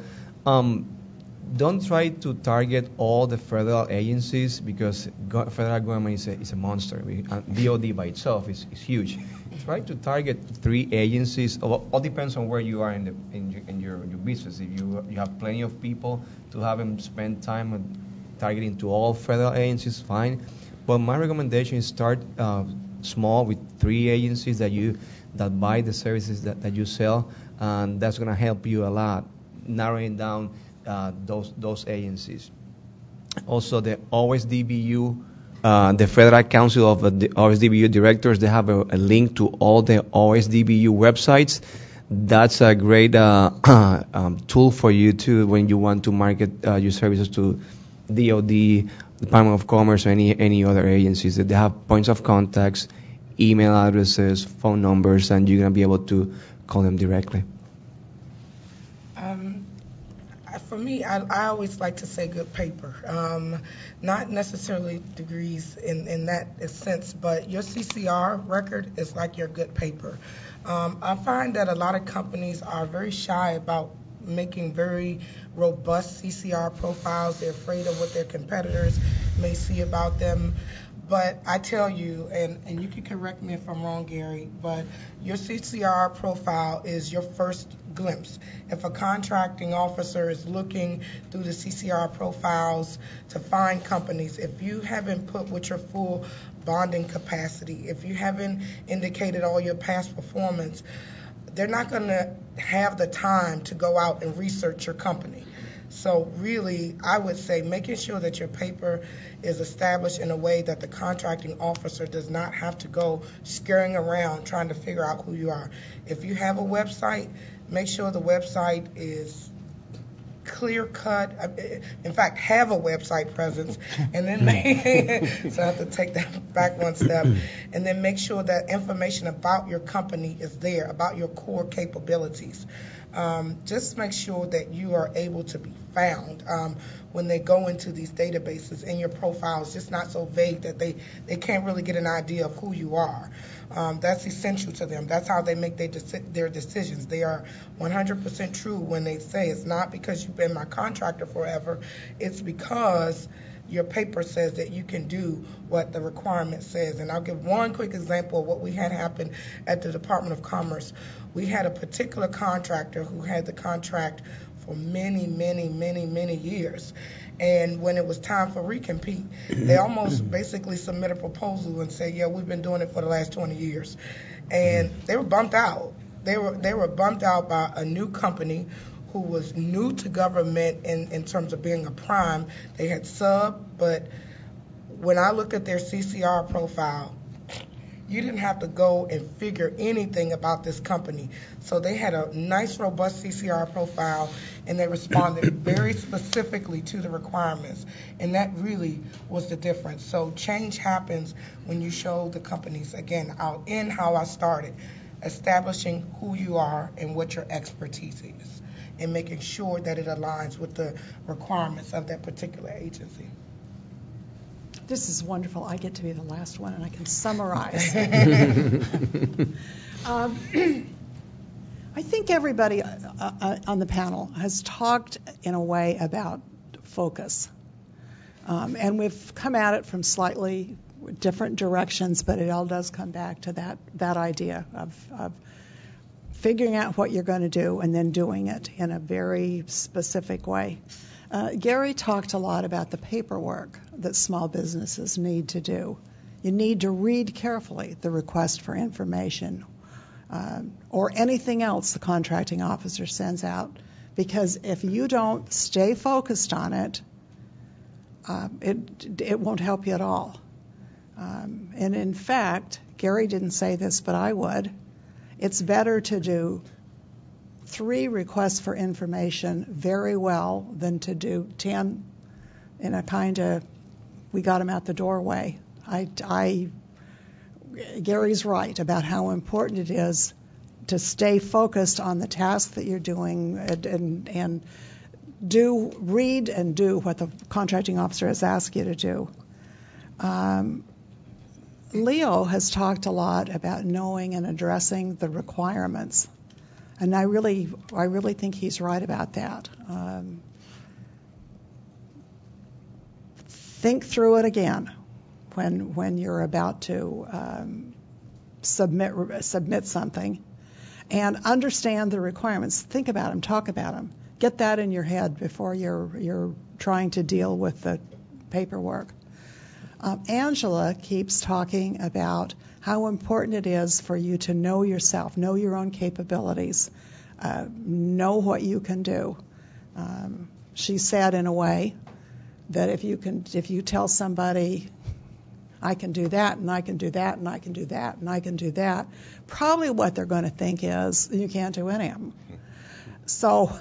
don't try to target all the federal agencies because federal government is a monster. DOD by itself is huge. Try to target 3 agencies. All depends on where you are in your business. If you have plenty of people to have them spend time on targeting to all federal agencies, fine. But my recommendation is start small with 3 agencies that buy the services that you sell, and that's going to help you a lot narrowing down those agencies. Also, the OSDBU, the Federal Council of the OSDBU Directors, they have a link to all the OSDBU websites. That's a great tool for you too when you want to market your services to DOD, Department of Commerce, or any other agencies. That they have points of contacts, email addresses, phone numbers, and you're going to be able to call them directly. For me, I always like to say good paper. Not necessarily degrees in that sense, but your CCR record is like your good paper. I find that a lot of companies are very shy about making very robust CCR profiles. They're afraid of what their competitors may see about them. But I tell you, and you can correct me if I'm wrong, Gary, but your CCR profile is your first glimpse. If a contracting officer is looking through the CCR profiles to find companies, if you haven't put with your full bonding capacity, if you haven't indicated all your past performance, they're not going to have the time to go out and research your company. So really, I would say making sure that your paper is established in a way that the contracting officer does not have to go scurrying around trying to figure out who you are. If you have a website, make sure the website is clear cut. In fact, have a website presence, and then so I have to take that back one step, and then make sure that information about your company is there, about your core capabilities. Just make sure that you are able to be found when they go into these databases, and your profile is just not so vague that they can't really get an idea of who you are. That's essential to them. That's how they make their decisions. They are 100% true when they say it's not because you've been my contractor forever, it's because your paper says that you can do what the requirement says. And I'll give one quick example of what we had happen at the Department of Commerce. We had a particular contractor who had the contract for many, many, many, many years. And when it was time for recompete, they almost basically submit a proposal and say, yeah, we've been doing it for the last 20 years. And they were bumped out. They were bumped out by a new company who was new to government in terms of being a prime. They had sub, but when I looked at their CCR profile, you didn't have to go and figure anything about this company. So they had a nice, robust CCR profile, and they responded very specifically to the requirements. And that really was the difference. So change happens when you show the companies, again, I'll end how I started, establishing who you are and what your expertise is, and making sure that it aligns with the requirements of that particular agency. This is wonderful. I get to be the last one, and I can summarize. I think everybody on the panel has talked in a way about focus. And we've come at it from slightly different directions, but it all does come back to that idea of figuring out what you're going to do and then doing it in a very specific way. Gary talked a lot about the paperwork that small businesses need to do. You need to read carefully the request for information or anything else the contracting officer sends out, because if you don't stay focused on it, it won't help you at all. And in fact, Gary didn't say this, but I would. It's better to do 3 requests for information very well than to do 10 in a kind of we got him out the doorway. Gary's right about how important it is to stay focused on the task that you're doing and read and do what the contracting officer has asked you to do. Leo has talked a lot about knowing and addressing the requirements. And I really think he's right about that. think through it again when you're about to submit something, and understand the requirements. Think about them, talk about them. Get that in your head before you're trying to deal with the paperwork. Angela keeps talking about how important it is for you to know yourself, know your own capabilities, know what you can do. She said, in a way, that if you tell somebody, I can do that, and I can do that, and I can do that, and I can do that, probably what they're going to think is you can't do any of them. So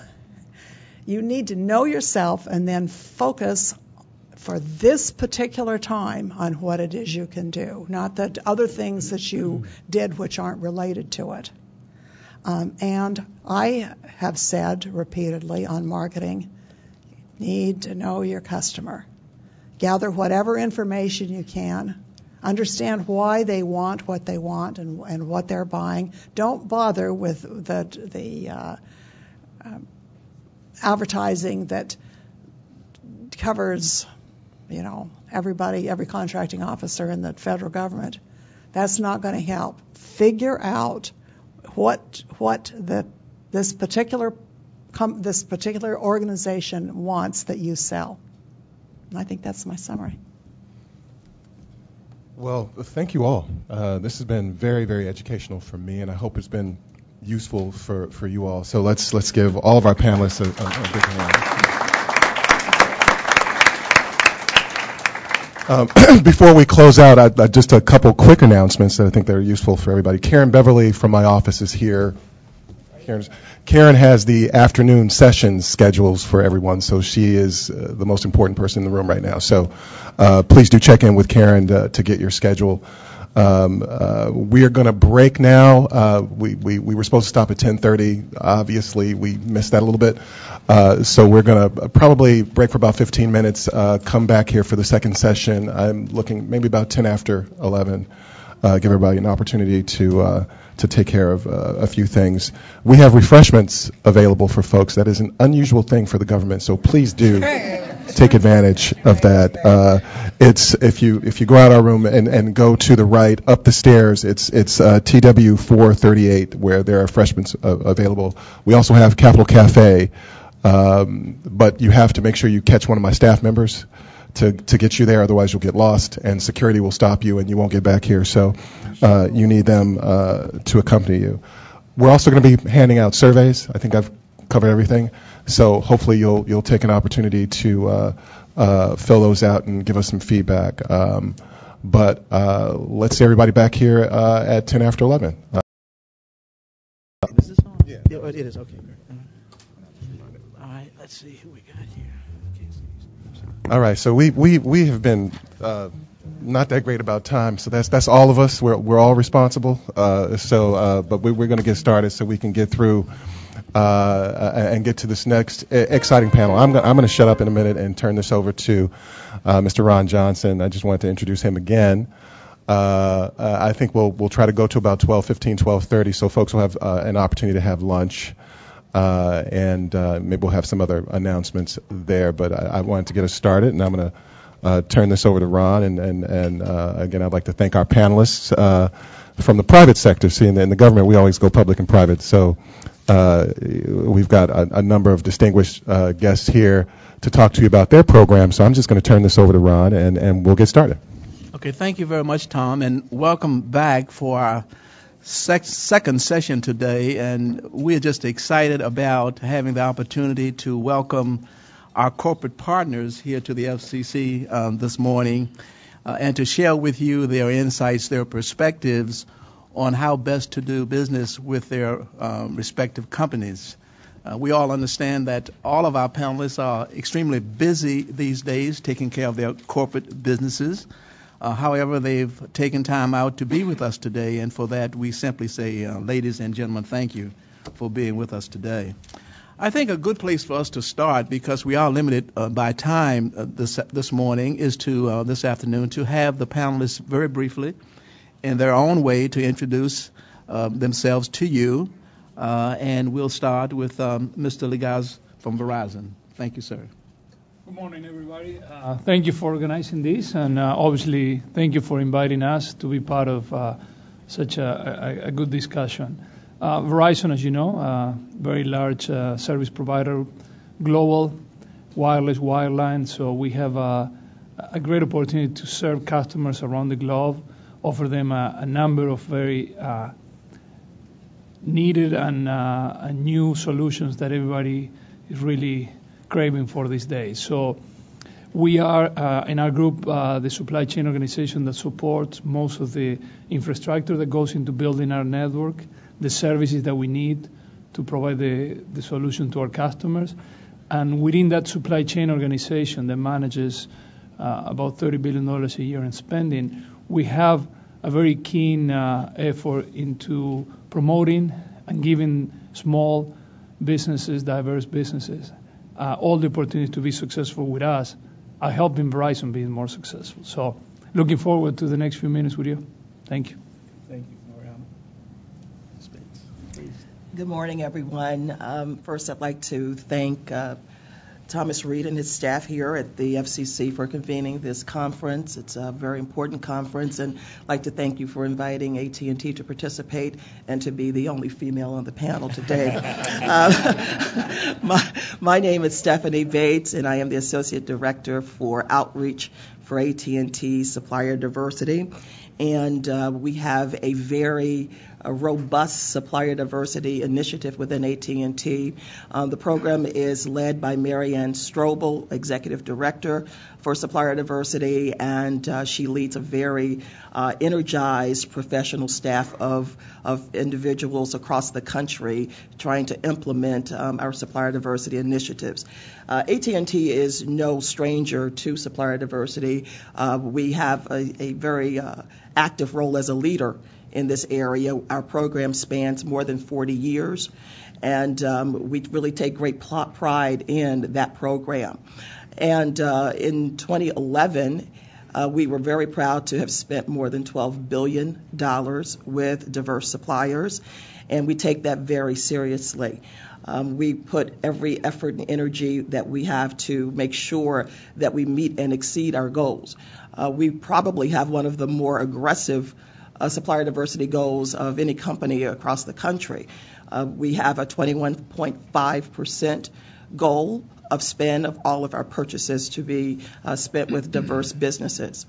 you need to know yourself and then focus for this particular time on what it is you can do, not the other things that you did which aren't related to it. And I have said repeatedly on marketing, need to know your customer. Gather whatever information you can. Understand why they want what they want and what they're buying. Don't bother with the advertising that covers, everybody, every contracting officer in the federal government. That's not going to help. Figure out what this particular organization wants that you sell. And I think that's my summary. Well, thank you all. This has been very, very educational for me, and I hope it's been useful for you all. So let's give all of our panelists a big hand. Before we close out, just a couple quick announcements that I think that are useful for everybody. Karen Beverly from my office is here. Karen has the afternoon sessions schedules for everyone, so she is the most important person in the room right now. So please do check in with Karen to get your schedule. We are going to break now. We were supposed to stop at 10:30. Obviously, we missed that a little bit. So we're going to probably break for about 15 minutes, come back here for the second session. I'm looking maybe about 10 after 11. Give everybody an opportunity to take care of a few things. We have refreshments available for folks. That is an unusual thing for the government, so please do take advantage of that. It's if you go out our room and go to the right up the stairs, it's TW 438 where there are refreshments available. We also have Capitol Cafe, but you have to make sure you catch one of my staff members to get you there, otherwise you'll get lost and security will stop you and you won't get back here. So you need them to accompany you. We're also going to be handing out surveys. I think I've covered everything. So hopefully you'll take an opportunity to fill those out and give us some feedback. But let's see everybody back here at 10 after 11. Is this on? Yeah, it is. Okay, great. All right, let's see who we got here. All right, so we have been not that great about time, so that's all of us. We're all responsible. But we're going to get started so we can get through and get to this next exciting panel. I'm going to shut up in a minute and turn this over to Mr. Ron Johnson. I just wanted to introduce him again. I think we'll try to go to about 12:15, 12:30, so folks will have an opportunity to have lunch. And maybe we'll have some other announcements there, but I wanted to get us started, and I'm going to turn this over to Ron. And again, I'd like to thank our panelists from the private sector. See, in the government, we always go public and private, so we've got a number of distinguished guests here to talk to you about their program. So I'm just going to turn this over to Ron, and we'll get started. Okay, thank you very much, Tom, and welcome back for our second session today, and we're just excited about having the opportunity to welcome our corporate partners here to the FCC this morning and to share with you their insights, their perspectives on how best to do business with their respective companies. We all understand that all of our panelists are extremely busy these days taking care of their corporate businesses. However, they've taken time out to be with us today, and for that we simply say, ladies and gentlemen, thank you for being with us today. I think a good place for us to start, because we are limited by time this morning, is to this afternoon to have the panelists very briefly, in their own way, to introduce themselves to you, and we'll start with Mr. Legaz from Verizon. Thank you, sir. Good morning, everybody. Thank you for organizing this, and obviously, thank you for inviting us to be part of such a good discussion. Verizon, as you know, very large service provider, global, wireless, wireline, so we have a great opportunity to serve customers around the globe, offer them a number of very needed and new solutions that everybody is really craving for these days. So we are, in our group, the supply chain organization that supports most of the infrastructure that goes into building our network, the services that we need to provide the solution to our customers. And within that supply chain organization that manages about $30 billion a year in spending, we have a very keen effort into promoting and giving small businesses, diverse businesses, all the opportunity to be successful with us, are helping Verizon be more successful. So looking forward to the next few minutes with you. Thank you. Thank you, Mariana. Good morning, everyone. First, I'd like to thank Thomas Reed and his staff here at the FCC for convening this conference. It's a very important conference, and I'd like to thank you for inviting AT&T to participate and to be the only female on the panel today. My name is Stephanie Bates, and I am the Associate Director for Outreach for AT&T Supplier Diversity. And we have a very robust supplier diversity initiative within AT&T. The program is led by Marianne Strobel, Executive Director for Supplier Diversity, and she leads a very energized professional staff of individuals across the country trying to implement our supplier diversity initiatives. AT&T is no stranger to supplier diversity. We have a very active role as a leader in this area. Our program spans more than 40 years, and we really take great pride in that program. And in 2011, we were very proud to have spent more than $12 billion with diverse suppliers, and we take that very seriously. We put every effort and energy that we have to make sure that we meet and exceed our goals. We probably have one of the more aggressive supplier diversity goals of any company across the country. We have a 21.5% goal of spend of all of our purchases to be spent with diverse businesses.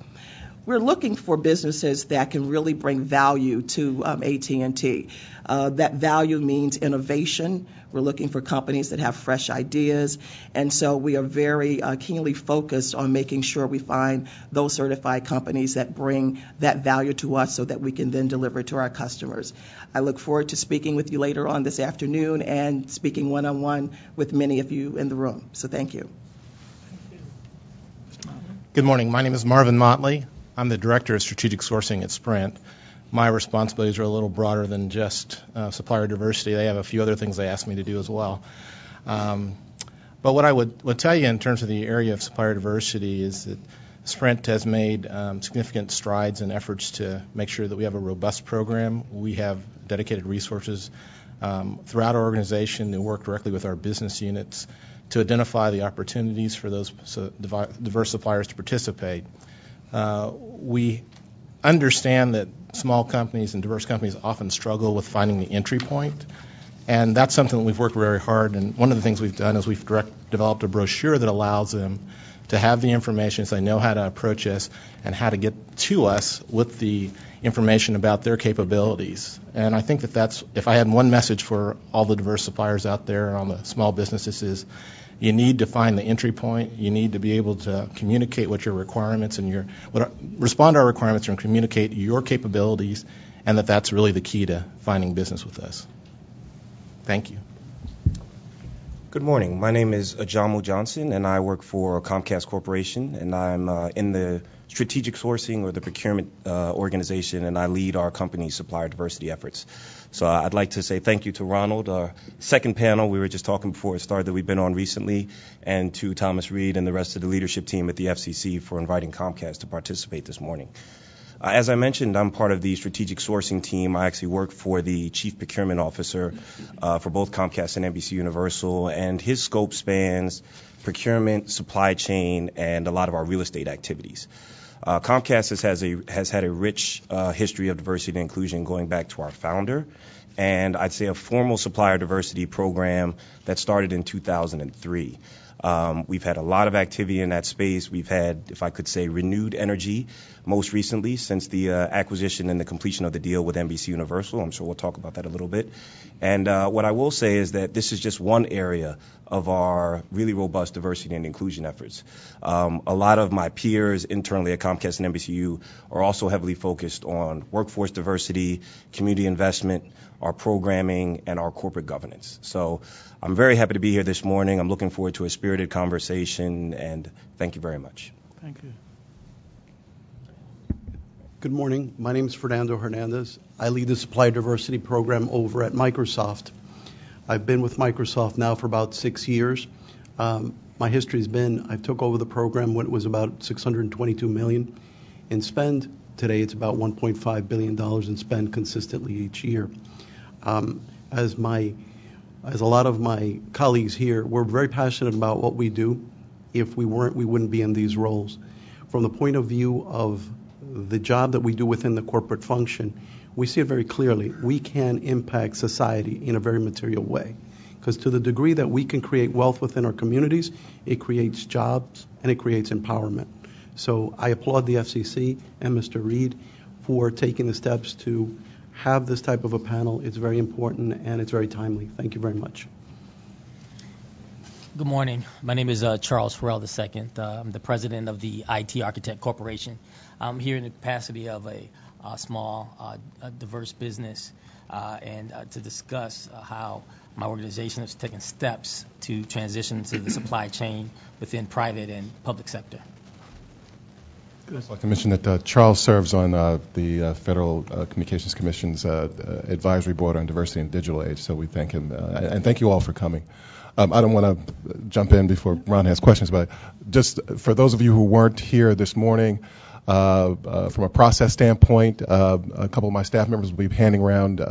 We're looking for businesses that can really bring value to AT&T. That value means innovation. We're looking for companies that have fresh ideas. And so we are very keenly focused on making sure we find those certified companies that bring that value to us so that we can then deliver it to our customers. I look forward to speaking with you later on this afternoon and speaking one-on-one with many of you in the room. So thank you. Good morning. My name is Marvin Motley. I'm the Director of Strategic Sourcing at Sprint. My responsibilities are a little broader than just supplier diversity. They have a few other things they ask me to do as well. But what I would tell you in terms of the area of supplier diversity is that Sprint has made significant strides and efforts to make sure that we have a robust program. We have dedicated resources throughout our organization that work directly with our business units to identify the opportunities for those diverse suppliers to participate. We understand that small companies and diverse companies often struggle with finding the entry point, and that's something that we've worked very hard. And one of the things we've done is we've developed a brochure that allows them to have the information so they know how to approach us and how to get to us with the information about their capabilities. And I think that's, if I had one message for all the diverse suppliers out there and all the small businesses, is you need to find the entry point. You need to be able to communicate what your requirements and respond to our requirements and communicate your capabilities, and that's really the key to finding business with us. Thank you. Good morning. My name is Ajamu Johnson, and I work for Comcast Corporation, and I'm in the strategic sourcing or the procurement organization, and I lead our company's supplier diversity efforts. So I'd like to say thank you to Ronald, our second panel. We were just talking before it started that we've been on recently, and to Thomas Reed and the rest of the leadership team at the FCC for inviting Comcast to participate this morning. As I mentioned, I'm part of the strategic sourcing team. I actually work for the chief procurement officer for both Comcast and NBC Universal, and his scope spans procurement, supply chain, and a lot of our real estate activities. Comcast has had a rich history of diversity and inclusion going back to our founder, and I'd say a formal supplier diversity program that started in 2003. We've had a lot of activity in that space. We've had, if I could say, renewed energy most recently since the acquisition and the completion of the deal with NBC Universal. I'm sure we'll talk about that a little bit. And what I will say is that this is just one area of our really robust diversity and inclusion efforts. A lot of my peers internally at Comcast and NBCU are also heavily focused on workforce diversity, community investment, our programming, and our corporate governance. So I'm very happy to be here this morning. I'm looking forward to a spirited conversation, and thank you very much. Thank you. Good morning. My name is Fernando Hernandez. I lead the Supplier Diversity Program over at Microsoft. I've been with Microsoft now for about 6 years. My history has been, I took over the program when it was about $622 million in spend. Today it's about $1.5 billion in spend consistently each year. As a lot of my colleagues here, we're very passionate about what we do. If we weren't, we wouldn't be in these roles. From the point of view of the job that we do within the corporate function, we see it very clearly. We can impact society in a very material way. Because to the degree that we can create wealth within our communities, it creates jobs and it creates empowerment. So I applaud the FCC and Mr. Reed for taking the steps to have this type of a panel. It's very important and it's very timely. Thank you very much. Good morning. My name is Charles Farrell II. I'm the president of the IT Architect Corporation. I'm here in the capacity of a small, diverse business and to discuss how my organization has taken steps to transition to the supply chain within private and public sector. I'd like to mention that Charles serves on the Federal Communications Commission's advisory board on diversity and digital age, so we thank him. And thank you all for coming. I don't want to jump in before Ron has questions, but just for those of you who weren't here this morning, from a process standpoint, a couple of my staff members will be handing around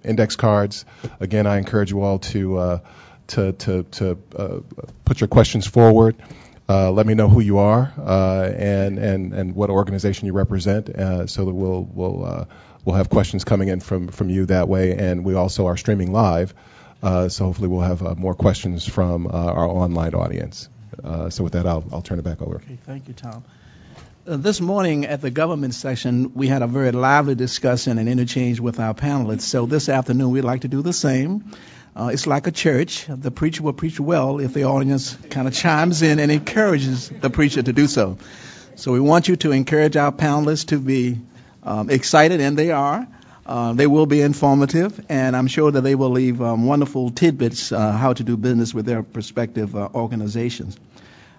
index cards. Again, I encourage you all to put your questions forward. Let me know who you are and what organization you represent, so that we'll have questions coming in from you that way. And we also are streaming live, so hopefully we'll have more questions from our online audience. So with that, I'll turn it back over. Okay, thank you, Tom. This morning at the government session, we had a very lively discussion and interchange with our panelists. So this afternoon, we'd like to do the same. It's like a church. The preacher will preach well if the audience kind of chimes in and encourages the preacher to do so. So we want you to encourage our panelists to be excited, and they are. They will be informative, and I'm sure that they will leave wonderful tidbits how to do business with their respective organizations.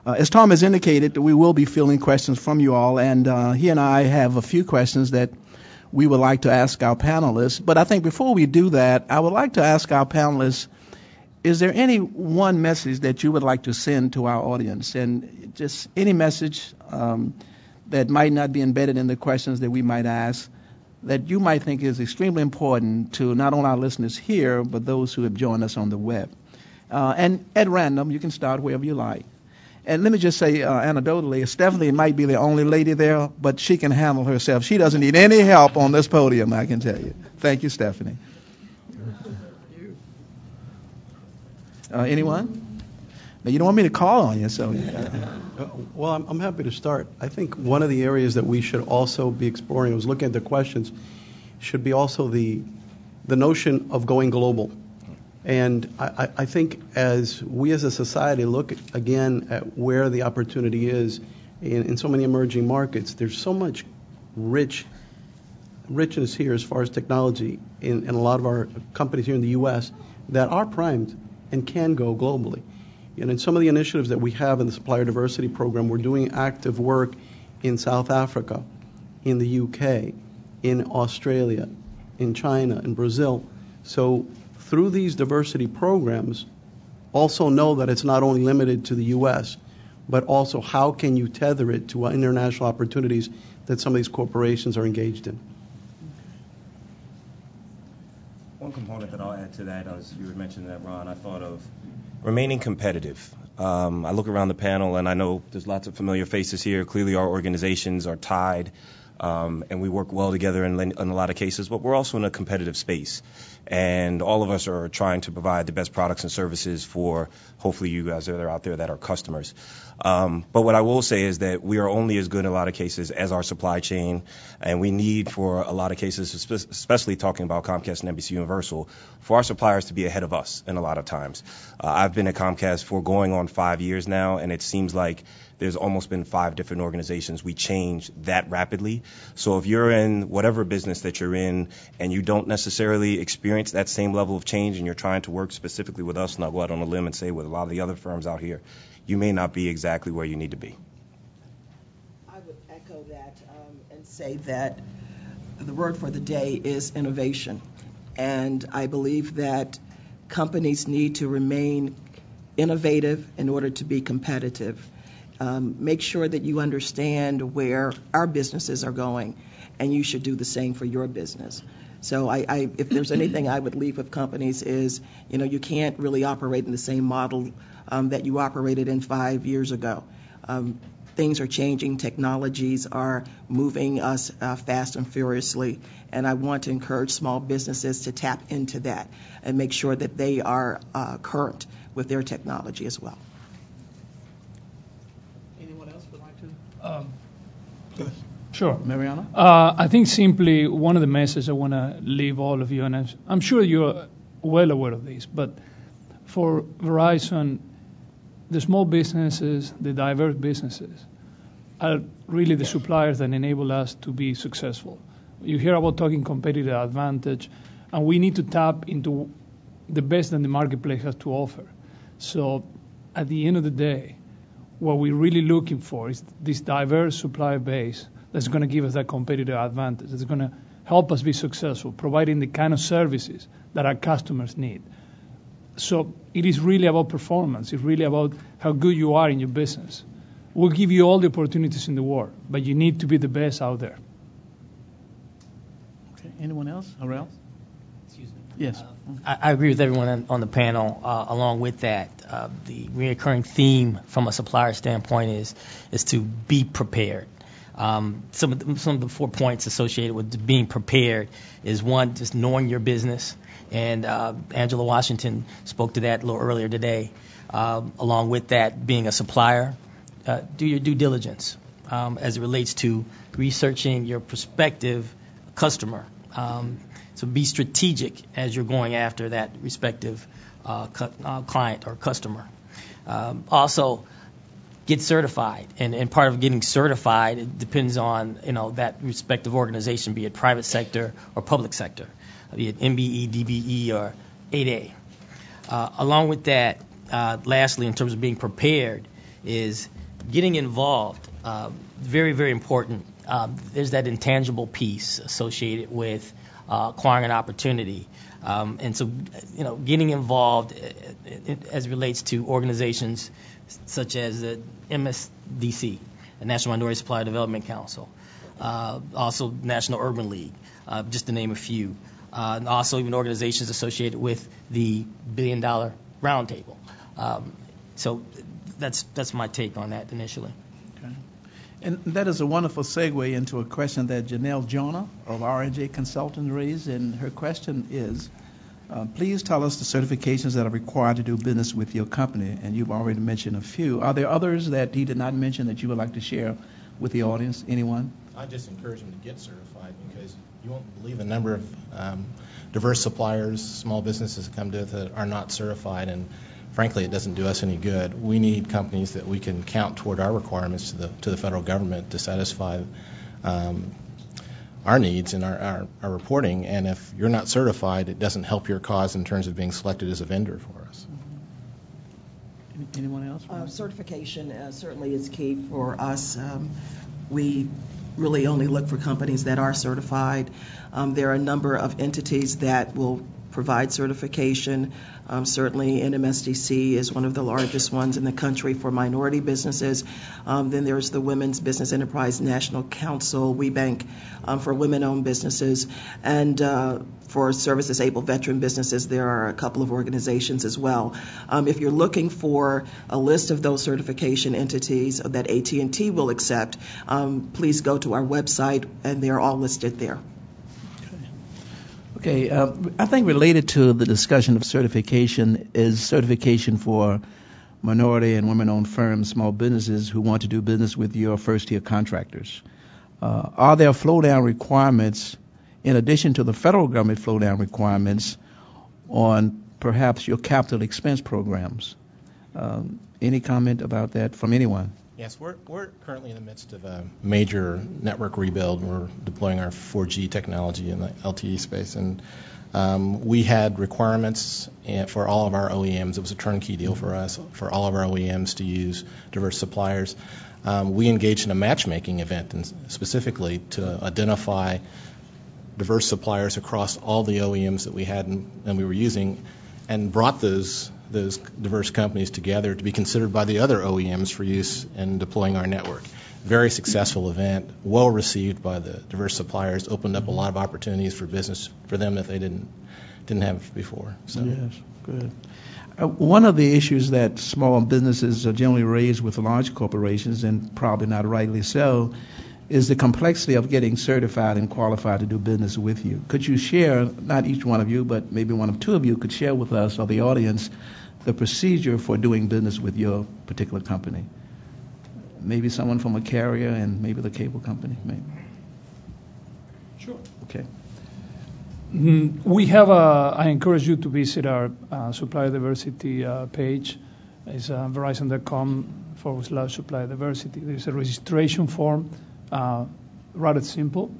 As Tom has indicated, we will be fielding questions from you all, and he and I have a few questions that we would like to ask our panelists. But I think before we do that, I would like to ask our panelists, is there any one message that you would like to send to our audience? And just any message that might not be embedded in the questions that we might ask, that you might think is extremely important to not only our listeners here, but those who have joined us on the web. And at random, you can start wherever you like. And let me just say, anecdotally, Stephanie might be the only lady there, but she can handle herself. She doesn't need any help on this podium, I can tell you. Thank you, Stephanie. Anyone? Now, you don't want me to call on you, so. Well, I'm happy to start. I think one of the areas that we should also be exploring, I was looking at the questions, should be also the notion of going global. And I think as we as a society look again at where the opportunity is in so many emerging markets, there's so much richness here as far as technology in a lot of our companies here in the U.S. that are primed and can go globally. And in some of the initiatives that we have in the Supplier Diversity Program, we're doing active work in South Africa, in the UK, in Australia, in China, in Brazil. So through these diversity programs, also know that it's not only limited to the U.S., but also how can you tether it to international opportunities that some of these corporations are engaged in. One component that I'll add to that, as you were mentioning that, Ron, I thought of remaining competitive. I look around the panel, and I know there's lots of familiar faces here. Clearly, our organizations are tied, and we work well together in a lot of cases, but we're also in a competitive space. And all of us are trying to provide the best products and services for, hopefully, you guys that are out there that are customers. But what I will say is that we are only as good in a lot of cases as our supply chain, and we need, for a lot of cases, especially talking about Comcast and NBC Universal, for our suppliers to be ahead of us in a lot of times. I've been at Comcast for going on 5 years now, and it seems like there's almost been 5 different organizations. We change that rapidly. So if you're in whatever business that you're in and you don't necessarily experience that same level of change and you're trying to work specifically with us, and I'll go out on a limb and say with a lot of the other firms out here, you may not be exactly where you need to be. I would echo that and say that the word for the day is innovation. And I believe that companies need to remain innovative in order to be competitive. Make sure that you understand where our businesses are going, and you should do the same for your business. So if there's anything I would leave with companies is, you can't really operate in the same model that you operated in 5 years ago. Things are changing. Technologies are moving us fast and furiously, and I want to encourage small businesses to tap into that and make sure that they are current with their technology as well. Sure. Mariana? I think simply one of the messages I want to leave all of you, and I'm sure you're well aware of this, but for Verizon, the small businesses, the diverse businesses, are really the suppliers that enable us to be successful. You hear about talking competitive advantage, and we need to tap into the best that the marketplace has to offer. So at the end of the day, what we're really looking for is this diverse supplier base that's going to give us that competitive advantage. It's going to help us be successful, providing the kind of services that our customers need. So it is really about performance. It's really about how good you are in your business. We'll give you all the opportunities in the world, but you need to be the best out there. Okay. Anyone else? Aurel? Excuse me. Yes. I agree with everyone on the panel. Along with that, the recurring theme from a supplier standpoint is to be prepared. Some of the 4 points associated with being prepared is, one, just knowing your business, and Angela Washington spoke to that a little earlier today. Along with that, being a supplier, do your due diligence as it relates to researching your prospective customer. So be strategic as you're going after that respective client or customer. Also, get certified, and part of getting certified, it depends on that respective organization, be it private sector or public sector, be it MBE, DBE, or 8A. Along with that, lastly, in terms of being prepared, is getting involved. Very, very important. There's that intangible piece associated with acquiring an opportunity. And so, getting involved as it relates to organizations such as the MSDC, the National Minority Supplier Development Council, also National Urban League, just to name a few. And also even organizations associated with the $1 Billion Roundtable. So that's my take on that initially. Okay. And that is a wonderful segue into a question that Janelle Jonah of R&J Consulting raised, and her question is, please tell us the certifications that are required to do business with your company, and you've already mentioned a few. Are there others that he did not mention that you would like to share with the audience? Anyone? I just encourage them to get certified, because you won't believe the number of diverse suppliers, small businesses that come to us that are not certified, and frankly, it doesn't do us any good. We need companies that we can count toward our requirements to the federal government to satisfy our needs and our reporting. And if you're not certified, it doesn't help your cause in terms of being selected as a vendor for us. Anyone else? Certification certainly is key for us. We really only look for companies that are certified. There are a number of entities that will provide certification. Certainly, NMSDC is one of the largest ones in the country for minority businesses. Then there's the Women's Business Enterprise National Council, WeBank, for women-owned businesses. And for service-disabled veteran businesses, there are a couple of organizations as well. If you're looking for a list of those certification entities that AT&T will accept, please go to our website, and they're all listed there. Okay, I think related to the discussion of certification is certification for minority and women-owned firms, small businesses who want to do business with your first-tier contractors. Are there flow-down requirements, in addition to the federal government flow-down requirements, on perhaps your capital expense programs? Any comment about that from anyone? Yes, we're currently in the midst of a major network rebuild. We're deploying our 4G technology in the LTE space, and we had requirements for all of our OEMs. It was a turnkey deal for us, for all of our OEMs to use diverse suppliers. We engaged in a matchmaking event, and specifically to identify diverse suppliers across all the OEMs that we had and we were using, and brought those diverse companies together to be considered by the other OEMs for use in deploying our network. Very successful event, well received by the diverse suppliers, opened up a lot of opportunities for business for them that they didn't have before. So. Yes, good. One of the issues that small businesses are generally raised with large corporations, and probably not rightly so, is the complexity of getting certified and qualified to do business with you. Could you share, not each one of you, but maybe one of two of you could share with us or the audience the procedure for doing business with your particular company? Maybe someone from a carrier and maybe the cable company. Maybe. Sure. Okay. We have I encourage you to visit our supplier diversity page. It's Verizon.com/supplier diversity. There's a registration form, rather simple,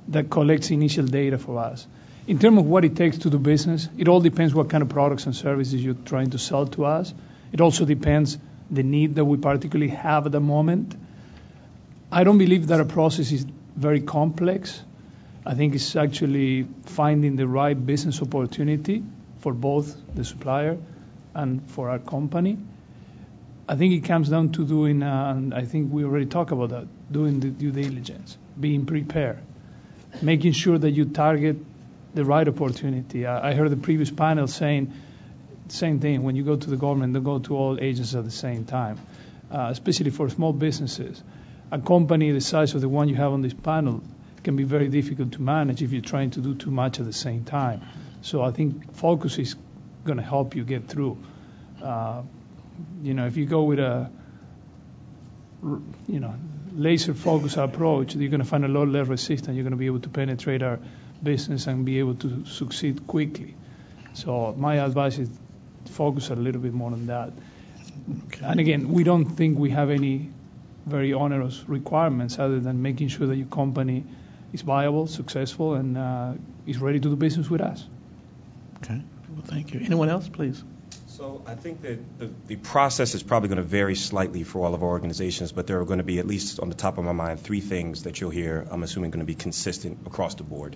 that collects initial data for us. In terms of what it takes to do business, it all depends what kind of products and services you're trying to sell to us. It also depends the need that we particularly have at the moment. I don't believe that a process is very complex. I think it's actually finding the right business opportunity for both the supplier and for our company. I think it comes down to doing, and I think we already talked about that, doing the due diligence, being prepared, making sure that you target the right opportunity. I heard the previous panel saying same thing. When you go to the government, they go to all agencies at the same time, especially for small businesses. A company the size of the one you have on this panel can be very difficult to manage if you're trying to do too much at the same time. So I think focus is going to help you get through. If you go with a laser focus approach, you're going to find a lot less resistance. You're going to be able to penetrate our business and be able to succeed quickly. So my advice is focus a little bit more on that. Okay. And again, we don't think we have any very onerous requirements other than making sure that your company is viable, successful, and is ready to do business with us. Okay. Well, thank you. Anyone else, please? So I think that the process is probably going to vary slightly for all of our organizations, but there are going to be, at least on the top of my mind, 3 things that you'll hear, I'm assuming, going to be consistent across the board.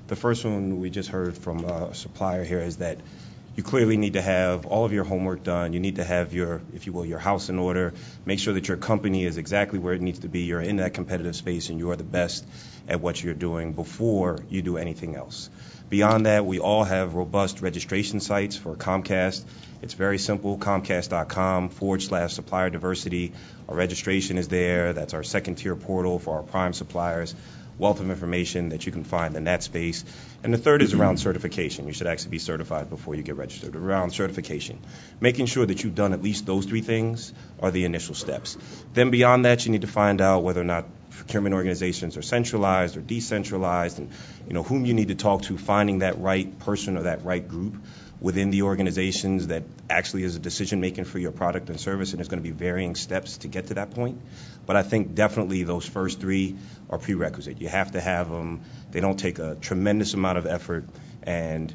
The first one we just heard from a supplier here is that you clearly need to have all of your homework done. You need to have your, if you will, your house in order. Make sure that your company is exactly where it needs to be. You're in that competitive space and you are the best at what you're doing before you do anything else. Beyond that, we all have robust registration sites for Comcast. It's very simple, comcast.com/supplier diversity. Our registration is there. That's our second tier portal for our prime suppliers. Wealth of information that you can find in that space. And the third is around certification. You should actually be certified before you get registered. Around certification, making sure that you've done at least those 3 things are the initial steps. Then beyond that, you need to find out whether or not procurement organizations are centralized or decentralized, and whom you need to talk to, finding that right person or that right group within the organizations that actually is a decision making for your product and service, and there's going to be varying steps to get to that point. But I think definitely those first 3 are prerequisite. You have to have them. They don't take a tremendous amount of effort, and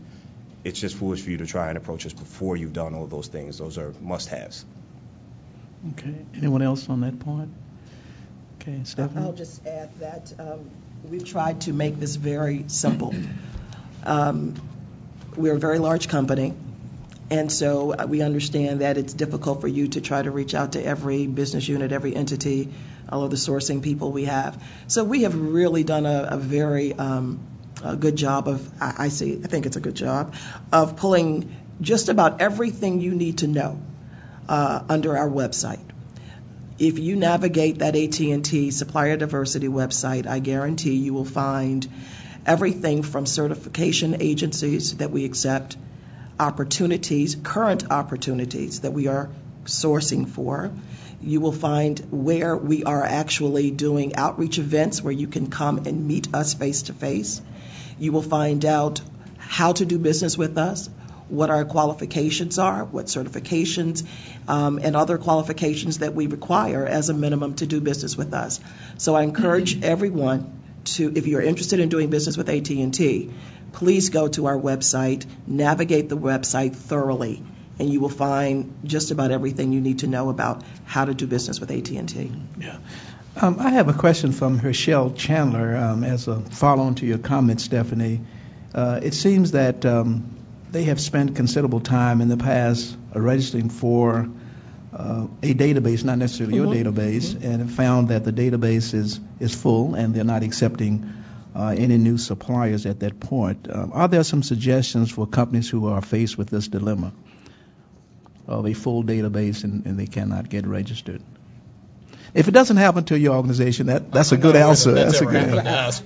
it's just foolish for you to try and approach us before you've done all of those things. Those are must-haves. Okay. Anyone else on that point? Okay, Stephanie? I'll just add that we've tried to make this very simple. we're a very large company, and so we understand that it's difficult for you to try to reach out to every business unit, every entity, all of the sourcing people we have. So we have really done a very a good job of, I think it's a good job, of pulling just about everything you need to know under our website. If you navigate that AT&T Supplier Diversity website, I guarantee you will find everything from certification agencies that we accept, opportunities, current opportunities that we are sourcing for. You will find where we are actually doing outreach events where you can come and meet us face to face. You will find out how to do business with us, what our qualifications are, what certifications and other qualifications that we require as a minimum to do business with us. So I encourage everyone to, if you're interested in doing business with AT&T, please go to our website, navigate the website thoroughly, and you will find just about everything you need to know about how to do business with AT&T. Yeah. I have a question from Herschel Chandler as a follow-on to your comment, Stephanie. It seems that they have spent considerable time in the past registering for a database, not necessarily your database, and have found that the database is full and they're not accepting any new suppliers at that point. Are there some suggestions for companies who are faced with this dilemma of a full database and they cannot get registered? If it doesn't happen to your organization, that's a good answer. That's a good answer.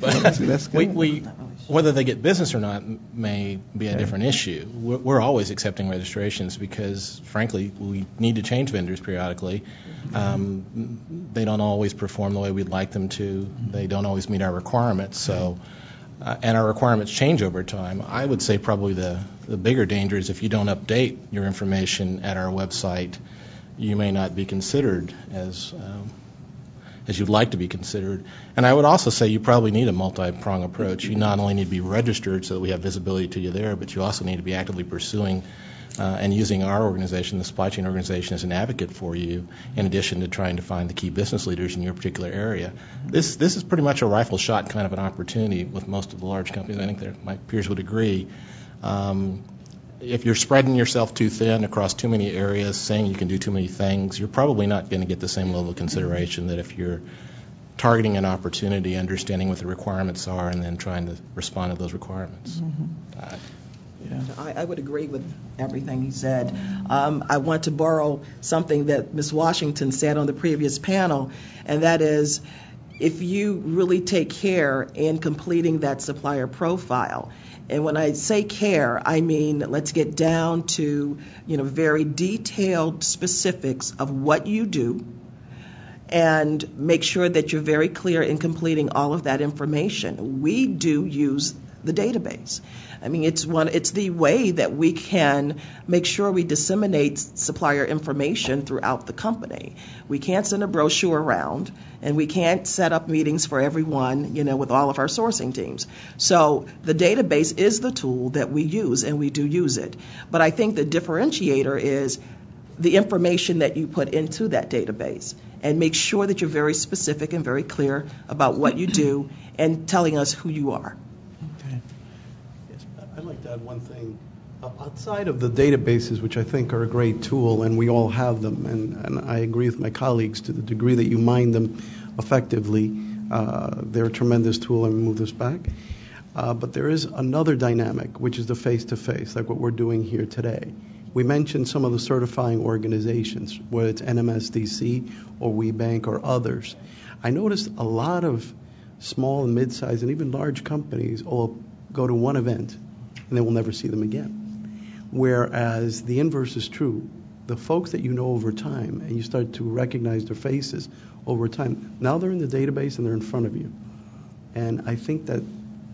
Whether they get business or not may be a different issue. We're always accepting registrations because, frankly, we need to change vendors periodically. They don't always perform the way we'd like them to. They don't always meet our requirements. So, and our requirements change over time. I would say probably the bigger danger is if you don't update your information at our website, you may not be considered as you'd like to be considered. And I would also say you probably need a multi-prong approach. You not only need to be registered so that we have visibility to you there, but you also need to be actively pursuing and using our organization, the supply chain organization, as an advocate for you, in addition to trying to find the key business leaders in your particular area. This is pretty much a rifle shot kind of an opportunity with most of the large companies. I think my peers would agree. If you're spreading yourself too thin across too many areas, saying you can do too many things, you're probably not going to get the same level of consideration that if you're targeting an opportunity, understanding what the requirements are, and then trying to respond to those requirements. I would agree with everything he said. I want to borrow something that Ms. Washington said on the previous panel, and that is, if you really take care in completing that supplier profile, and when I say care, I mean let's get down to very detailed specifics of what you do, and make sure that you're very clear in completing all of that information. We do use the database. I mean, it's the way that we can make sure we disseminate supplier information throughout the company. We can't send a brochure around, and we can't set up meetings for everyone, with all of our sourcing teams. So the database is the tool that we use, and we do use it. But I think the differentiator is the information that you put into that database, and make sure that you're very specific and very clear about what you do and telling us who you are. I'd like to add one thing. Outside of the databases, which I think are a great tool, and we all have them, and I agree with my colleagues to the degree that you mine them effectively, they're a tremendous tool, and move this back. But there is another dynamic, which is the face-to-face, like what we're doing here today. We mentioned some of the certifying organizations, whether it's NMSDC or WeBank or others. I noticed a lot of small and mid-sized and even large companies all go to one event, and then we'll never see them again. Whereas the inverse is true. The folks that you know over time, and you start to recognize their faces over time, now they're in the database and they're in front of you. And I think that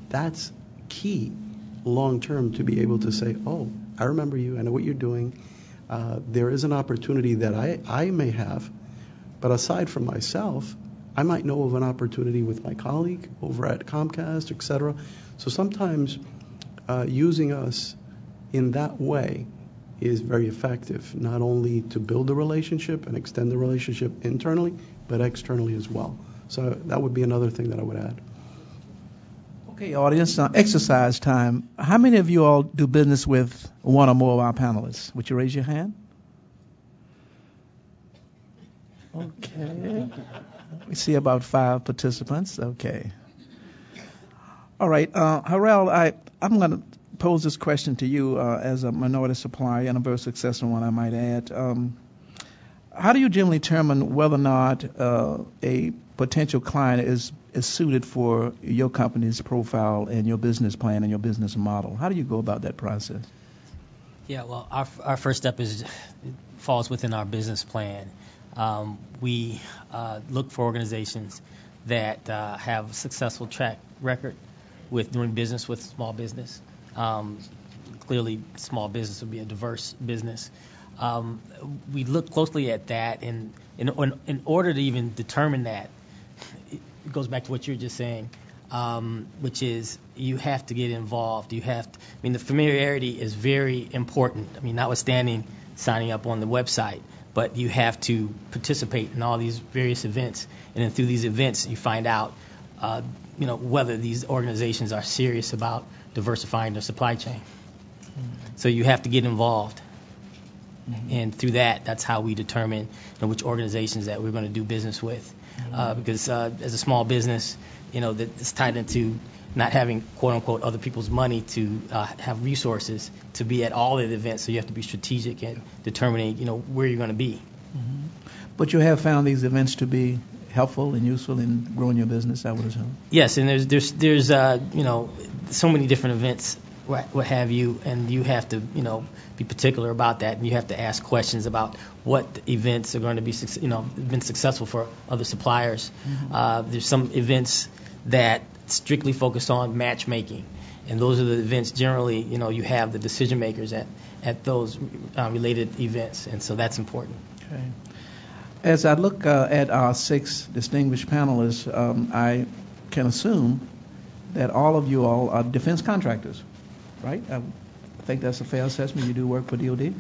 that's key long term to be able to say, oh, I remember you, I know what you're doing. There is an opportunity that I may have, but aside from myself, I might know of an opportunity with my colleague over at Comcast, et cetera. So sometimes using us in that way is very effective, not only to build a relationship and extend the relationship internally, but externally as well. So that would be another thing that I would add. Okay, audience, exercise time. How many of you all do business with one or more of our panelists? Would you raise your hand? Okay. We see about 5 participants. Okay. All right. Harrell, I'm going to pose this question to you as a minority supplier, and a very successful one, I might add. How do you generally determine whether or not a potential client is suited for your company's profile and your business plan and your business model? How do you go about that process? Yeah, well, our first step falls within our business plan. We look for organizations that have a successful track record with doing business with small business. Clearly, small business would be a diverse business. We look closely at that, and in order to even determine that, it goes back to what you were just saying, which is you have to get involved. The familiarity is very important. Notwithstanding signing up on the website, but you have to participate in all these various events, and then through these events you find out, whether these organizations are serious about diversifying their supply chain. So you have to get involved. And through that's how we determine which organizations that we're going to do business with. Because as a small business, it's tied into not having, quote unquote, other people's money to have resources to be at all of the events. So you have to be strategic in determining, where you're going to be. Mm-hmm. But you have found these events to be helpful and useful in growing your business, I would assume. Yes, and there's so many different events, what have you, and you have to be particular about that, and you have to ask questions about what events are going to be been successful for other suppliers. Mm-hmm. There's some events that strictly focus on matchmaking, and those are the events generally you have the decision makers at those related events, and so that's important. Okay. As I look at our 6 distinguished panelists, I can assume that all of you all are defense contractors, right? I think that's a fair assessment. You do work for DOD.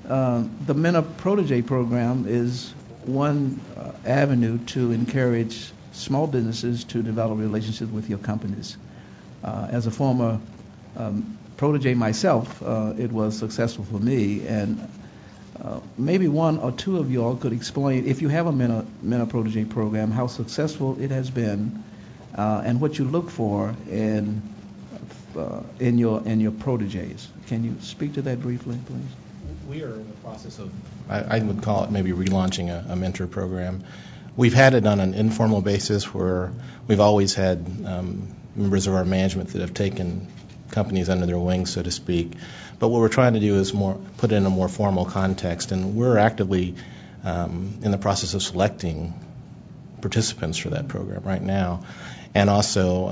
The MENA Protege program is one avenue to encourage small businesses to develop relationships with your companies. As a former protege myself, it was successful for me, and maybe 1 or 2 of you all could explain, if you have a MENA Protege program, how successful it has been, and what you look for in your proteges. Can you speak to that briefly, please? We are in the process of, I would call it maybe relaunching a mentor program. We've had it on an informal basis where we've always had members of our management that have taken companies under their wings, so to speak. But what we're trying to do is put it in a more formal context, and we're actively in the process of selecting participants for that program right now, and also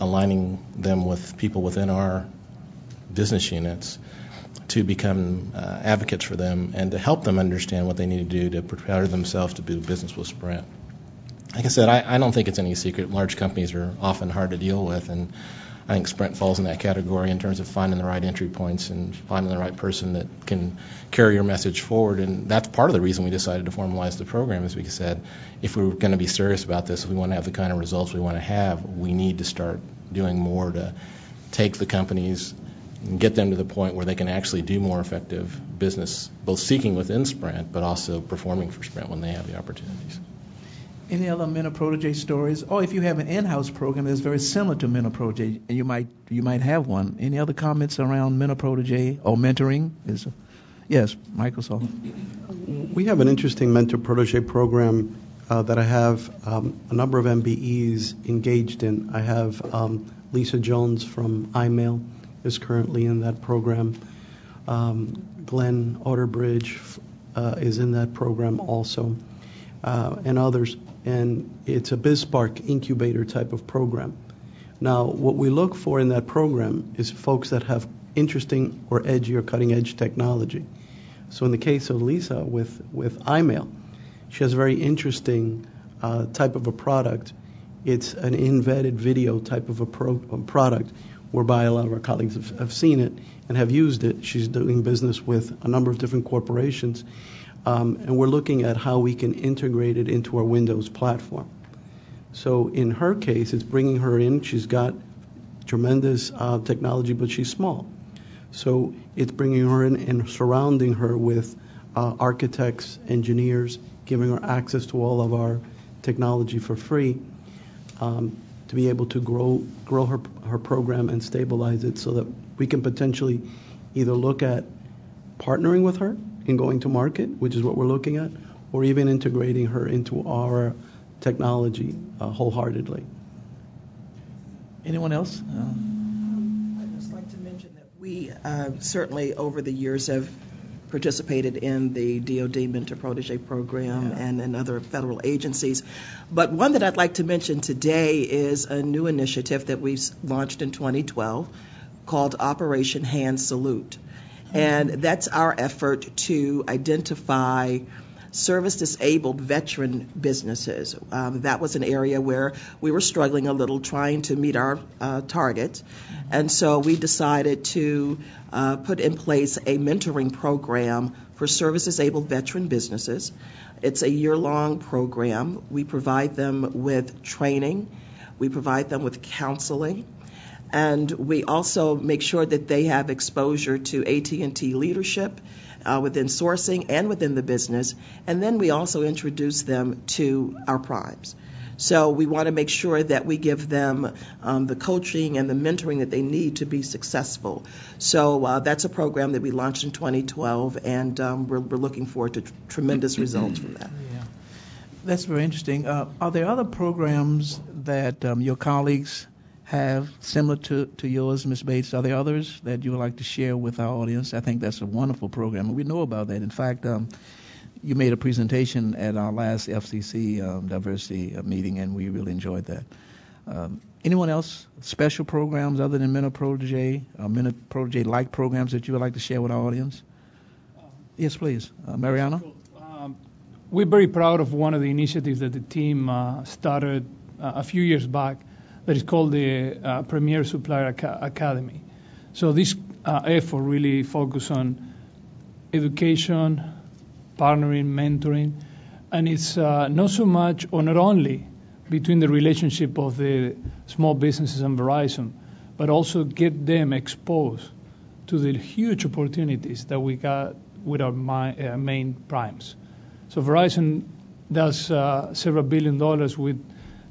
aligning them with people within our business units to become advocates for them and to help them understand what they need to do to prepare themselves to do business with Sprint. Like I said, I don't think it's any secret. Large companies are often hard to deal with, and I think Sprint falls in that category in terms of finding the right entry points and finding the right person that can carry your message forward. And that's part of the reason we decided to formalize the program, is we said if we were going to be serious about this, if we want to have the kind of results we want to have, we need to start doing more to take the companies and get them to the point where they can actually do more effective business, both seeking within Sprint, but also performing for Sprint when they have the opportunities. Any other MENA Protege stories? Or if you have an in-house program that's very similar to MENA Protege, and you might have one. Any other comments around MENA Protege or mentoring? Yes, Microsoft. We have an interesting mentor protege program that I have a number of MBEs engaged in. I have Lisa Jones from iMail is currently in that program. Glenn Otterbridge is in that program also, and others. And it's a BizSpark incubator type of program. Now, what we look for in that program is folks that have interesting or edgy or cutting-edge technology. So in the case of Lisa with iMail, she has a very interesting type of a product. It's an embedded video type of a product whereby a lot of our colleagues have seen it and have used it. She's doing business with a number of different corporations. And we're looking at how we can integrate it into our Windows platform. So in her case, it's bringing her in. She's got tremendous technology, but she's small. So it's bringing her in and surrounding her with architects, engineers, giving her access to all of our technology for free, to be able to grow her program and stabilize it so that we can potentially either look at partnering with her in going to market, which is what we're looking at, or even integrating her into our technology wholeheartedly. Anyone else? I'd just like to mention that we certainly over the years have participated in the DoD Mentor Protege program and in other federal agencies. But one that I'd like to mention today is a new initiative that we've launched in 2012 called Operation Hand Salute. And that's our effort to identify service-disabled veteran businesses. That was an area where we were struggling a little trying to meet our targets. And so we decided to put in place a mentoring program for service-disabled veteran businesses. It's a year-long program. We provide them with training. We provide them with counseling. And we also make sure that they have exposure to AT&T leadership within sourcing and within the business. And then we also introduce them to our primes. So we want to make sure that we give them the coaching and the mentoring that they need to be successful. So that's a program that we launched in 2012, and we're looking forward to tremendous results from that. Yeah. That's very interesting. Are there other programs that your colleagues have similar to yours, Ms. Bates? Are there others that you would like to share with our audience? I think that's a wonderful program, and we know about that. In fact, you made a presentation at our last FCC diversity meeting, and we really enjoyed that. Anyone else, special programs other than Mentor Protege-like programs that you would like to share with our audience? Yes, please. Mariana? We're very proud of one of the initiatives that the team started a few years back that is called the Premier Supplier Academy. So this effort really focuses on education, partnering, mentoring, and it's not so much or not only between the relationship of the small businesses and Verizon, but also get them exposed to the huge opportunities that we got with our main primes. So Verizon does several $1 billion with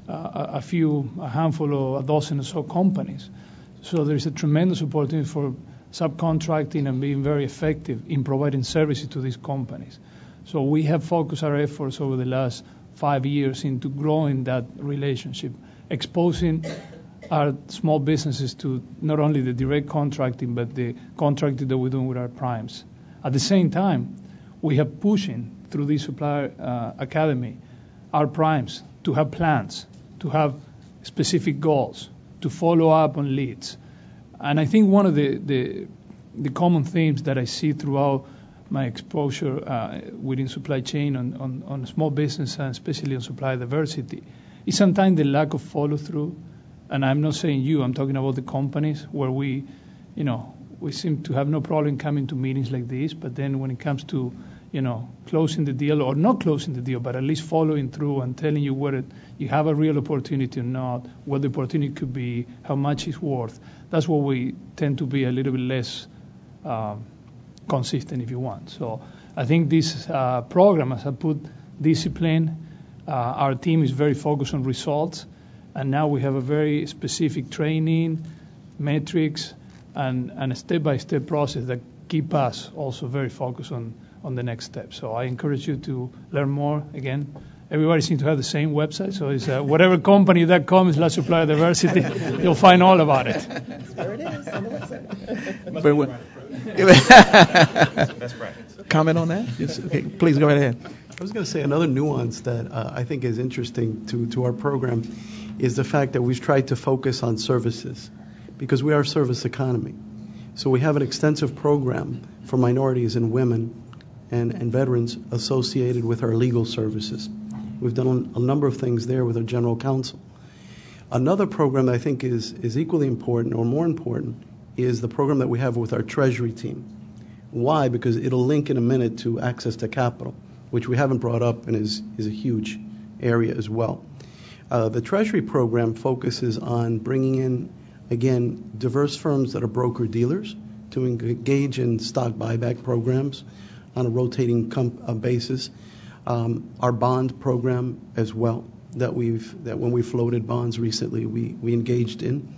a handful or a dozen or so companies. So there's a tremendous opportunity for subcontracting and being very effective in providing services to these companies. So we have focused our efforts over the last 5 years into growing that relationship, exposing our small businesses to not only the direct contracting, but the contracting that we're doing with our primes. At the same time, we have pushing through the Supplier Academy our primes to have plans, to have specific goals, to follow up on leads. And I think one of the common themes that I see throughout my exposure within supply chain on small business and especially on supply diversity is sometimes the lack of follow-through. And I'm not saying you, I'm talking about the companies where we seem to have no problem coming to meetings like this, but then when it comes to closing the deal or not closing the deal, but at least following through and telling you whether you have a real opportunity or not, what the opportunity could be, how much it's worth. That's where we tend to be a little bit less consistent, if you want. So I think this program, as I put discipline, our team is very focused on results, and now we have a very specific training, metrics, and a step-by-step process that keep us also very focused on the next step. So I encourage you to learn more. Again, everybody seems to have the same website, so it's whatevercompany.com/supplier diversity. You'll find all about it. There it is on the website. Best practice. Comment on that? Yes. Okay, please go right ahead. I was going to say another nuance that I think is interesting to our program is the fact that we've tried to focus on services because we are a service economy. So we have an extensive program for minorities and women and veterans associated with our legal services. We've done a number of things there with our general counsel. Another program that I think is equally important or more important is the program that we have with our Treasury team. Why? Because it'll link in a minute to access to capital, which we haven't brought up and is a huge area as well. The Treasury program focuses on bringing in again, diverse firms that are broker-dealers to engage in stock buyback programs on a rotating basis. Our bond program as well, that when we floated bonds recently, we engaged in.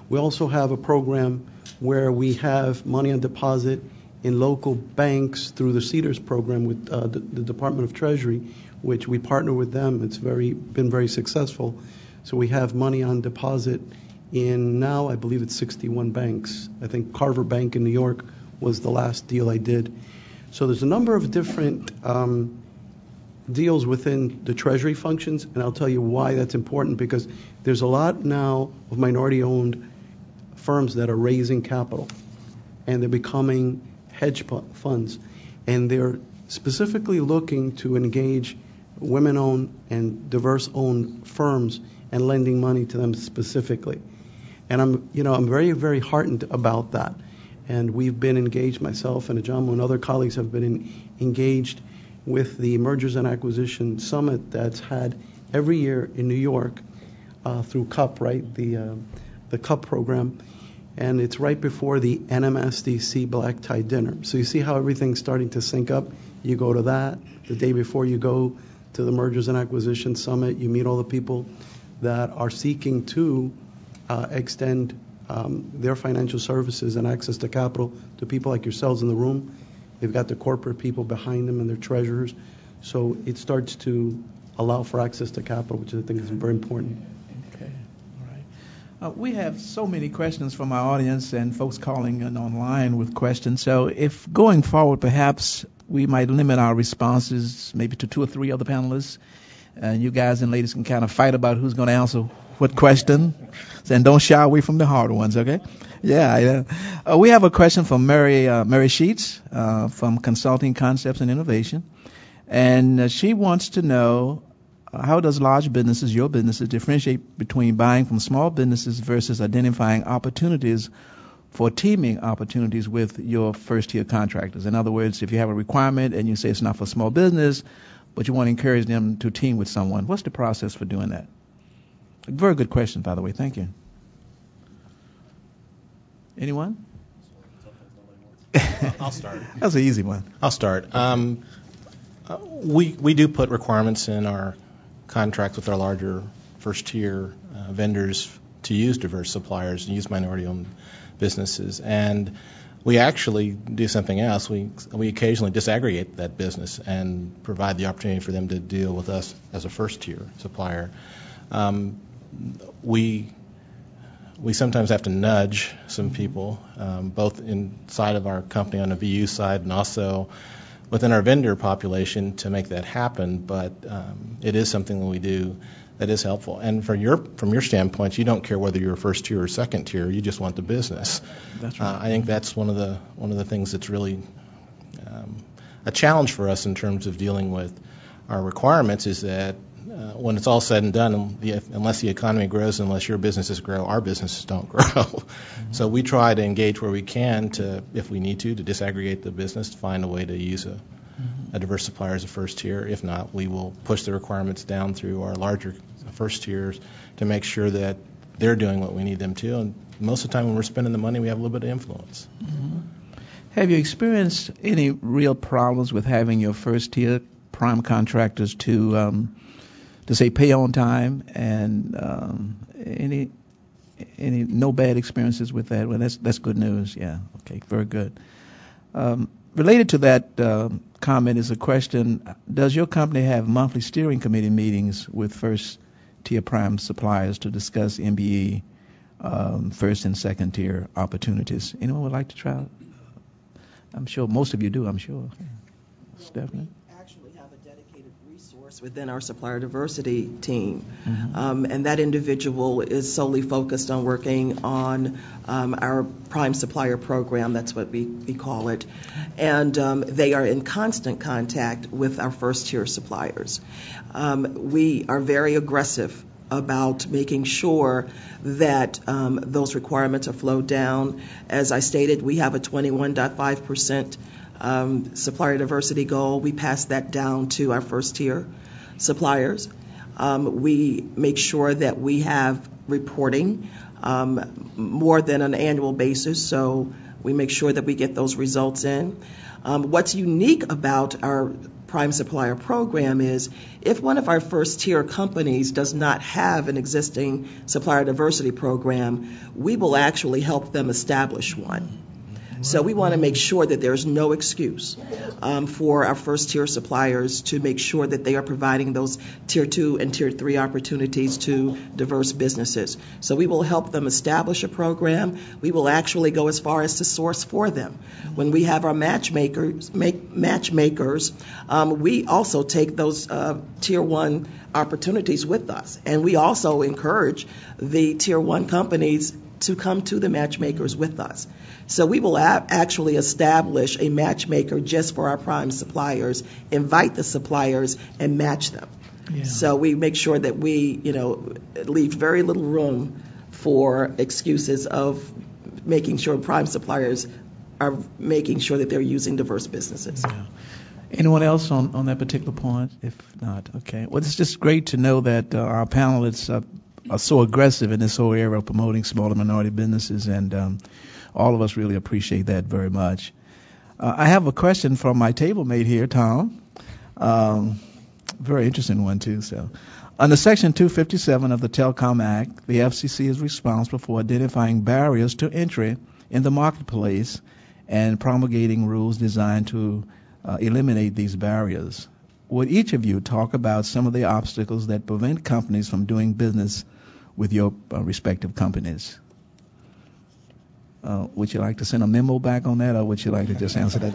We also have a program where we have money on deposit in local banks through the CEDARS program with the Department of Treasury, which we partner with them. It's been very successful. So we have money on deposit in now, I believe it's 61 banks. I think Carver Bank in New York was the last deal I did. So there's a number of different deals within the Treasury functions, and I'll tell you why that's important, because there's a lot now of minority-owned firms that are raising capital, and they're becoming hedge funds, and they're specifically looking to engage women-owned and diverse-owned firms and lending money to them specifically. And I'm very, very heartened about that. And we've been engaged, myself and Ajamu and other colleagues have been engaged with the Mergers and Acquisition Summit that's had every year in New York through CUP, right, the CUP program. And it's right before the NMSDC Black Tie Dinner. So you see how everything's starting to sync up. You go to that. The day before you go to the Mergers and Acquisition Summit, you meet all the people that are seeking to extend their financial services and access to capital to people like yourselves in the room. They've got the corporate people behind them and their treasurers. So it starts to allow for access to capital, which I think is very important. Okay, all right. We have so many questions from our audience and folks calling in online with questions. So if going forward, perhaps we might limit our responses maybe to 2 or 3 other panelists. And you guys and ladies can kind of fight about who's going to answer what question. And don't shy away from the hard ones, okay? Yeah. We have a question from Mary Sheets from Consulting Concepts and Innovation. And she wants to know, how does large businesses, your businesses, differentiate between buying from small businesses versus identifying opportunities for teaming opportunities with your first-tier contractors? In other words, if you have a requirement and you say it's not for small business, but you want to encourage them to team with someone, what's the process for doing that? A very good question, by the way. Thank you. Anyone? I'll start. That's an easy one. I'll start. We do put requirements in our contracts with our larger first-tier vendors to use diverse suppliers and use minority-owned businesses. And we actually do something else. We occasionally disaggregate that business and provide the opportunity for them to deal with us as a first-tier supplier. We sometimes have to nudge some people, both inside of our company on the VU side and also within our vendor population to make that happen. But it is something that we do that is helpful. And from your standpoint, you don't care whether you're first tier or second tier. You just want the business. That's right. I think that's one of the things that's really a challenge for us in terms of dealing with our requirements is that when it's all said and done, unless the economy grows, unless your businesses grow, our businesses don't grow. Mm-hmm. So we try to engage where we can to, if we need to disaggregate the business, to find a way to use a diverse supplier as a first tier. If not, we will push the requirements down through our larger first tiers to make sure that they're doing what we need them to. And most of the time when we're spending the money, we have a little bit of influence. Mm-hmm. Have you experienced any real problems with having your first tier prime contractors to say pay on time, and any no bad experiences with that? Well, that's good news. Yeah. Okay. Very good. Related to that comment is a question: does your company have monthly steering committee meetings with first tier prime suppliers to discuss MBE first and second tier opportunities? Anyone would like to try? I'm sure most of you do. I'm sure. Stephanie. Actually have a dedicated resource within our supplier diversity team. Mm-hmm. And that individual is solely focused on working on our prime supplier program. That's what we call it. And they are in constant contact with our first tier suppliers. We are very aggressive about making sure that those requirements are flowed down. As I stated, we have a 21.5% supplier diversity goal. We pass that down to our first tier suppliers. We make sure that we have reporting more than an annual basis, so we make sure that we get those results in. What's unique about our Prime Supplier program is if one of our first-tier companies does not have an existing supplier diversity program, we will actually help them establish one. So we want to make sure that there's no excuse for our first-tier suppliers to make sure that they are providing those Tier 2 and Tier 3 opportunities to diverse businesses. So we will help them establish a program. We will actually go as far as to source for them. When we have our matchmakers, we also take those Tier 1 opportunities with us. And we also encourage the Tier 1 companies to come to the matchmakers with us. So we will actually establish a matchmaker just for our prime suppliers, invite the suppliers, and match them. Yeah. So we make sure that we, leave very little room for excuses of making sure prime suppliers are making sure that they're using diverse businesses. Yeah. Anyone else on that particular point? If not, okay. Well, it's just great to know that our panelists are so aggressive in this whole area of promoting small and minority businesses, and all of us really appreciate that very much. I have a question from my table mate here, Tom. Very interesting one, too. So, under Section 257 of the Telecom Act, the FCC is responsible for identifying barriers to entry in the marketplace and promulgating rules designed to eliminate these barriers. Would each of you talk about some of the obstacles that prevent companies from doing business with your respective companies? Would you like to send a memo back on that, or would you like to just answer that?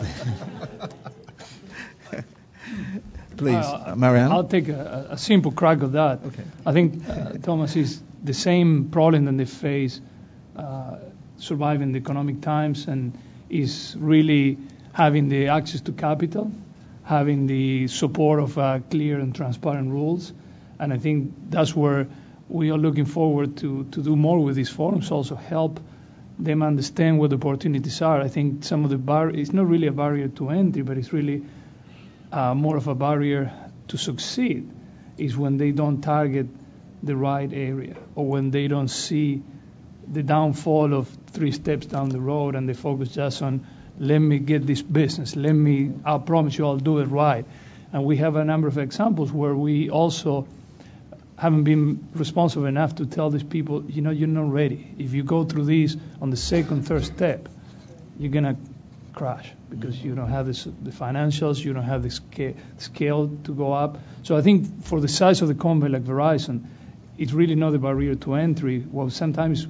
Please, Mariana? I'll take a simple crack at that. Okay. I think, Thomas, is the same problem that they face surviving the economic times, and is really having the access to capital, having the support of clear and transparent rules. And I think that's where we are looking forward to do more with these forums, also help them understand what the opportunities are. I think some of the it's not really a barrier to entry, but it's really more of a barrier to succeed, is when they don't target the right area, or when they don't see the downfall of 3 steps down the road and they focus just on, let me get this business, I promise you I'll do it right. And we have a number of examples where we also haven't been responsible enough to tell these people, you're not ready. If you go through these on the second, third step, you're going to crash because you don't have the financials, you don't have the scale to go up. So I think for the size of the company like Verizon, it's really not a barrier to entry. Well, sometimes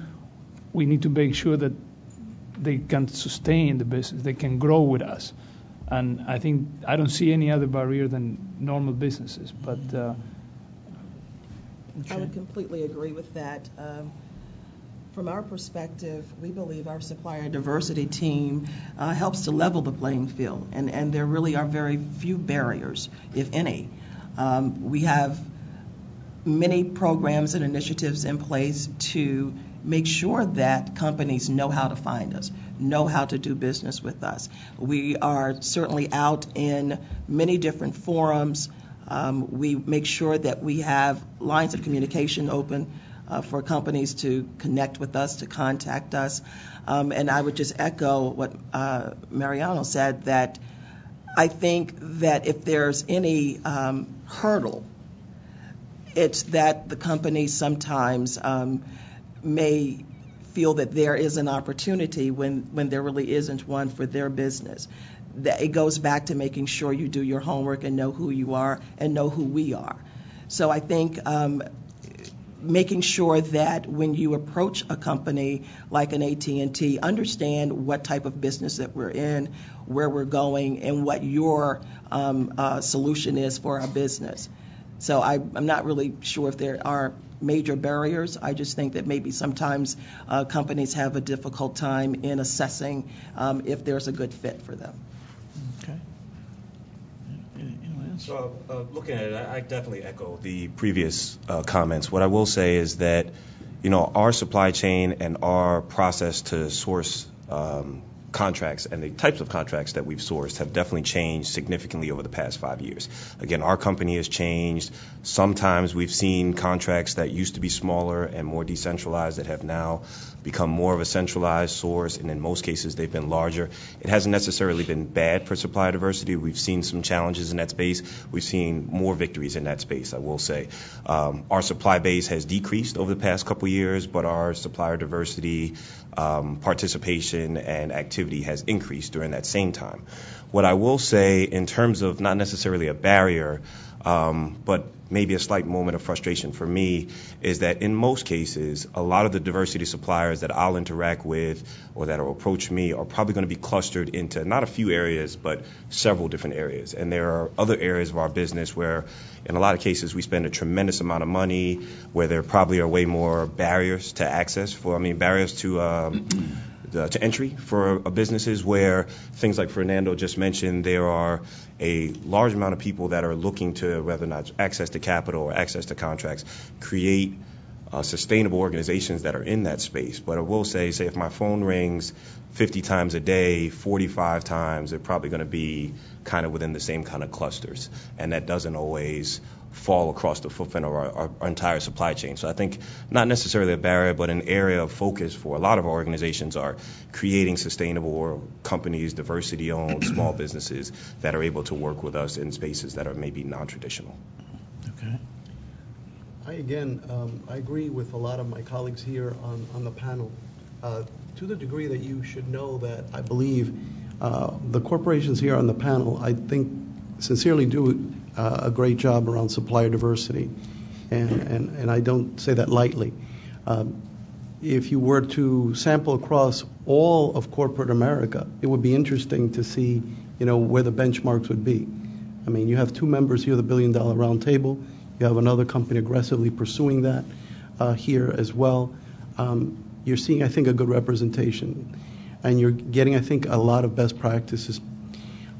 we need to make sure that they can sustain the business, they can grow with us. And I think I don't see any other barrier than normal businesses. But I would completely agree with that. From our perspective, we believe our supplier diversity team helps to level the playing field, and there really are very few barriers, if any. We have many programs and initiatives in place to make sure that companies know how to find us, know how to do business with us. We are certainly out in many different forums. We make sure that we have lines of communication open for companies to connect with us, to contact us. And I would just echo what Mariano said, that I think that if there's any hurdle, it's that the companies sometimes may feel that there is an opportunity when there really isn't one for their business. That it goes back to making sure you do your homework and know who you are and know who we are. So I think making sure that when you approach a company like an AT&T, understand what type of business that we're in, where we're going, and what your solution is for our business. So I'm not really sure if there are major barriers. I just think that maybe sometimes companies have a difficult time in assessing if there's a good fit for them. Okay. Anyone else? So looking at it, I definitely echo the previous comments. What I will say is that, our supply chain and our process to source contracts and the types of contracts that we've sourced have definitely changed significantly over the past 5 years. Again, our company has changed. Sometimes we've seen contracts that used to be smaller and more decentralized that have now become more of a centralized source, and in most cases they've been larger. It hasn't necessarily been bad for supplier diversity. We've seen some challenges in that space. We've seen more victories in that space, I will say. Our supply base has decreased over the past couple years, but our supplier diversity participation and activity has increased during that same time. What I will say in terms of not necessarily a barrier, but maybe a slight moment of frustration for me, is that in most cases, a lot of the diversity suppliers that I'll interact with or that will approach me are probably going to be clustered into not a few areas, but several different areas. And there are other areas of our business where, in a lot of cases, we spend a tremendous amount of money, where there probably are way more barriers to access barriers to entry for businesses, where things like Fernando just mentioned, there are a large amount of people that are looking to, whether or not access to capital or access to contracts, create sustainable organizations that are in that space. But I will say if my phone rings 50 times a day, 45 times, they're probably going to be kind of within the same kind of clusters. And that doesn't always fall across the footprint of our entire supply chain. So I think not necessarily a barrier, but an area of focus for a lot of our organizations are creating sustainable companies, diversity-owned small businesses that are able to work with us in spaces that are maybe non-traditional. Okay. I agree with a lot of my colleagues here on the panel. To the degree that you should know that I believe the corporations here on the panel, I think, sincerely do a great job around supplier diversity, and I don't say that lightly. If you were to sample across all of corporate America, it would be interesting to see, where the benchmarks would be. I mean, you have two members here, the $1 Billion Roundtable. You have another company aggressively pursuing that here as well. You're seeing, I think, a good representation, and you're getting, I think, a lot of best practices.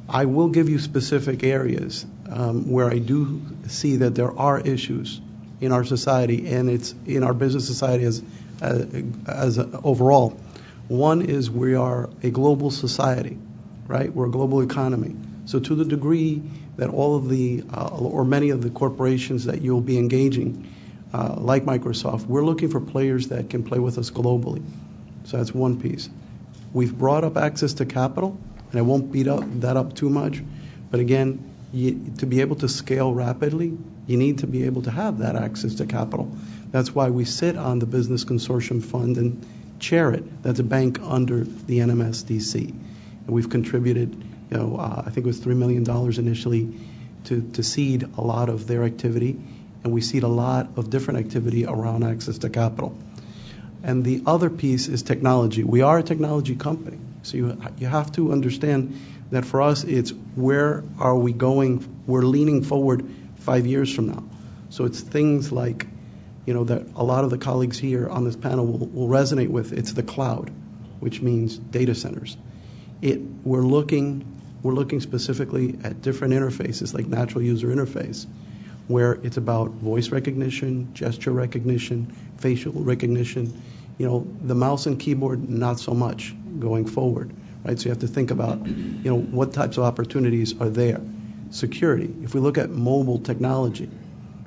I will give you specific areas where I do see that there are issues in our society, and it's in our business society as overall. One is we are a global society, right? We're a global economy. So to the degree that all of the, or many of the corporations that you'll be engaging, like Microsoft, we're looking for players that can play with us globally. So that's one piece. We've brought up access to capital, and I won't beat that up too much. But again, to be able to scale rapidly, you need to be able to have that access to capital. That's why we sit on the Business Consortium Fund and chair it. That's a bank under the NMSDC. And we've contributed, I think it was $3 million initially to seed a lot of their activity. And we seed a lot of different activity around access to capital. And the other piece is technology. We are a technology company. So you have to understand that for us, it's where are we going? We're leaning forward 5 years from now. So it's things like, that a lot of the colleagues here on this panel will resonate with. It's the cloud, which means data centers. We're looking specifically at different interfaces like natural user interface, where it's about voice recognition, gesture recognition, facial recognition. The mouse and keyboard, not so much going forward, right? So you have to think about, what types of opportunities are there. Security. If we look at mobile technology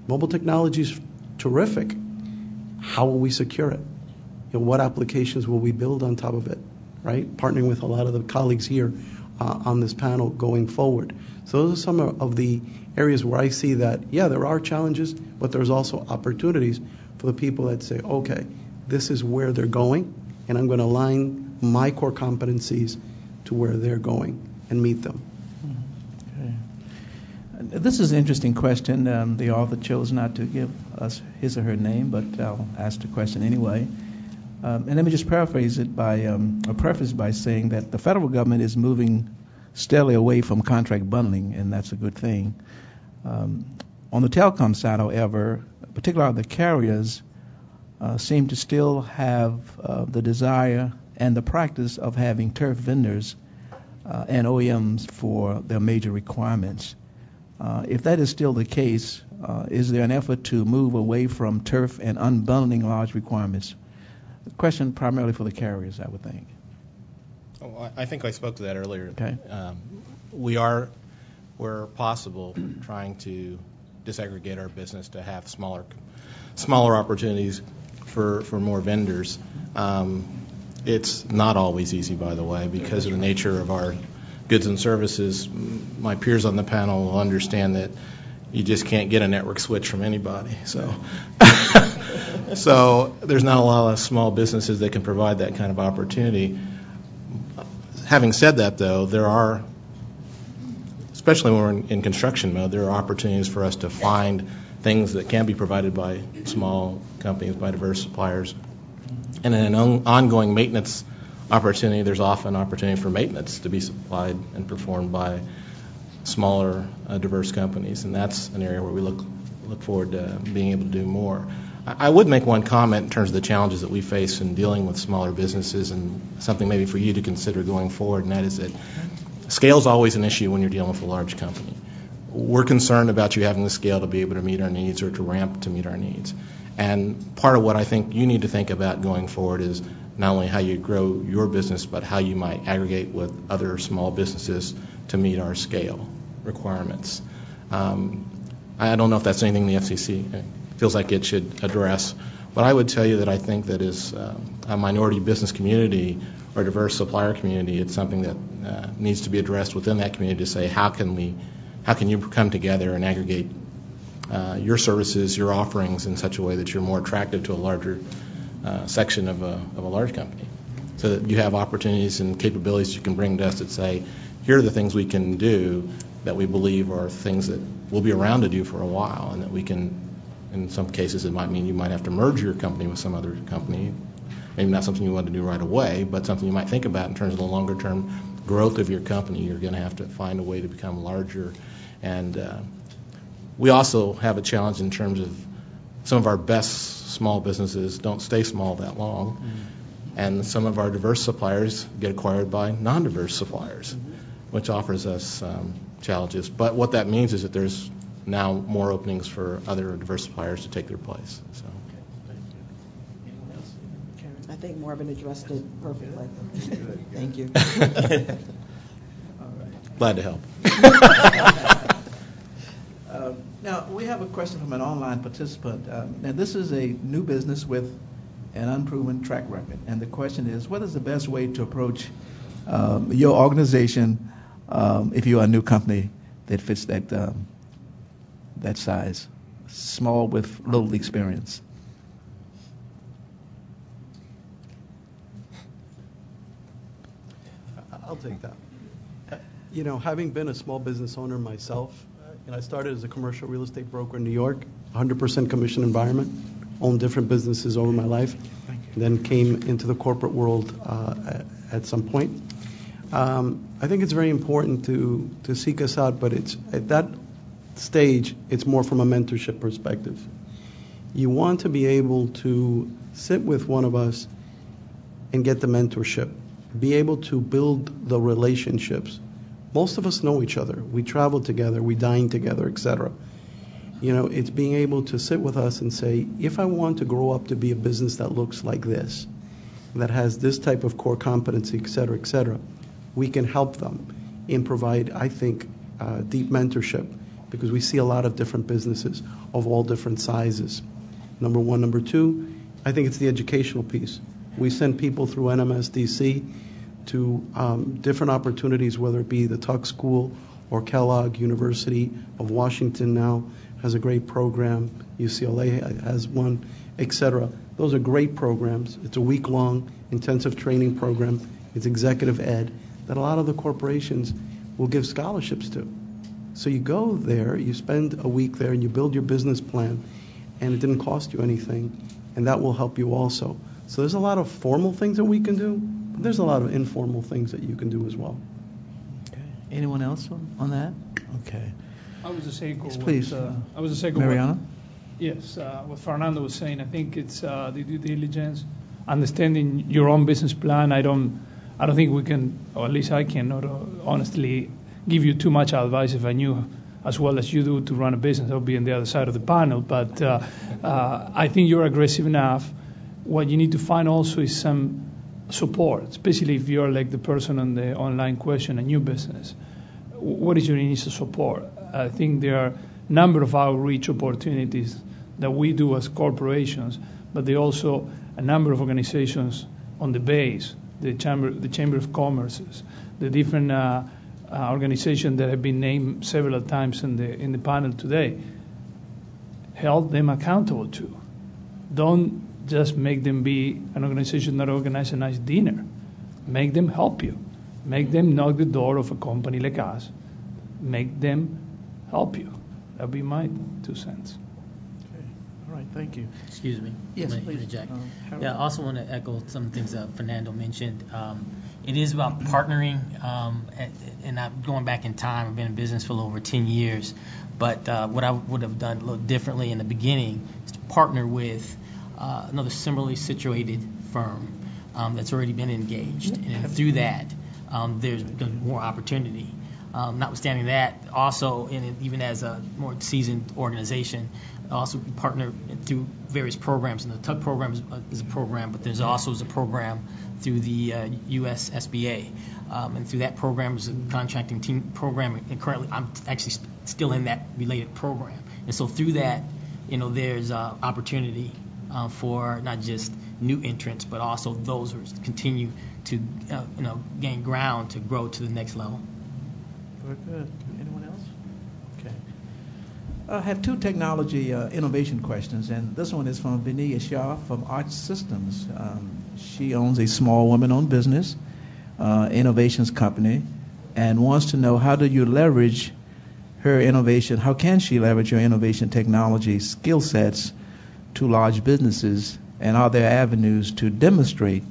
is terrific. How will we secure it? What applications will we build on top of it, right? Partnering with a lot of the colleagues here on this panel going forward. So those are some of the areas where I see that, there are challenges, but there's also opportunities for the people that say, okay, this is where they're going, and I'm going to align my core competencies to where they're going and meet them. Okay. This is an interesting question. The author chose not to give us his or her name, but I'll ask the question anyway. And let me just paraphrase it preface by saying that the federal government is moving steadily away from contract bundling, and that's a good thing. On the telecom side, however, particularly the carriers seem to still have the desire and the practice of having turf vendors and OEMs for their major requirements. If that is still the case, is there an effort to move away from turf and unbundling large requirements? A question primarily for the carriers, I would think. Oh, I think I spoke to that earlier. Okay. We are, where possible, trying to disaggregate our business to have smaller opportunities for more vendors. It's not always easy, by the way, because of the nature of our goods and services. My peers on the panel will understand that you just can't get a network switch from anybody. So, so there's not a lot of small businesses that can provide that kind of opportunity. Having said that, though, there are, especially when we're in construction mode, there are opportunities for us to find things that can be provided by small companies, by diverse suppliers. And in an ongoing maintenance opportunity, there's often opportunity for maintenance to be supplied and performed by smaller, diverse companies, and that's an area where we look forward to being able to do more. I would make one comment in terms of the challenges that we face in dealing with smaller businesses, and something maybe for you to consider going forward, and that is that scale is always an issue when you're dealing with a large company. We're concerned about you having the scale to be able to meet our needs or to ramp to meet our needs. And part of what I think you need to think about going forward is not only how you grow your business, but how you might aggregate with other small businesses to meet our scale requirements. I don't know if that's anything the FCC feels like it should address, but I would tell you that I think that as a minority business community or diverse supplier community, it's something that needs to be addressed within that community to say how can you come together and aggregate your services, your offerings in such a way that you're more attractive to a larger section of a large company, so that you have opportunities and capabilities you can bring to us that say, here are the things we can do that we believe are things that we'll be around to do for a while, and that we can, in some cases it might mean you might have to merge your company with some other company, maybe not something you want to do right away, but something you might think about in terms of the longer term growth of your company. You're going to have to find a way to become larger. And we also have a challenge in terms of some of our best small businesses don't stay small that long. Mm-hmm. And some of our diverse suppliers get acquired by non-diverse suppliers, mm-hmm. which offers us challenges. But what that means is that there's now more openings for other diverse suppliers to take their place. So. I think Marvin addressed it perfectly. Thank you. Glad to help. Now, we have a question from an online participant. Now, this is a new business with an unproven track record. And the question is, what is the best way to approach your organization if you are a new company that fits that size, small with little experience? I'll take that. You know, having been a small business owner myself, I started as a commercial real estate broker in New York, 100% commission environment, owned different businesses over my life, then came into the corporate world at some point. I think it's very important to seek us out, but it's at that stage, it's more from a mentorship perspective. You want to be able to sit with one of us and get the mentorship, be able to build the relationships. Most of us know each other. We travel together, we dine together, etc. You know, it's being able to sit with us and say, if I want to grow up to be a business that looks like this, that has this type of core competency, etc., we can help them and provide, I think, deep mentorship, because we see a lot of different businesses of all different sizes. Number one. Number two, I think it's the educational piece. We send people through NMSDC to different opportunities, whether it be the Tuck School or Kellogg, University of Washington now has a great program, UCLA has one, etc. Those are great programs. It's a week-long intensive training program. It's executive ed that a lot of the corporations will give scholarships to. So you go there, you spend a week there, and you build your business plan, and it didn't cost you anything, and that will help you also. So there's a lot of formal things that we can do, but there's a lot of informal things that you can do as well. Okay. Anyone else on that? Okay. I was just saying, yes, please. I was just saying, Mariana? Yes, what Fernando was saying, I think it's the due diligence, understanding your own business plan. I don't think we can, or at least I cannot honestly give you too much advice if I knew as well as you do to run a business. I'll be on the other side of the panel. But I think you're aggressive enough. What you need to find also is some support, especially if you're like the person on the online question, a new business. What is your initial support? I think there are a number of outreach opportunities that we do as corporations, but there are also a number of organizations on the base, the Chamber of Commerce, the different organizations that have been named several times in the panel today. Hold them accountable to. Don't just make them be an organization that organizes a nice dinner. Make them help you. Make them knock the door of a company like us. Make them help you. That would be my 2 cents. Okay. All right. Thank you. Excuse me. Yes, I'm gonna please. interject. Harold. Yeah, I also want to echo some things Fernando mentioned. It is about partnering, and I'm going back in time. I've been in business for a little over 10 years. But what I would have done a little differently in the beginning is to partner with another similarly situated firm that's already been engaged. And through that, there's more opportunity. Notwithstanding that, also, even as a more seasoned organization, also partner through various programs. And the TUG program is a program, but there's also a program through the U.S. SBA. And through that program is a contracting team program. And currently, I'm actually still in that related program. And so through that, there's opportunity for not just new entrants, but also those who continue to, gain ground to grow to the next level. Very good. Anyone else? Okay. I have 2 technology innovation questions, and this one is from Vinia Shah from Arch Systems. She owns a small woman-owned business, innovations company, and wants to know how do you leverage her innovation, how can she leverage your innovation technology skill sets to large businesses, and are there avenues to demonstrate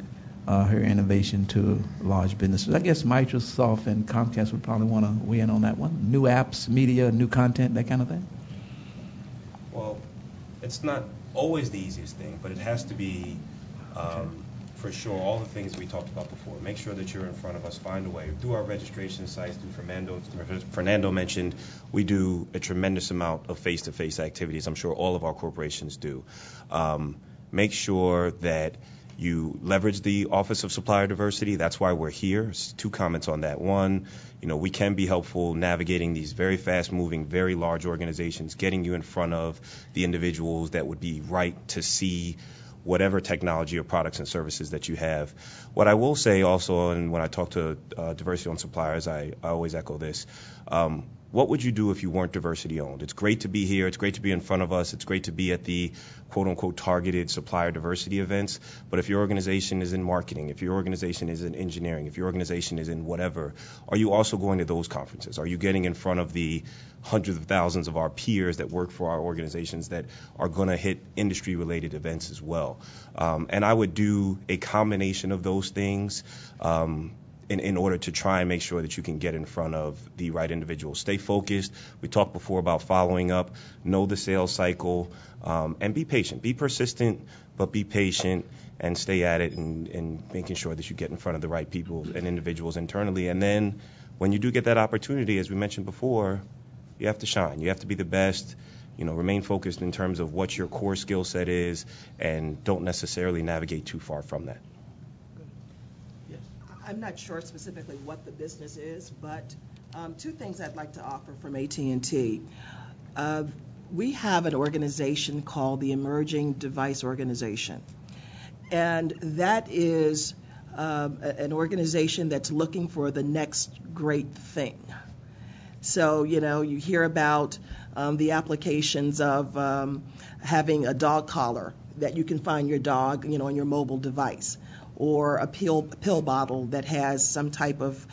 her innovation to large businesses? I guess Microsoft and Comcast would probably want to weigh in on that one. New apps, media, new content, that kind of thing? Well, it's not always the easiest thing, but it has to be, for sure, all the things we talked about before. Make sure that you're in front of us, find a way. Through our registration sites, through Fernando mentioned, we do a tremendous amount of face-to-face activities. I'm sure all of our corporations do. Make sure that you leverage the Office of Supplier Diversity. That's why we're here. 2 comments on that. One, we can be helpful navigating these very fast-moving, very large organizations, getting you in front of the individuals that would be right to see whatever technology or products and services that you have. What I will say also, and when I talk to diversity owned suppliers, I always echo this. What would you do if you weren't diversity owned? It's great to be here. It's great to be in front of us. It's great to be at the quote unquote targeted supplier diversity events. But if your organization is in marketing, if your organization is in engineering, if your organization is in whatever, are you also going to those conferences? Are you getting in front of the hundreds of thousands of our peers that work for our organizations that are going to hit industry related events as well? And I would do a combination of those things. In order to try and make sure that you can get in front of the right individuals. Stay focused. We talked before about following up, know the sales cycle, and be patient. Be persistent, but be patient and stay at it and making sure that you get in front of the right people and individuals internally. And then when you do get that opportunity, as we mentioned before, you have to shine. You have to be the best. Remain focused in terms of what your core skill set is and don't necessarily navigate too far from that. I'm not sure specifically what the business is, but 2 things I'd like to offer from AT&T. We have an organization called the Emerging Device Organization, and that is an organization that's looking for the next great thing. So, you hear about the applications of having a dog collar that you can find your dog, on your mobile device, or a pill bottle that has some type of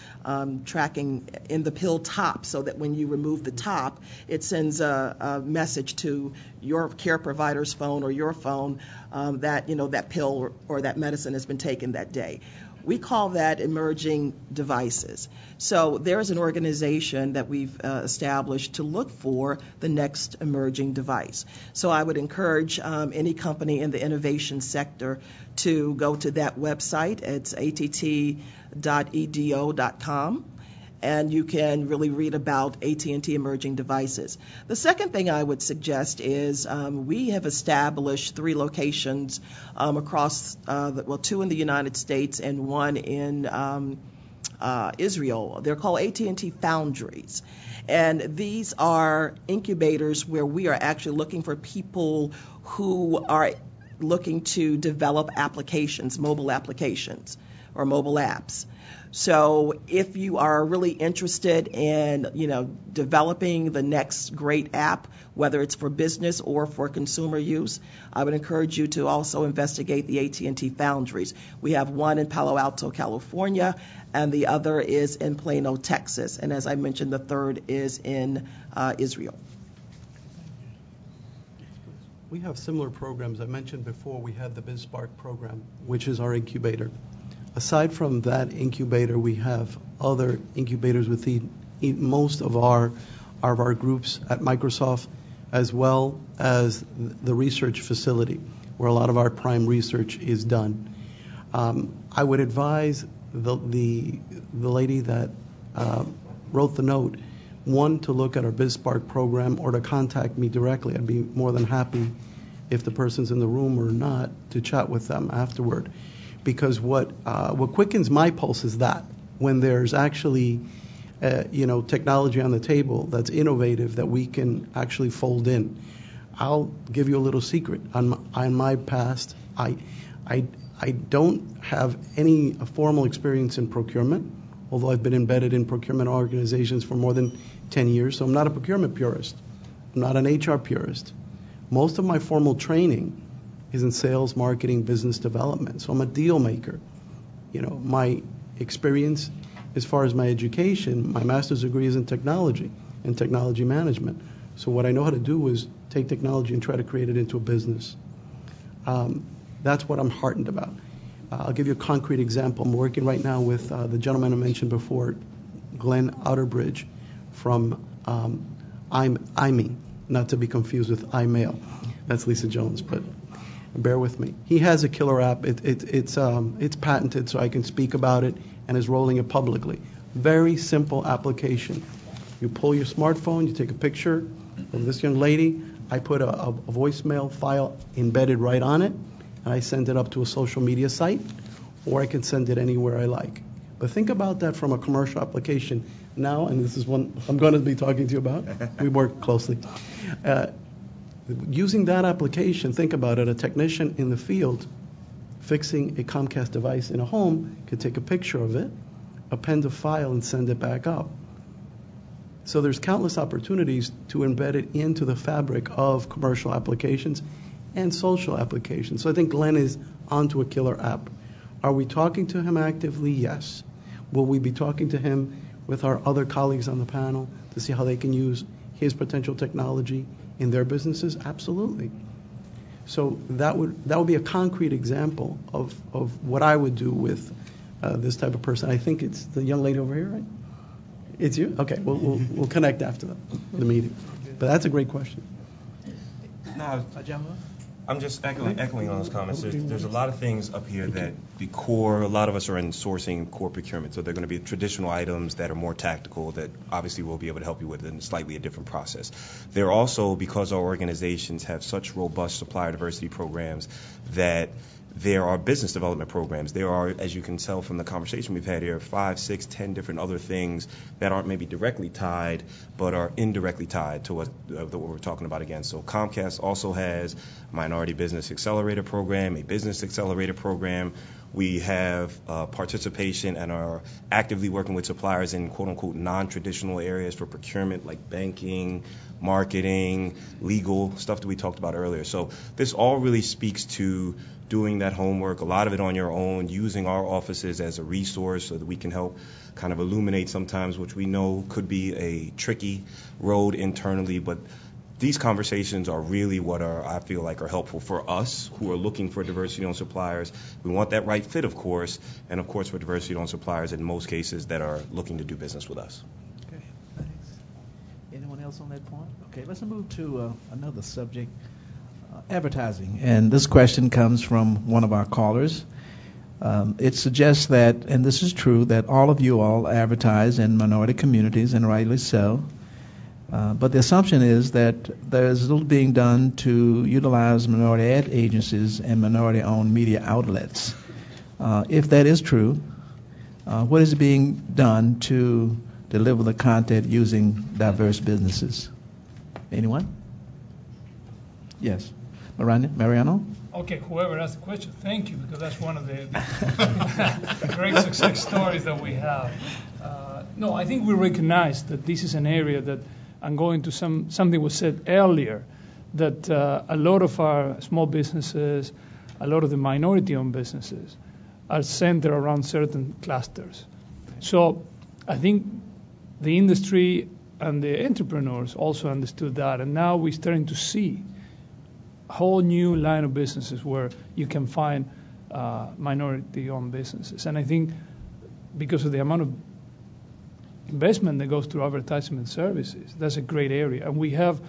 tracking in the pill top so that when you remove the top, it sends a message to your care provider's phone or your phone that, that pill or that medicine has been taken that day. We call that emerging devices. So there is an organization that we've established to look for the next emerging device. So I would encourage any company in the innovation sector to go to that website. It's att.edo.com. and you can really read about AT&T emerging devices. The second thing I would suggest is we have established 3 locations across, 2 in the United States and 1 in Israel. They're called AT&T Foundries. And these are incubators where we are actually looking for people who are looking to develop applications, mobile applications or mobile apps. So if you are really interested in, developing the next great app, whether it's for business or for consumer use, I would encourage you to also investigate the AT&T Foundries. We have one in Palo Alto, California, and the other is in Plano, Texas. And as I mentioned, the third is in Israel. We have similar programs. I mentioned before we have the BizSpark program, which is our incubator. Aside from that incubator, we have other incubators within most of our groups at Microsoft, as well as the research facility, where a lot of our prime research is done. I would advise the lady that wrote the note, one, to look at our BizSpark program or to contact me directly. I'd be more than happy, if the person's in the room or not, to chat with them afterward. Because what quickens my pulse is that when there's actually technology on the table that's innovative that we can actually fold in. I'll give you a little secret. On my past, I don't have any formal experience in procurement, although I've been embedded in procurement organizations for more than 10 years. So I'm not a procurement purist. I'm not an HR purist. Most of my formal training is in sales, marketing, business development. So I'm a deal maker. My experience as far as my education, my master's degree is in technology and technology management. So what I know how to do is take technology and try to create it into a business. That's what I'm heartened about. I'll give you a concrete example. I'm working right now with the gentleman I mentioned before, Glenn Outerbridge from IME, not to be confused with iMail. That's Lisa Jones, but bear with me. He has a killer app. It's patented, so I can speak about it, and is rolling it publicly. Very simple application. You pull your smartphone, you take a picture of this young lady. I put a voicemail file embedded right on it, and I send it up to a social media site, or I can send it anywhere I like. But think about that from a commercial application now, and this is one I'm going to be talking to you about. We work closely. Using that application, think about it, a technician in the field fixing a Comcast device in a home could take a picture of it, append a file, and send it back up. So there's countless opportunities to embed it into the fabric of commercial applications and social applications. So I think Glenn is onto a killer app. Are we talking to him actively? Yes. Will we be talking to him with our other colleagues on the panel to see how they can use his potential technology in their businesses? Absolutely. So that would be a concrete example of what I would do with this type of person. I think it's the young lady over here, right? It's you? Okay, we'll connect after the meeting. But that's a great question. No, I'm just echoing on those comments. There's a lot of things up here that the core, a lot of us are in sourcing core procurement, so they're going to be traditional items that are more tactical that obviously we'll be able to help you with in slightly a different process. They're also, because our organizations have such robust supplier diversity programs, that there are business development programs. There are, as you can tell from the conversation we've had here, 5, 6, 10 different other things that aren't maybe directly tied, but are indirectly tied to what we're talking about again. So Comcast also has a Minority Business Accelerator program, a Business Accelerator program. We have participation and are actively working with suppliers in quote-unquote non-traditional areas for procurement, like banking, marketing, legal, stuff that we talked about earlier. So this all really speaks to doing that homework, a lot of it on your own, using our offices as a resource so that we can help kind of illuminate sometimes which we know could be a tricky road internally, but these conversations are really what I feel like are helpful for us who are looking for diversity-owned suppliers. We want that right fit, of course, and of course for diversity-owned suppliers in most cases that are looking to do business with us. Okay, thanks. Anyone else on that point? Okay, let's move to another subject, advertising. And this question comes from one of our callers. It suggests that, and this is true, that all of you all advertise in minority communities, and rightly so. But the assumption is that there's little being done to utilize minority ad agencies and minority-owned media outlets. If that is true, what is being done to deliver the content using diverse businesses? Anyone? Yes. Mariano? Okay, whoever asked the question, thank you, because that's one of the great success stories that we have. No, I think we recognize that this is an area that, I'm going to something was said earlier, that a lot of our small businesses, a lot of the minority-owned businesses are centered around certain clusters. So I think the industry and the entrepreneurs also understood that, and now we're starting to see a whole new line of businesses where you can find minority-owned businesses. And I think because of the amount of investment that goes through advertisement services, that's a great area. And we have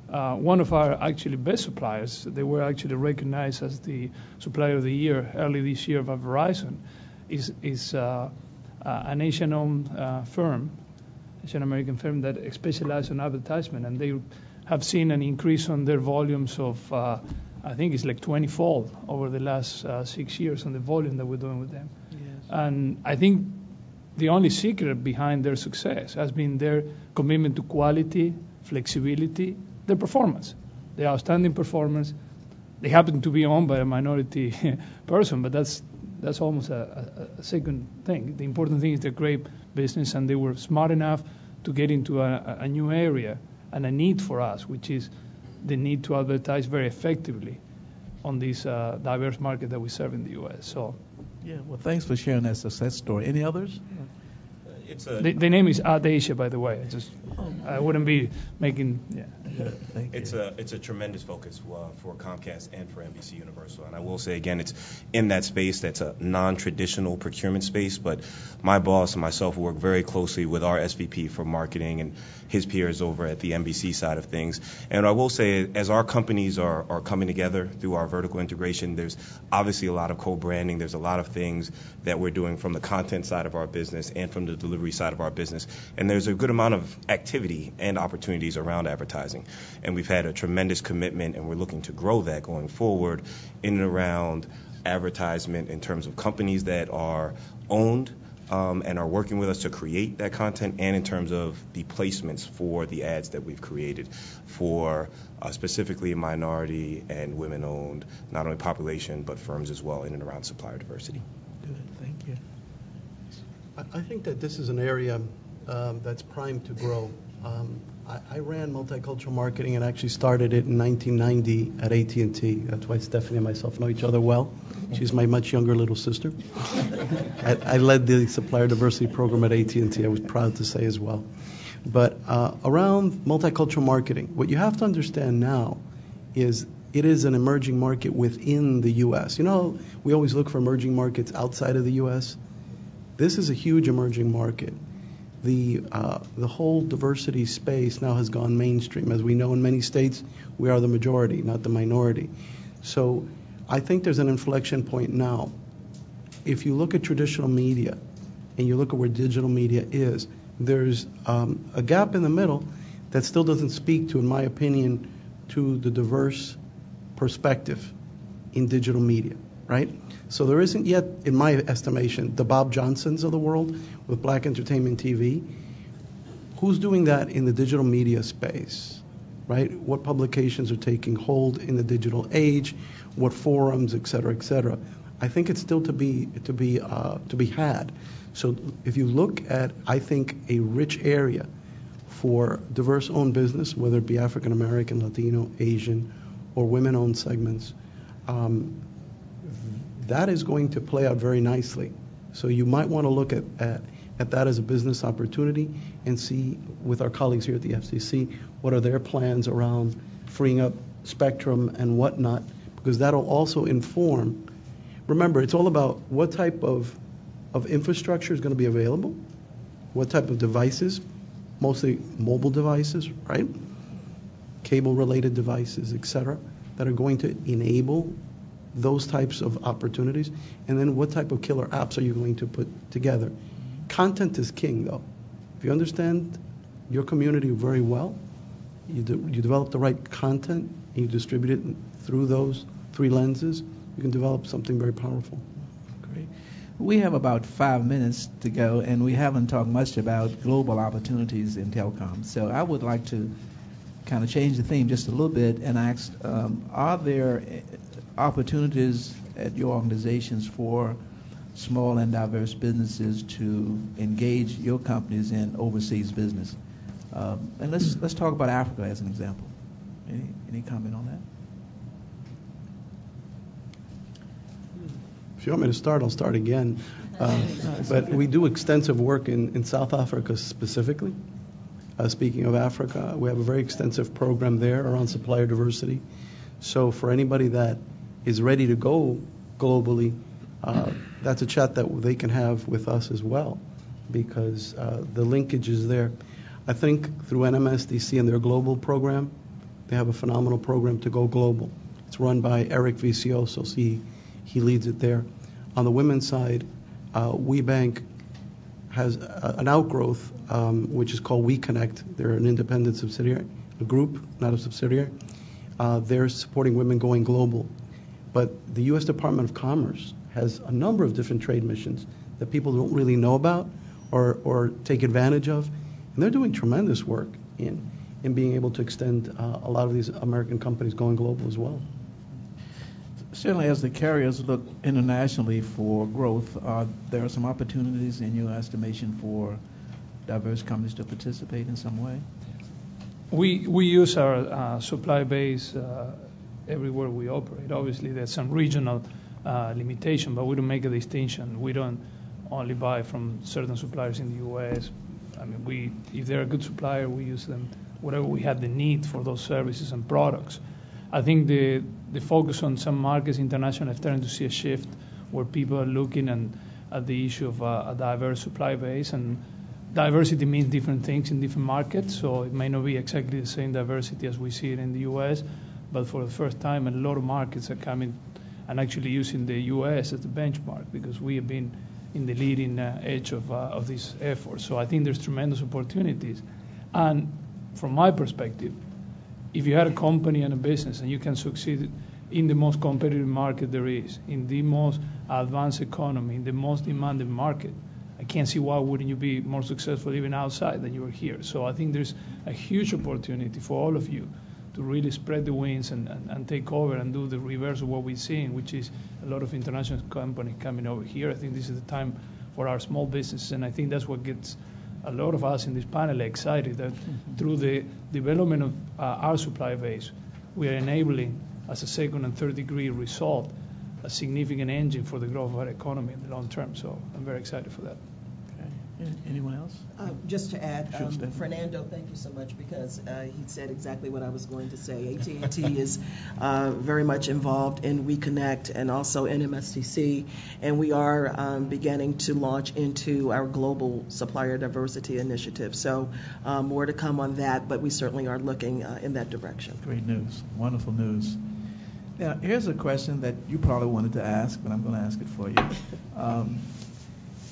one of our actually best suppliers. They were actually recognized as the Supplier of the Year early this year by Verizon. Is an Asian-owned firm, Asian-American firm that specializes in advertisement, and they have seen an increase on their volumes of, I think it's like 20-fold over the last 6 years on the volume that we're doing with them. Yes. And I think the only secret behind their success has been their commitment to quality, flexibility, their performance, their outstanding performance. They happen to be owned by a minority person, but that's almost a second thing. The important thing is they're great business, and they were smart enough to get into a new area and a need for us, which is the need to advertise very effectively on this diverse market that we serve in the U.S. So, yeah, well, thanks for sharing that success story. Any others? The name is Ad Asia, by the way. I wouldn't be making. Yeah. It's a tremendous focus for Comcast and for NBC Universal. And I will say again, it's in that space that's a non-traditional procurement space. But my boss and myself work very closely with our SVP for marketing and his peers over at the NBC side of things. And I will say, as our companies are coming together through our vertical integration, there's obviously a lot of co-branding. There's a lot of things that we're doing from the content side of our business and from the delivery side of our business. And there's a good amount of activity and opportunities around advertising. And we've had a tremendous commitment, and we're looking to grow that going forward in and around advertisement in terms of companies that are owned and are working with us to create that content, and in terms of the placements for the ads that we've created for specifically minority and women-owned, not only population, but firms as well in and around supplier diversity. Good, thank you. I think that this is an area that's primed to grow. I ran multicultural marketing and actually started it in 1990 at AT&T. That's why Stephanie and myself know each other well. She's my much younger little sister. I led the supplier diversity program at AT&T, I was proud to say as well. But around multicultural marketing, what you have to understand now is it is an emerging market within the U.S. You know, we always look for emerging markets outside of the U.S. This is a huge emerging market. The whole diversity space now has gone mainstream. As we know, in many states, we are the majority, not the minority. So I think there's an inflection point now. If you look at traditional media and you look at where digital media is, there's a gap in the middle that still doesn't speak to, in my opinion, to the diverse perspective in digital media, right? So there isn't yet, in my estimation, the Bob Johnsons of the world with Black Entertainment TV. Who's doing that in the digital media space, right? What publications are taking hold in the digital age? What forums, et cetera, et cetera? I think it's still to be had. So if you look at, I think, a rich area for diverse-owned business, whether it be African American, Latino, Asian, or women-owned segments, that is going to play out very nicely. So you might want to look at that as a business opportunity and see with our colleagues here at the FCC what are their plans around freeing up spectrum and whatnot, because that'll also inform. Remember, it's all about what type of infrastructure is going to be available, what type of devices, mostly mobile devices, right? Cable-related devices, et cetera, that are going to enable those types of opportunities, and then what type of killer apps are you going to put together. Content is king, though. If you understand your community very well, you develop the right content, and you distribute it through those three lenses, you can develop something very powerful. Great. We have about 5 minutes to go, and we haven't talked much about global opportunities in telecom. So I would like to kind of change the theme just a little bit and ask, are there opportunities at your organizations for small and diverse businesses to engage your companies in overseas business? And let's talk about Africa as an example. Any comment on that? If you want me to start, I'll start again. But we do extensive work in South Africa specifically. Speaking of Africa, we have a very extensive program there around supplier diversity. So for anybody that is ready to go globally, that's a chat that they can have with us as well, because the linkage is there. I think through NMSDC and their global program, they have a phenomenal program to go global. It's run by Eric Vicioso, so he leads it there. On the women's side, WeBank has an outgrowth, which is called WeConnect. They're an independent subsidiary, a group, not a subsidiary. They're supporting women going global. But the U.S. Department of Commerce has a number of different trade missions that people don't really know about or take advantage of. And they're doing tremendous work in being able to extend a lot of these American companies going global as well. Certainly, as the carriers look internationally for growth, there are some opportunities in your estimation for diverse companies to participate in some way? We use our supply base everywhere we operate. Obviously, there's some regional limitation, but we don't make a distinction. We don't only buy from certain suppliers in the U.S. I mean, if they're a good supplier, we use them whatever we have the need for those services and products. I think the focus on some markets internationally is starting to see a shift where people are looking at the issue of a diverse supply base, and diversity means different things in different markets, so it may not be exactly the same diversity as we see it in the U.S., but for the first time, a lot of markets are coming and actually using the U.S. as the benchmark, because we have been in the leading edge of this effort. So I think there's tremendous opportunities. And from my perspective, if you had a company and a business and you can succeed in the most competitive market there is, in the most advanced economy, in the most demanding market, I can't see why wouldn't you be more successful even outside than you are here. So I think there's a huge opportunity for all of you to really spread the wings and take over and do the reverse of what we're seeing, which is a lot of international companies coming over here. I think this is the time for our small businesses, and I think that's what gets a lot of us in this panel excited, that through the development of our supply base, we are enabling, as a second and third degree result, a significant engine for the growth of our economy in the long term. So I'm very excited for that. Anyone else? Just to add, Fernando, thank you so much, because he said exactly what I was going to say. AT&T is very much involved in WeConnect and also NMSDC, and we are beginning to launch into our global supplier diversity initiative. So more to come on that, but we certainly are looking in that direction. Great news. Wonderful news. Now, here's a question that you probably wanted to ask, but I'm going to ask it for you.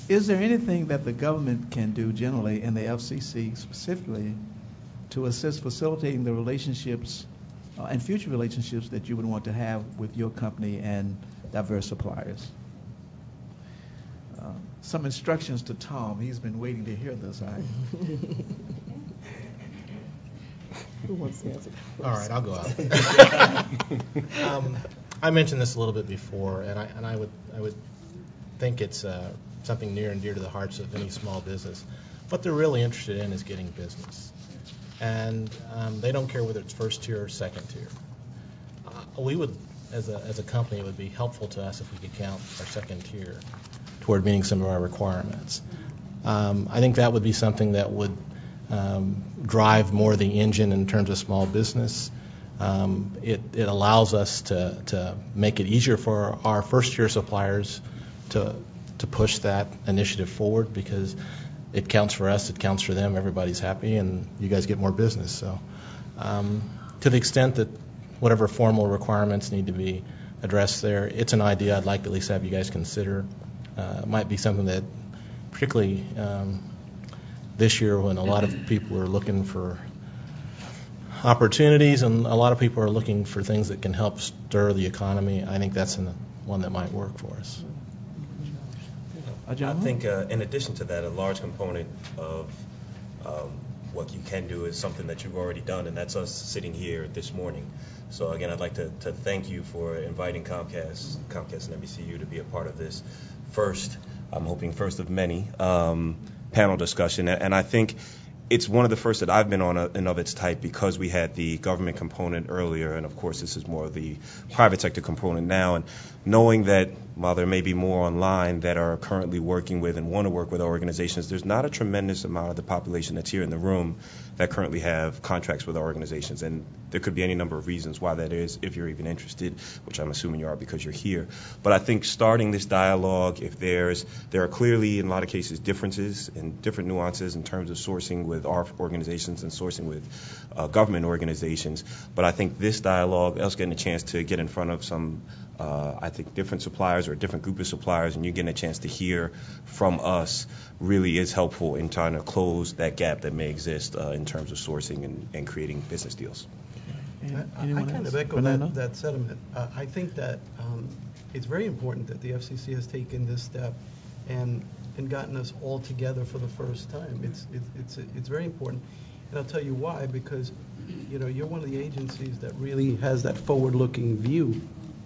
Is there anything that the government can do generally, and the FCC specifically, to assist facilitating the relationships and future relationships that you would want to have with your company and diverse suppliers? Some instructions to Tom. He's been waiting to hear this. Who wants to answer? All right, I'll go out. I mentioned this a little bit before, and I would think it's something near and dear to the hearts of any small business. What they're really interested in is getting business, and they don't care whether it's first tier or second tier. We would, as a company, it would be helpful to us if we could count our second tier toward meeting some of our requirements. I think that would be something that would drive more the engine in terms of small business. It allows us to make it easier for our first tier suppliers to push that initiative forward, because it counts for us, it counts for them, everybody's happy, and you guys get more business. So to the extent that whatever formal requirements need to be addressed there. It's an idea I'd like to at least have you guys consider. It might be something that, particularly this year when a lot of people are looking for opportunities and a lot of people are looking for things that can help stir the economy, I think that's one that might work for us. I think in addition to that, a large component of what you can do is something that you've already done, and that's us sitting here this morning. So again, I'd like to thank you for inviting Comcast and NBCU to be a part of this first, I'm hoping first of many, panel discussion. And I think it's one of the first that I've been on and of its type because we had the government component earlier, and of course this is more of the private sector component now. And knowing that while there may be more online that are currently working with and want to work with our organizations, there's not a tremendous amount of the population that's here in the room that currently have contracts with our organizations. And there could be any number of reasons why that is, if you're even interested, which I'm assuming you are because you're here. But I think starting this dialogue, if there are clearly in a lot of cases differences and different nuances in terms of sourcing with our organizations and sourcing with government organizations. But I think this dialogue, us getting a chance to get in front of some, I think, different suppliers or a different group of suppliers, and you getting a chance to hear from us really is helpful in trying to close that gap that may exist in terms of sourcing and creating business deals. I kind of echo that sentiment. I think that it's very important that the FCC has taken this step and gotten us all together for the first time. It's very important, and I'll tell you why. Because you're one of the agencies that really has that forward-looking view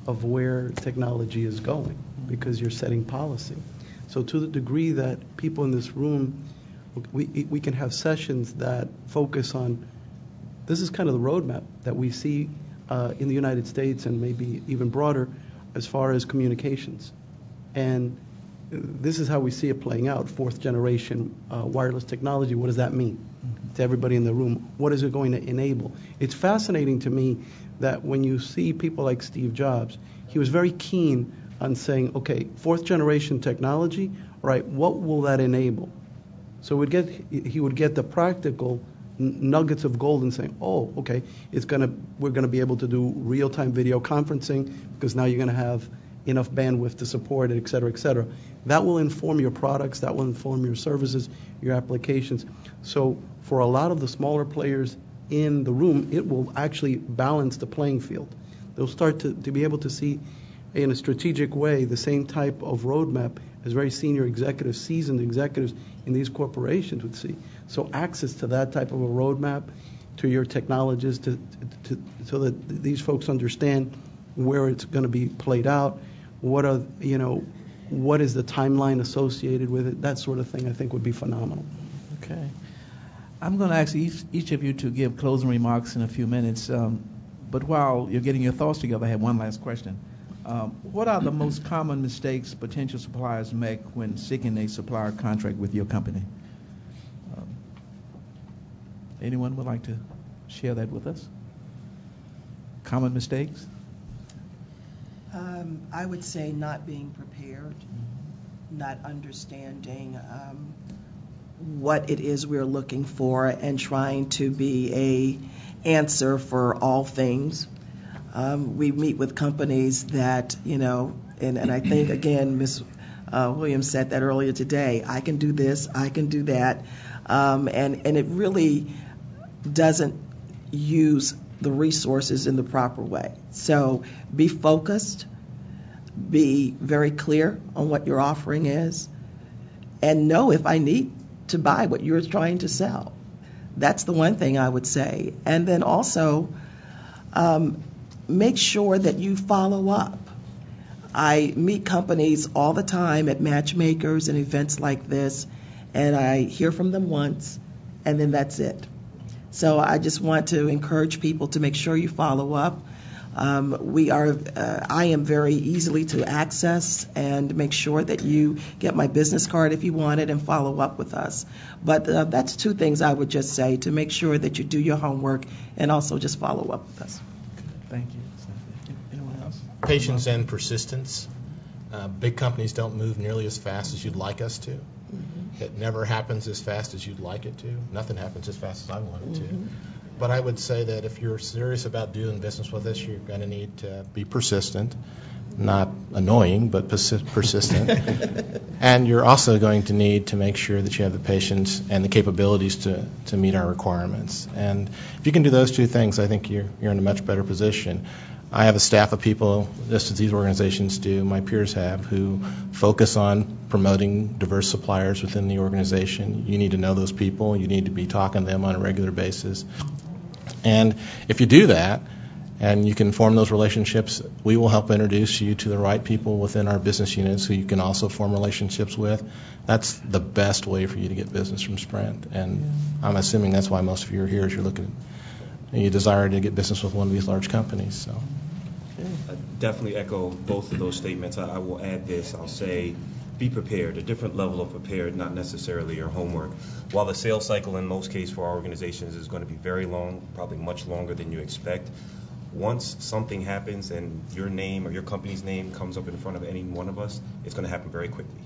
of where technology is going, because you're setting policy. So to the degree that people in this room, we can have sessions that focus on, this is kind of the roadmap that we see in the United States and maybe even broader as far as communications. And this is how we see it playing out, fourth generation wireless technology. What does that mean to everybody in the room? What is it going to enable? It's fascinating to me that when you see people like Steve Jobs, he was very keen on saying, okay, fourth generation technology, right, what will that enable? So he would get the practical nuggets of gold and saying, oh, okay, we're going to be able to do real-time video conferencing because now you're going to have enough bandwidth to support it, et cetera, et cetera. That will inform your products, that will inform your services, your applications. So for a lot of the smaller players in the room, it will actually balance the playing field. They'll start to be able to see in a strategic way the same type of roadmap as very senior executives, seasoned executives in these corporations would see. So access to that type of a roadmap to your technologists so that these folks understand where it's going to be played out, what is the timeline associated with it, that sort of thing I think would be phenomenal. Okay. I'm going to ask each of you to give closing remarks in a few minutes, but while you're getting your thoughts together, I have one last question. What are the most common mistakes potential suppliers make when seeking a supplier contract with your company? Anyone would like to share that with us? Common mistakes? I would say not being prepared, not understanding what it is we're looking for, and trying to be a answer for all things. We meet with companies that, and I think, again, Ms. Williams said that earlier today, I can do this, I can do that, and it really doesn't use the resources in the proper way. So be focused, be very clear on what your offering is, and know if I need to buy what you're trying to sell. That's the one thing I would say. And then also make sure that you follow up. I meet companies all the time at matchmakers and events like this, and I hear from them once, and then that's it. So I just want to encourage people to make sure you follow up. I am very easily to access, and make sure that you get my business card if you want it and follow up with us. But that's two things I would just say, to make sure that you do your homework and also just follow up with us. Thank you. Anyone else? Patience and persistence. Big companies don't move nearly as fast as you'd like us to. It never happens as fast as you'd like it to. Nothing happens as fast as I want it to. But I would say that if you're serious about doing business with us, you're going to need to be persistent, not annoying, but persistent. And you're also going to need to make sure that you have the patience and the capabilities to meet our requirements. And if you can do those two things, I think you're in a much better position. I have a staff of people, just as these organizations do, my peers have, who focus on promoting diverse suppliers within the organization. You need to know those people. You need to be talking to them on a regular basis. And if you do that, and you can form those relationships, we will help introduce you to the right people within our business units who you can also form relationships with. That's the best way for you to get business from Sprint. And I'm assuming that's why most of you are here, is you're looking, you desire to get business with one of these large companies. So, I definitely echo both of those statements. I will add this. I'll say be prepared, a different level of prepared, not necessarily your homework. While the sales cycle in most cases for our organizations is going to be very long, probably much longer than you expect, once something happens and your name or your company's name comes up in front of any one of us, it's going to happen very quickly.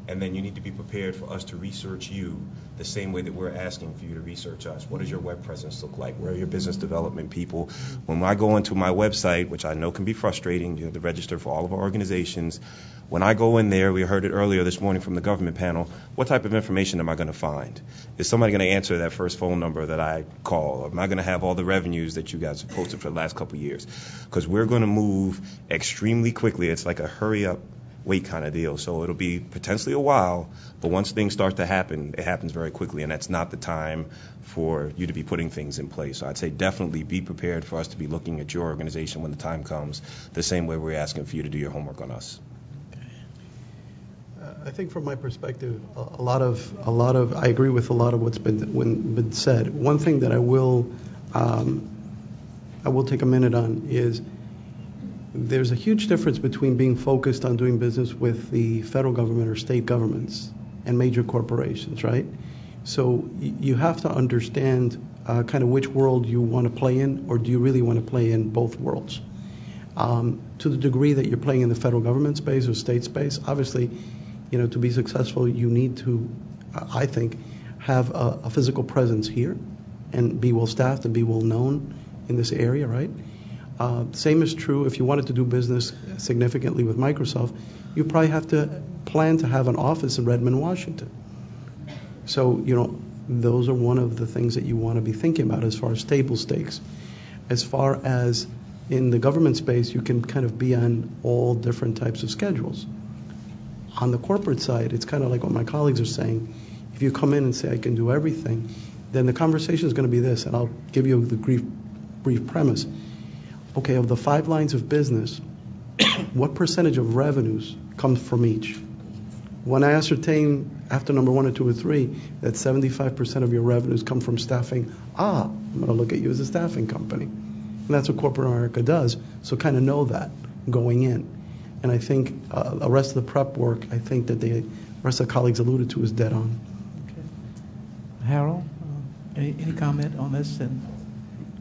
And then you need to be prepared for us to research you the same way that we're asking for you to research us. What does your web presence look like? Where are your business development people? When I go into my website, which I know can be frustrating, you have to register for all of our organizations. When I go in there, we heard it earlier this morning from the government panel, what type of information am I going to find? Is somebody going to answer that first phone number that I call? Or am I going to have all the revenues that you guys have posted for the last couple of years? Because we're going to move extremely quickly. It's like a hurry up, wait kind of deal. So it'll be potentially a while, but once things start to happen, it happens very quickly, and that's not the time for you to be putting things in place. So I'd say definitely be prepared for us to be looking at your organization when the time comes, the same way we're asking for you to do your homework on us. I think from my perspective, a lot of I agree with a lot of what's been said. One thing that I will take a minute on is there's a huge difference between being focused on doing business with the federal government or state governments and major corporations, right? So you have to understand kind of which world you want to play in, or do you really want to play in both worlds? To the degree that you're playing in the federal government space or state space, obviously, to be successful, you need to, I think, have a physical presence here and be well staffed and be well known in this area, right? Same is true if you wanted to do business significantly with Microsoft. You probably have to plan to have an office in Redmond, Washington. So, those are one of the things that you want to be thinking about as far as table stakes. As far as in the government space, you can kind of be on all different types of schedules. On the corporate side, it's kind of like what my colleagues are saying. If you come in and say, I can do everything, then the conversation is going to be this, and I'll give you the brief premise. Okay, of the 5 lines of business, what percentage of revenues comes from each? When I ascertain after number 1 or 2 or 3 that 75% of your revenues come from staffing, I'm going to look at you as a staffing company. And that's what corporate America does, so kind of know that going in. And I think the rest of the prep work, I think that the rest of the colleagues alluded to is dead on. Okay. Harold, any comment on this?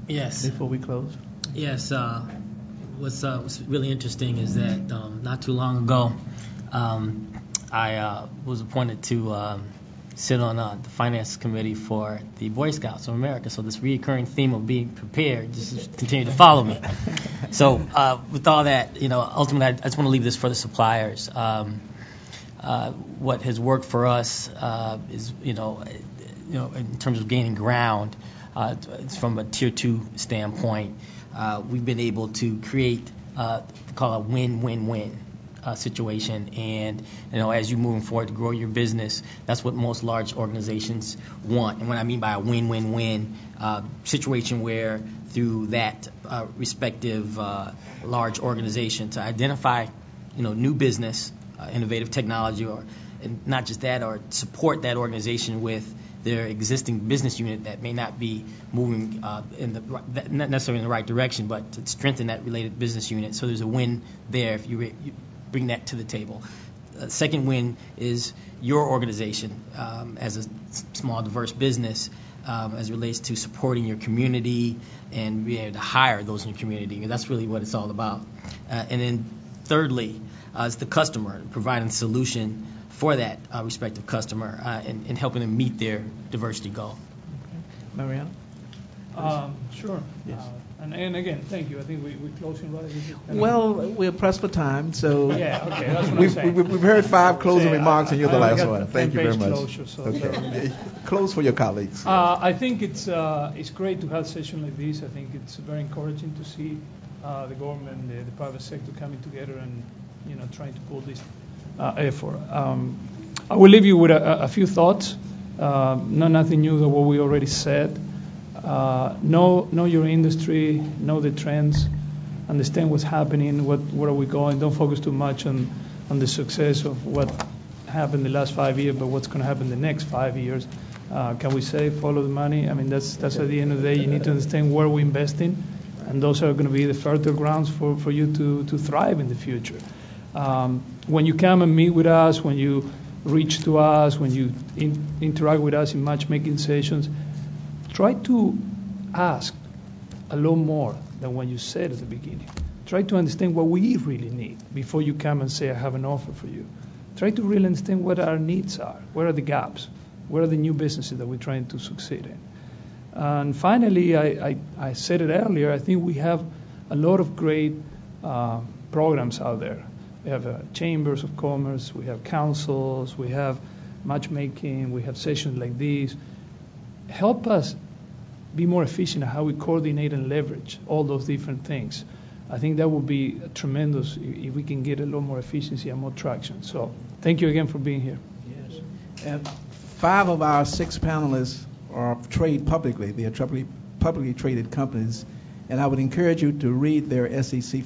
Yes. Before we close? Yes. What's really interesting is that not too long ago, I was appointed to sit on the finance committee for the Boy Scouts of America. So this recurring theme of being prepared just continue to follow me. So with all that, ultimately, I just want to leave this for the suppliers. What has worked for us is, in terms of gaining ground, it's from a tier 2 standpoint. We've been able to create call a win-win-win situation, and as you're moving forward to grow your business, that's what most large organizations want. And what I mean by a win-win-win situation, where through that respective large organization to identify new business, innovative technology, and not just that, or support that organization with their existing business unit that may not be moving not necessarily in the right direction, but to strengthen that related business unit. So there's a win there if you bring that to the table. Second win is your organization as a small, diverse business as it relates to supporting your community and being able to hire those in your community. And that's really what it's all about. And then thirdly is the customer, providing a solution for that respective customer and helping them meet their diversity goal. Mariana? Sure. Yes. And again, thank you. I think we're closing right. Well, we're pressed for time, so yeah, okay, that's what I'm saying. We've heard 5 closing remarks, and you're the last one. got Thank you very 10-page much. closure, so Okay. Close for your colleagues. I think it's great to have sessions like this. I think it's very encouraging to see the government, the private sector coming together and trying to pull this effort. I will leave you with a few thoughts. Nothing new than what we already said. Know your industry, know the trends, understand what's happening, where are we going. Don't focus too much on the success of what happened the last 5 years, but what's going to happen the next 5 years. Can we say follow the money? I mean, that's at the end of the day, you need to understand where we're investing, and those are going to be the fertile grounds for you to thrive in the future. When you come and meet with us, when you reach to us, when you interact with us in matchmaking sessions, try to ask a lot more than what you said at the beginning. Try to understand what we really need before you come and say, I have an offer for you. Try to really understand what our needs are, where are the gaps, where are the new businesses that we're trying to succeed in. And finally, I said it earlier, I think we have a lot of great programs out there. We have chambers of commerce, we have councils, we have matchmaking, we have sessions like these. Help us be more efficient at how we coordinate and leverage all those different things. I think that would be tremendous if we can get a lot more efficiency and more traction. So thank you again for being here. Yes. And 5 of our 6 panelists are trade publicly. They are publicly traded companies. And I would encourage you to read their SEC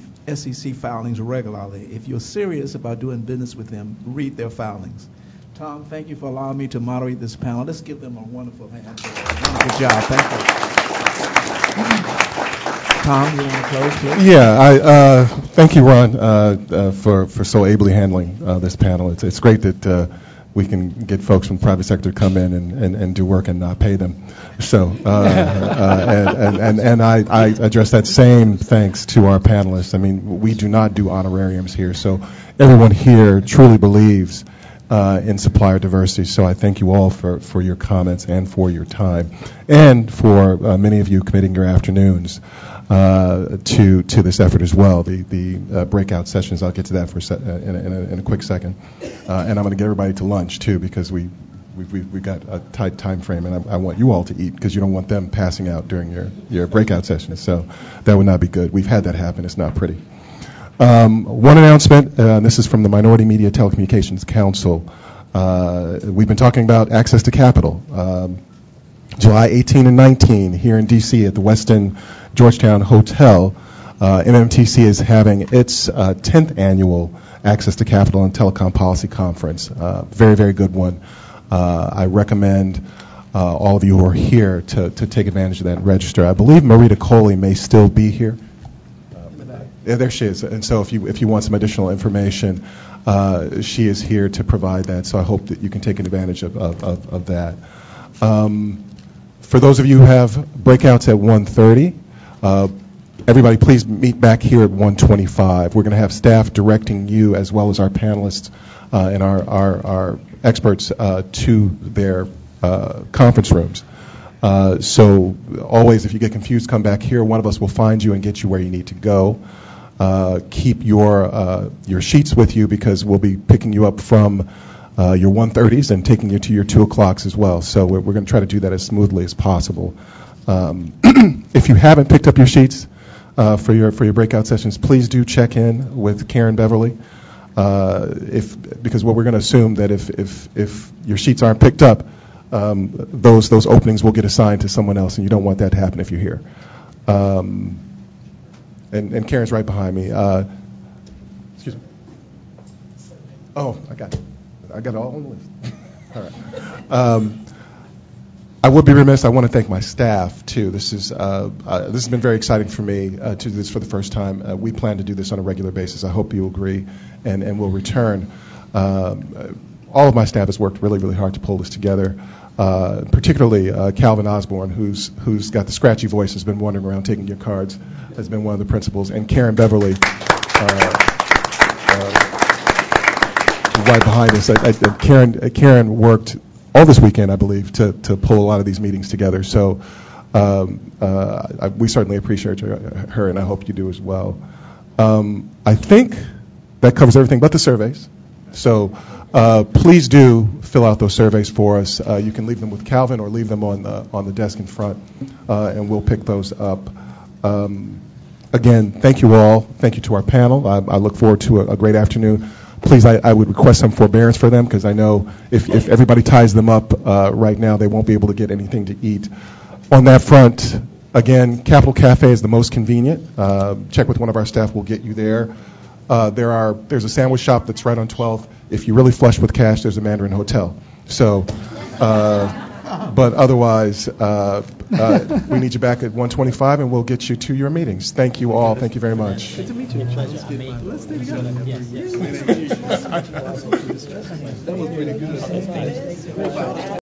filings regularly. If you're serious about doing business with them, read their filings. Tom, thank you for allowing me to moderate this panel. Let's give them a wonderful hand. Good job. Thank you. Tom, you want to close, please? Yeah, thank you, Ron, for so ably handling this panel. It's great that we can get folks from the private sector to come in and do work and not pay them. So, and I address that same thanks to our panelists. I mean, we do not do honorariums here, so everyone here truly believes in supplier diversity. So I thank you all for your comments and for your time, and for many of you committing your afternoons to this effort as well. The breakout sessions, I'll get to that in a quick second, and I'm going to get everybody to lunch too, because we've got a tight time frame, and I want you all to eat, because you don't want them passing out during your breakout sessions. So that would not be good. We've had that happen. It's not pretty. One announcement, this is from the Minority Media Telecommunications Council. We've been talking about access to capital. July 18 and 19 here in D.C. at the Westin Georgetown Hotel, MMTC is having its 10th annual Access to Capital and Telecom Policy Conference. Very, very good one. I recommend all of you who are here to take advantage of that and register. I believe Marita Coley may still be here. Yeah, there she is. And so if you want some additional information, she is here to provide that. So I hope that you can take advantage of that. For those of you who have breakouts at 1:30, everybody please meet back here at 1:25. We're going to have staff directing you, as well as our panelists and our experts, to their conference rooms. So always, if you get confused, come back here. One of us will find you and get you where you need to go. Keep your sheets with you, because we'll be picking you up from your 1:30s and taking you to your 2 o'clocks as well. So we're going to try to do that as smoothly as possible. If you haven't picked up your sheets for your breakout sessions, please do check in with Karen Beverly. Because what we're going to assume that if your sheets aren't picked up, those openings will get assigned to someone else, and you don't want that to happen if you're here. And Karen's right behind me. Excuse me. Oh, I got it all on the list. All right. I would be remiss. I want to thank my staff too. This has been very exciting for me to do this for the first time. We plan to do this on a regular basis. I hope you agree, and will return. All of my staff has worked really, really hard to pull this together. Particularly Calvin Osborne, who's got the scratchy voice, has been wandering around taking your cards, has been one of the principals, and Karen Beverly, right behind us. Karen worked all this weekend, I believe, to pull a lot of these meetings together. So We certainly appreciate her, and I hope you do as well. I think that covers everything but the surveys. So please do fill out those surveys for us. You can leave them with Calvin or leave them on the desk in front, and we'll pick those up. Again, thank you all. Thank you to our panel. I look forward to a great afternoon. Please, I would request some forbearance for them, because I know if everybody ties them up right now, they won't be able to get anything to eat. On that front, again, Capital Cafe is the most convenient. Check with one of our staff. We'll get you there. There's a sandwich shop that's right on 12th. If you're really flush with cash, there's a Mandarin Hotel. So, but otherwise, we need you back at 1:25, and we'll get you to your meetings. Thank you all. Thank you very much. Good to meet you. Let's stay together. That was pretty good.